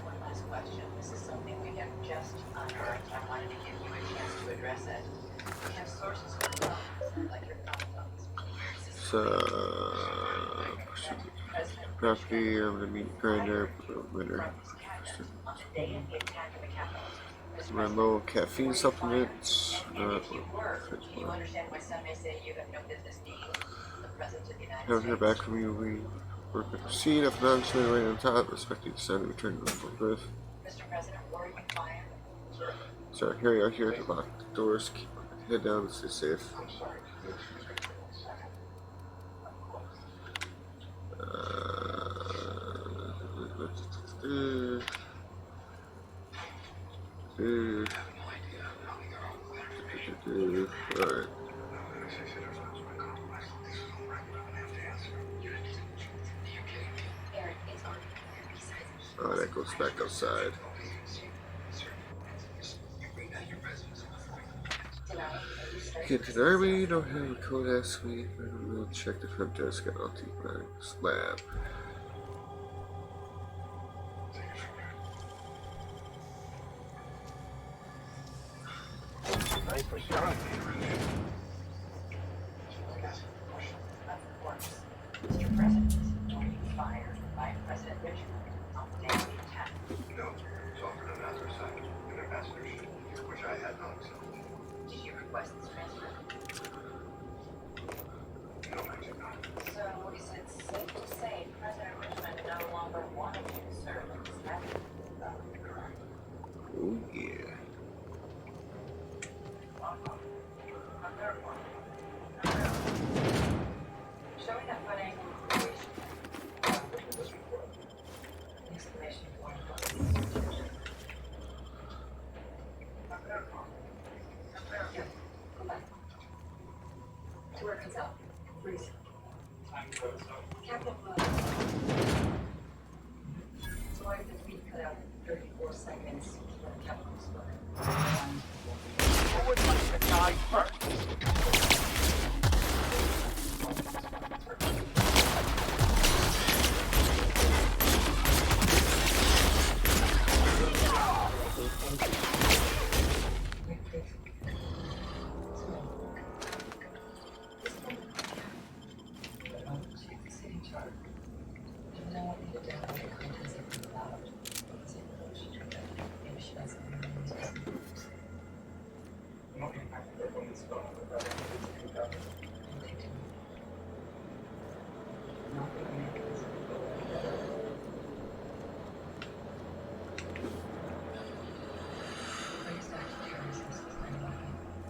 One last question. This is something we have just unearthed. I wanted to give you a chance to address it. We have sources for phones, like your phones. Property, I'm gonna meet grinder, winner. My low caffeine supplements. You understand why some may say you have no business being the president of the United Haven't States. heard back from you. We work at the scene. If not, I'm right on top. Expecting to send a return to the full growth. Mr. President, were you fired? Sorry, here we are here to lock the doors. Keep head down and stay safe. Alright. Oh, that goes back outside. Get to the army, don't have a code ask me. I don't really check the front desk at Alti's lab. Nice for shot. Mr. President, were you fired by President Richmond on the day of the attack? No, it's offered another assignment, an ambassadorship, which I had not accepted. Did you request this transfer? No, I did not. So, is it safe to say President Richmond no longer wanted you to serve in his cabinet? That would be correct. Oh, yeah. I've been seeking the chemicals for. Who would like to die first?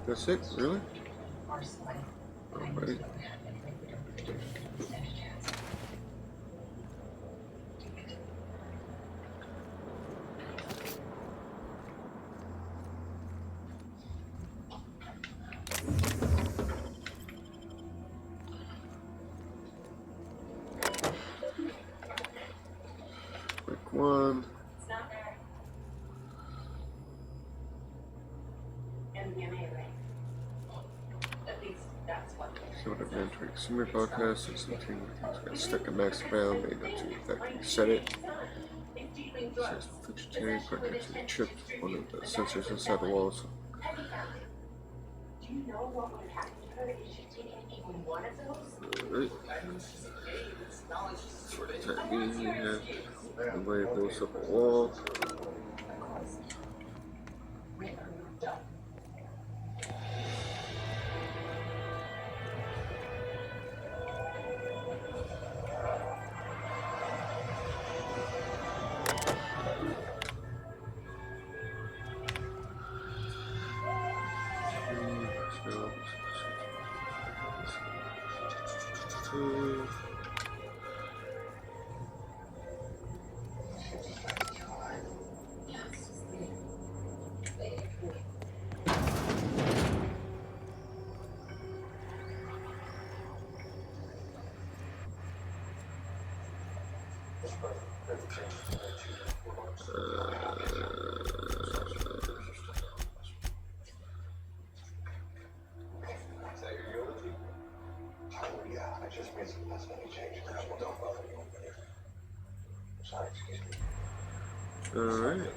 That's it? Really? Alright. Quick one. So what I've been to consumer podcast and something got stuck in max bound, made not to effectively set it. Says vegetarian part actually tripped one of the sensors inside the walls. Do you know what would have happened to her if she'd taken even one of those? Alright. For the time being, you have the way it blows up a wall. Alright.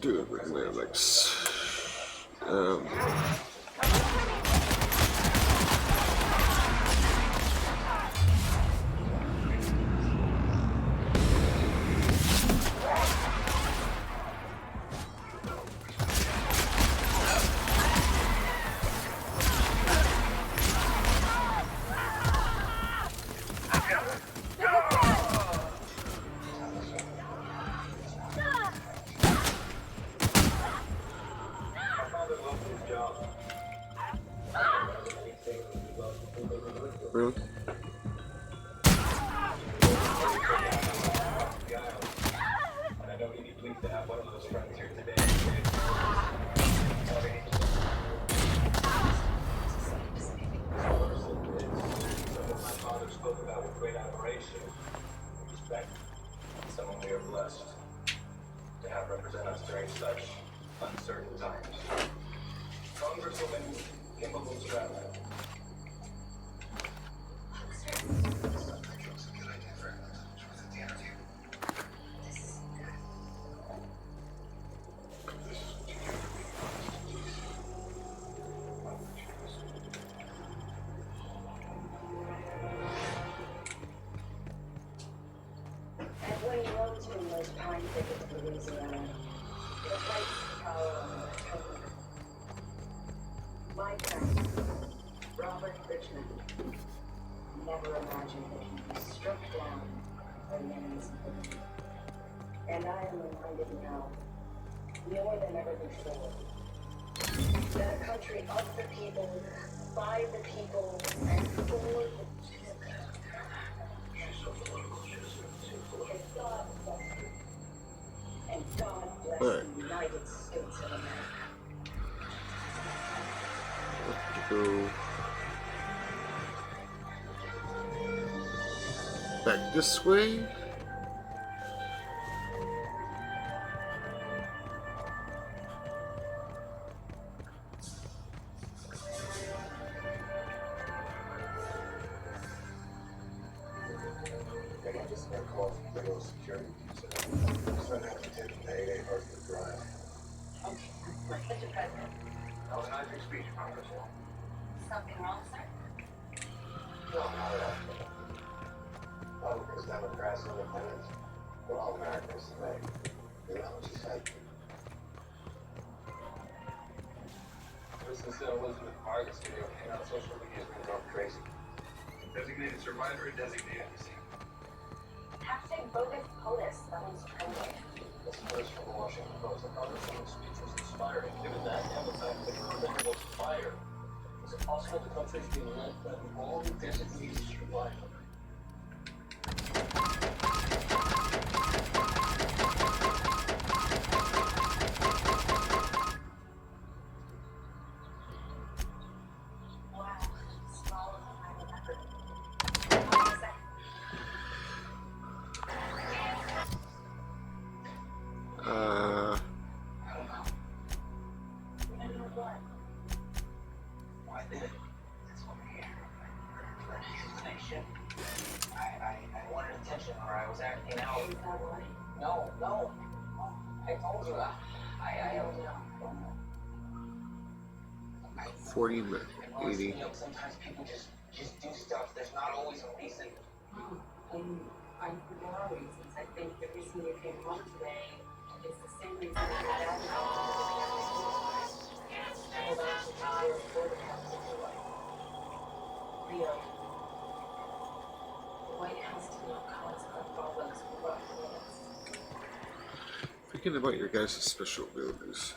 Do it with my legs. Really? I know you'd be pleased to have one of those friends here today. My father spoke about with great admiration and respect. Someone we are blessed to have represent us during such uncertain times. Congresswoman Kimberly Stratton. My friend, Robert Richmond, never imagined that he'd be struck down by the enemy's ability. And I am reminded now, more than ever before, that a country of the people, by the people, and for the people. And God bless the United States of America. Go. back this way. Something wrong, sir? No, not at all. Republicans, Democrats, Independents, we're all Americans today. You know what she said? Listen to Elizabeth Vargas video came out. Social media is going to go crazy. Designated survivor and designated deceased. Hashtag bogus POTUS. That one's trending. This is from the Washington Post. The Congresswoman's speech was inspiring. Given that and the fact that her event was fired, is it possible the country is being led by the wrong designated survivor? I wanted attention or I was acting out. No. I told you. I don't know. 40 minutes, 80. You know, sometimes people just do stuff. There's not always a reason. There are reasons. I think the reason you came home today is the same reason that your dad hold on to power for the Leo, the White House did not cause our problems for our minutes. Thinking about your guys' special abilities.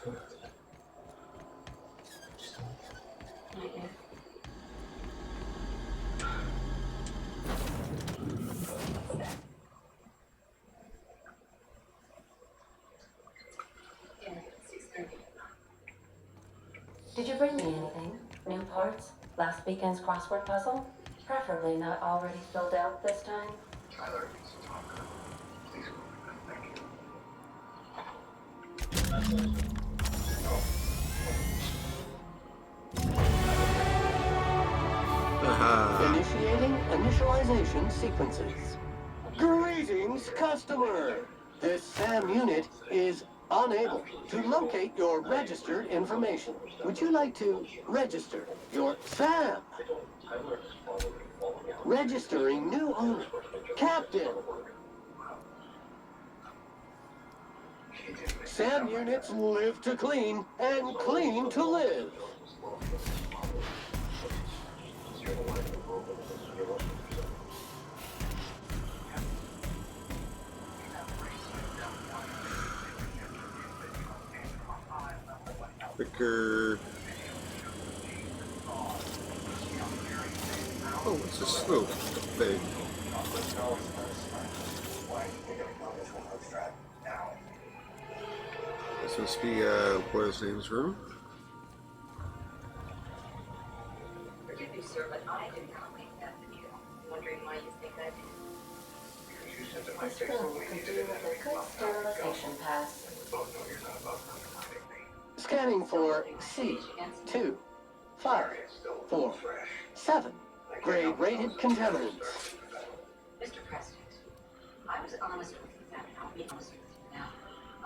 Did you bring me anything? New parts? Last weekend's crossword puzzle? Preferably not already filled out this time. Tyler needs to talk. Please go with me. Thank you. Initiating initialization sequences. Greetings, customer! This SAM unit is unable to locate your registered information. Would you like to register your SAM? Registering new owner, Captain. SAM units live to clean and clean to live. Quicker. Oh, what's this slow thing? This must be what his name's room. Forgive me, sir, but I did not make that video. Wondering why you think I did. This room could do with a good sterilization pass. Scanning for C2, 5, 4, 7. Grade rated contaminants. Mr. President, I was honest with you then, and I'll be honest with you now.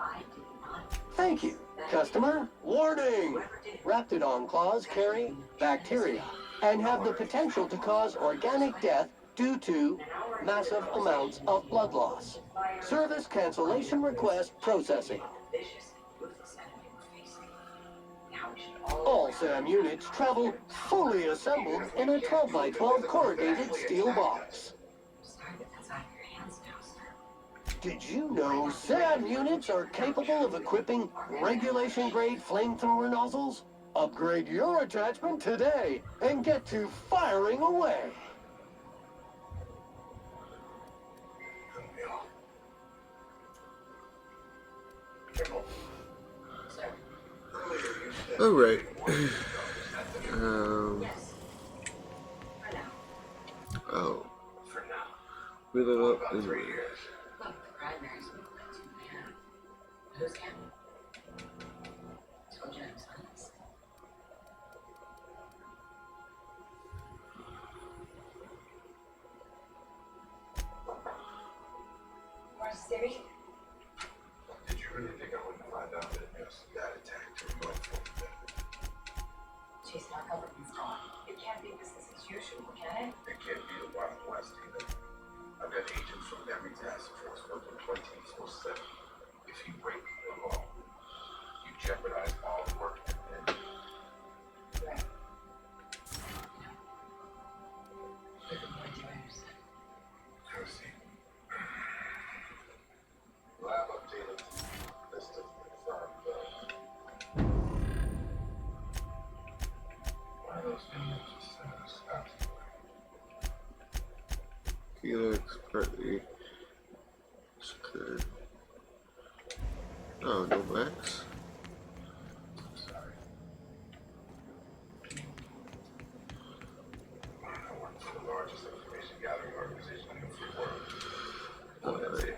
I did not. Thank you, customer. Warning! Raptidon claws carry bacteria and have the potential to cause organic death due to massive amounts of blood loss. Service cancellation request processing. All SAM units travel fully assembled in a 12x12 corrugated steel box. Sorry, but that's out of your hands now, sir. Did you know SAM units are capable of equipping regulation-grade flamethrower nozzles? Upgrade your attachment today and get to firing away. All right. Oh. Fill it up and Look, the primaries look like 2 p.m. Who's counting? Told you I was honest. Where's Siri? Did you really think I wouldn't find out that there's that attack to remote phone? She's not government's dog. It can't be business as usual, can it? It can't be the Wild West either. I've got agents from every task force working 24/7. If you break the law, you jeopardize all the work you've been doing. Right. Look at what you understand. Josie. Lab updated list of confirmed one of those videos just sent us out. Felix, partly. Okay. Oh, no Max. Sorry. I work for the largest information gathering organization in the free world. That's it.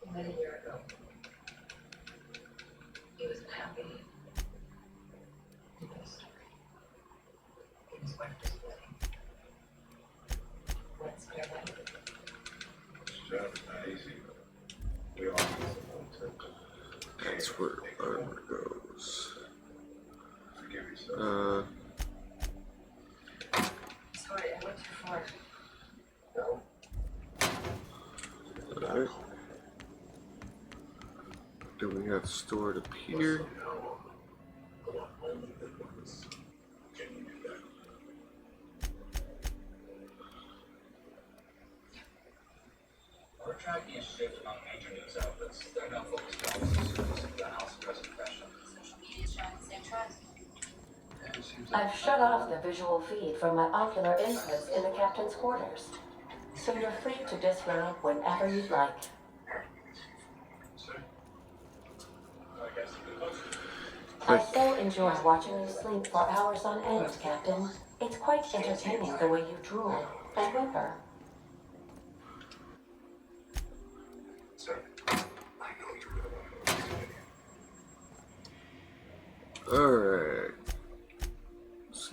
He went a year ago. He wasn't happy. He put a story. He was went to splitting. What's clear about it? This job is not easy. We all need someone to. That's where armor goes. Forgive yourself. Sorry, I went too far. No. Alright. Do we have stored up here? Can you do that? We're tracking a shift among major news outlets. They're now focused on exclusive gun house press impression. Social media showing the same trend. I've shut off the visual feed from my ocular inputs in the captain's quarters, so you're free to disrobe whenever you'd like. I so enjoy watching you sleep for hours on end, Captain. It's quite entertaining the way you drool and whimper. Sir, I know you really want to Alright. So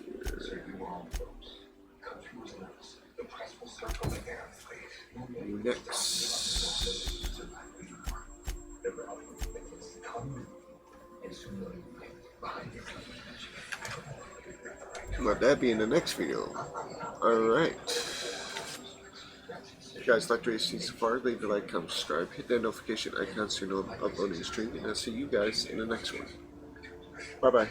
you all folks, come through as notice. The press will circle the air, please. Next. The rally is coming. And soon you'll be behind your Let that be in the next video. Alright. If you guys liked what you see so far, leave a like, comment, subscribe, hit that notification icon so you know I'm uploading the stream, and I'll see you guys in the next one. Bye bye.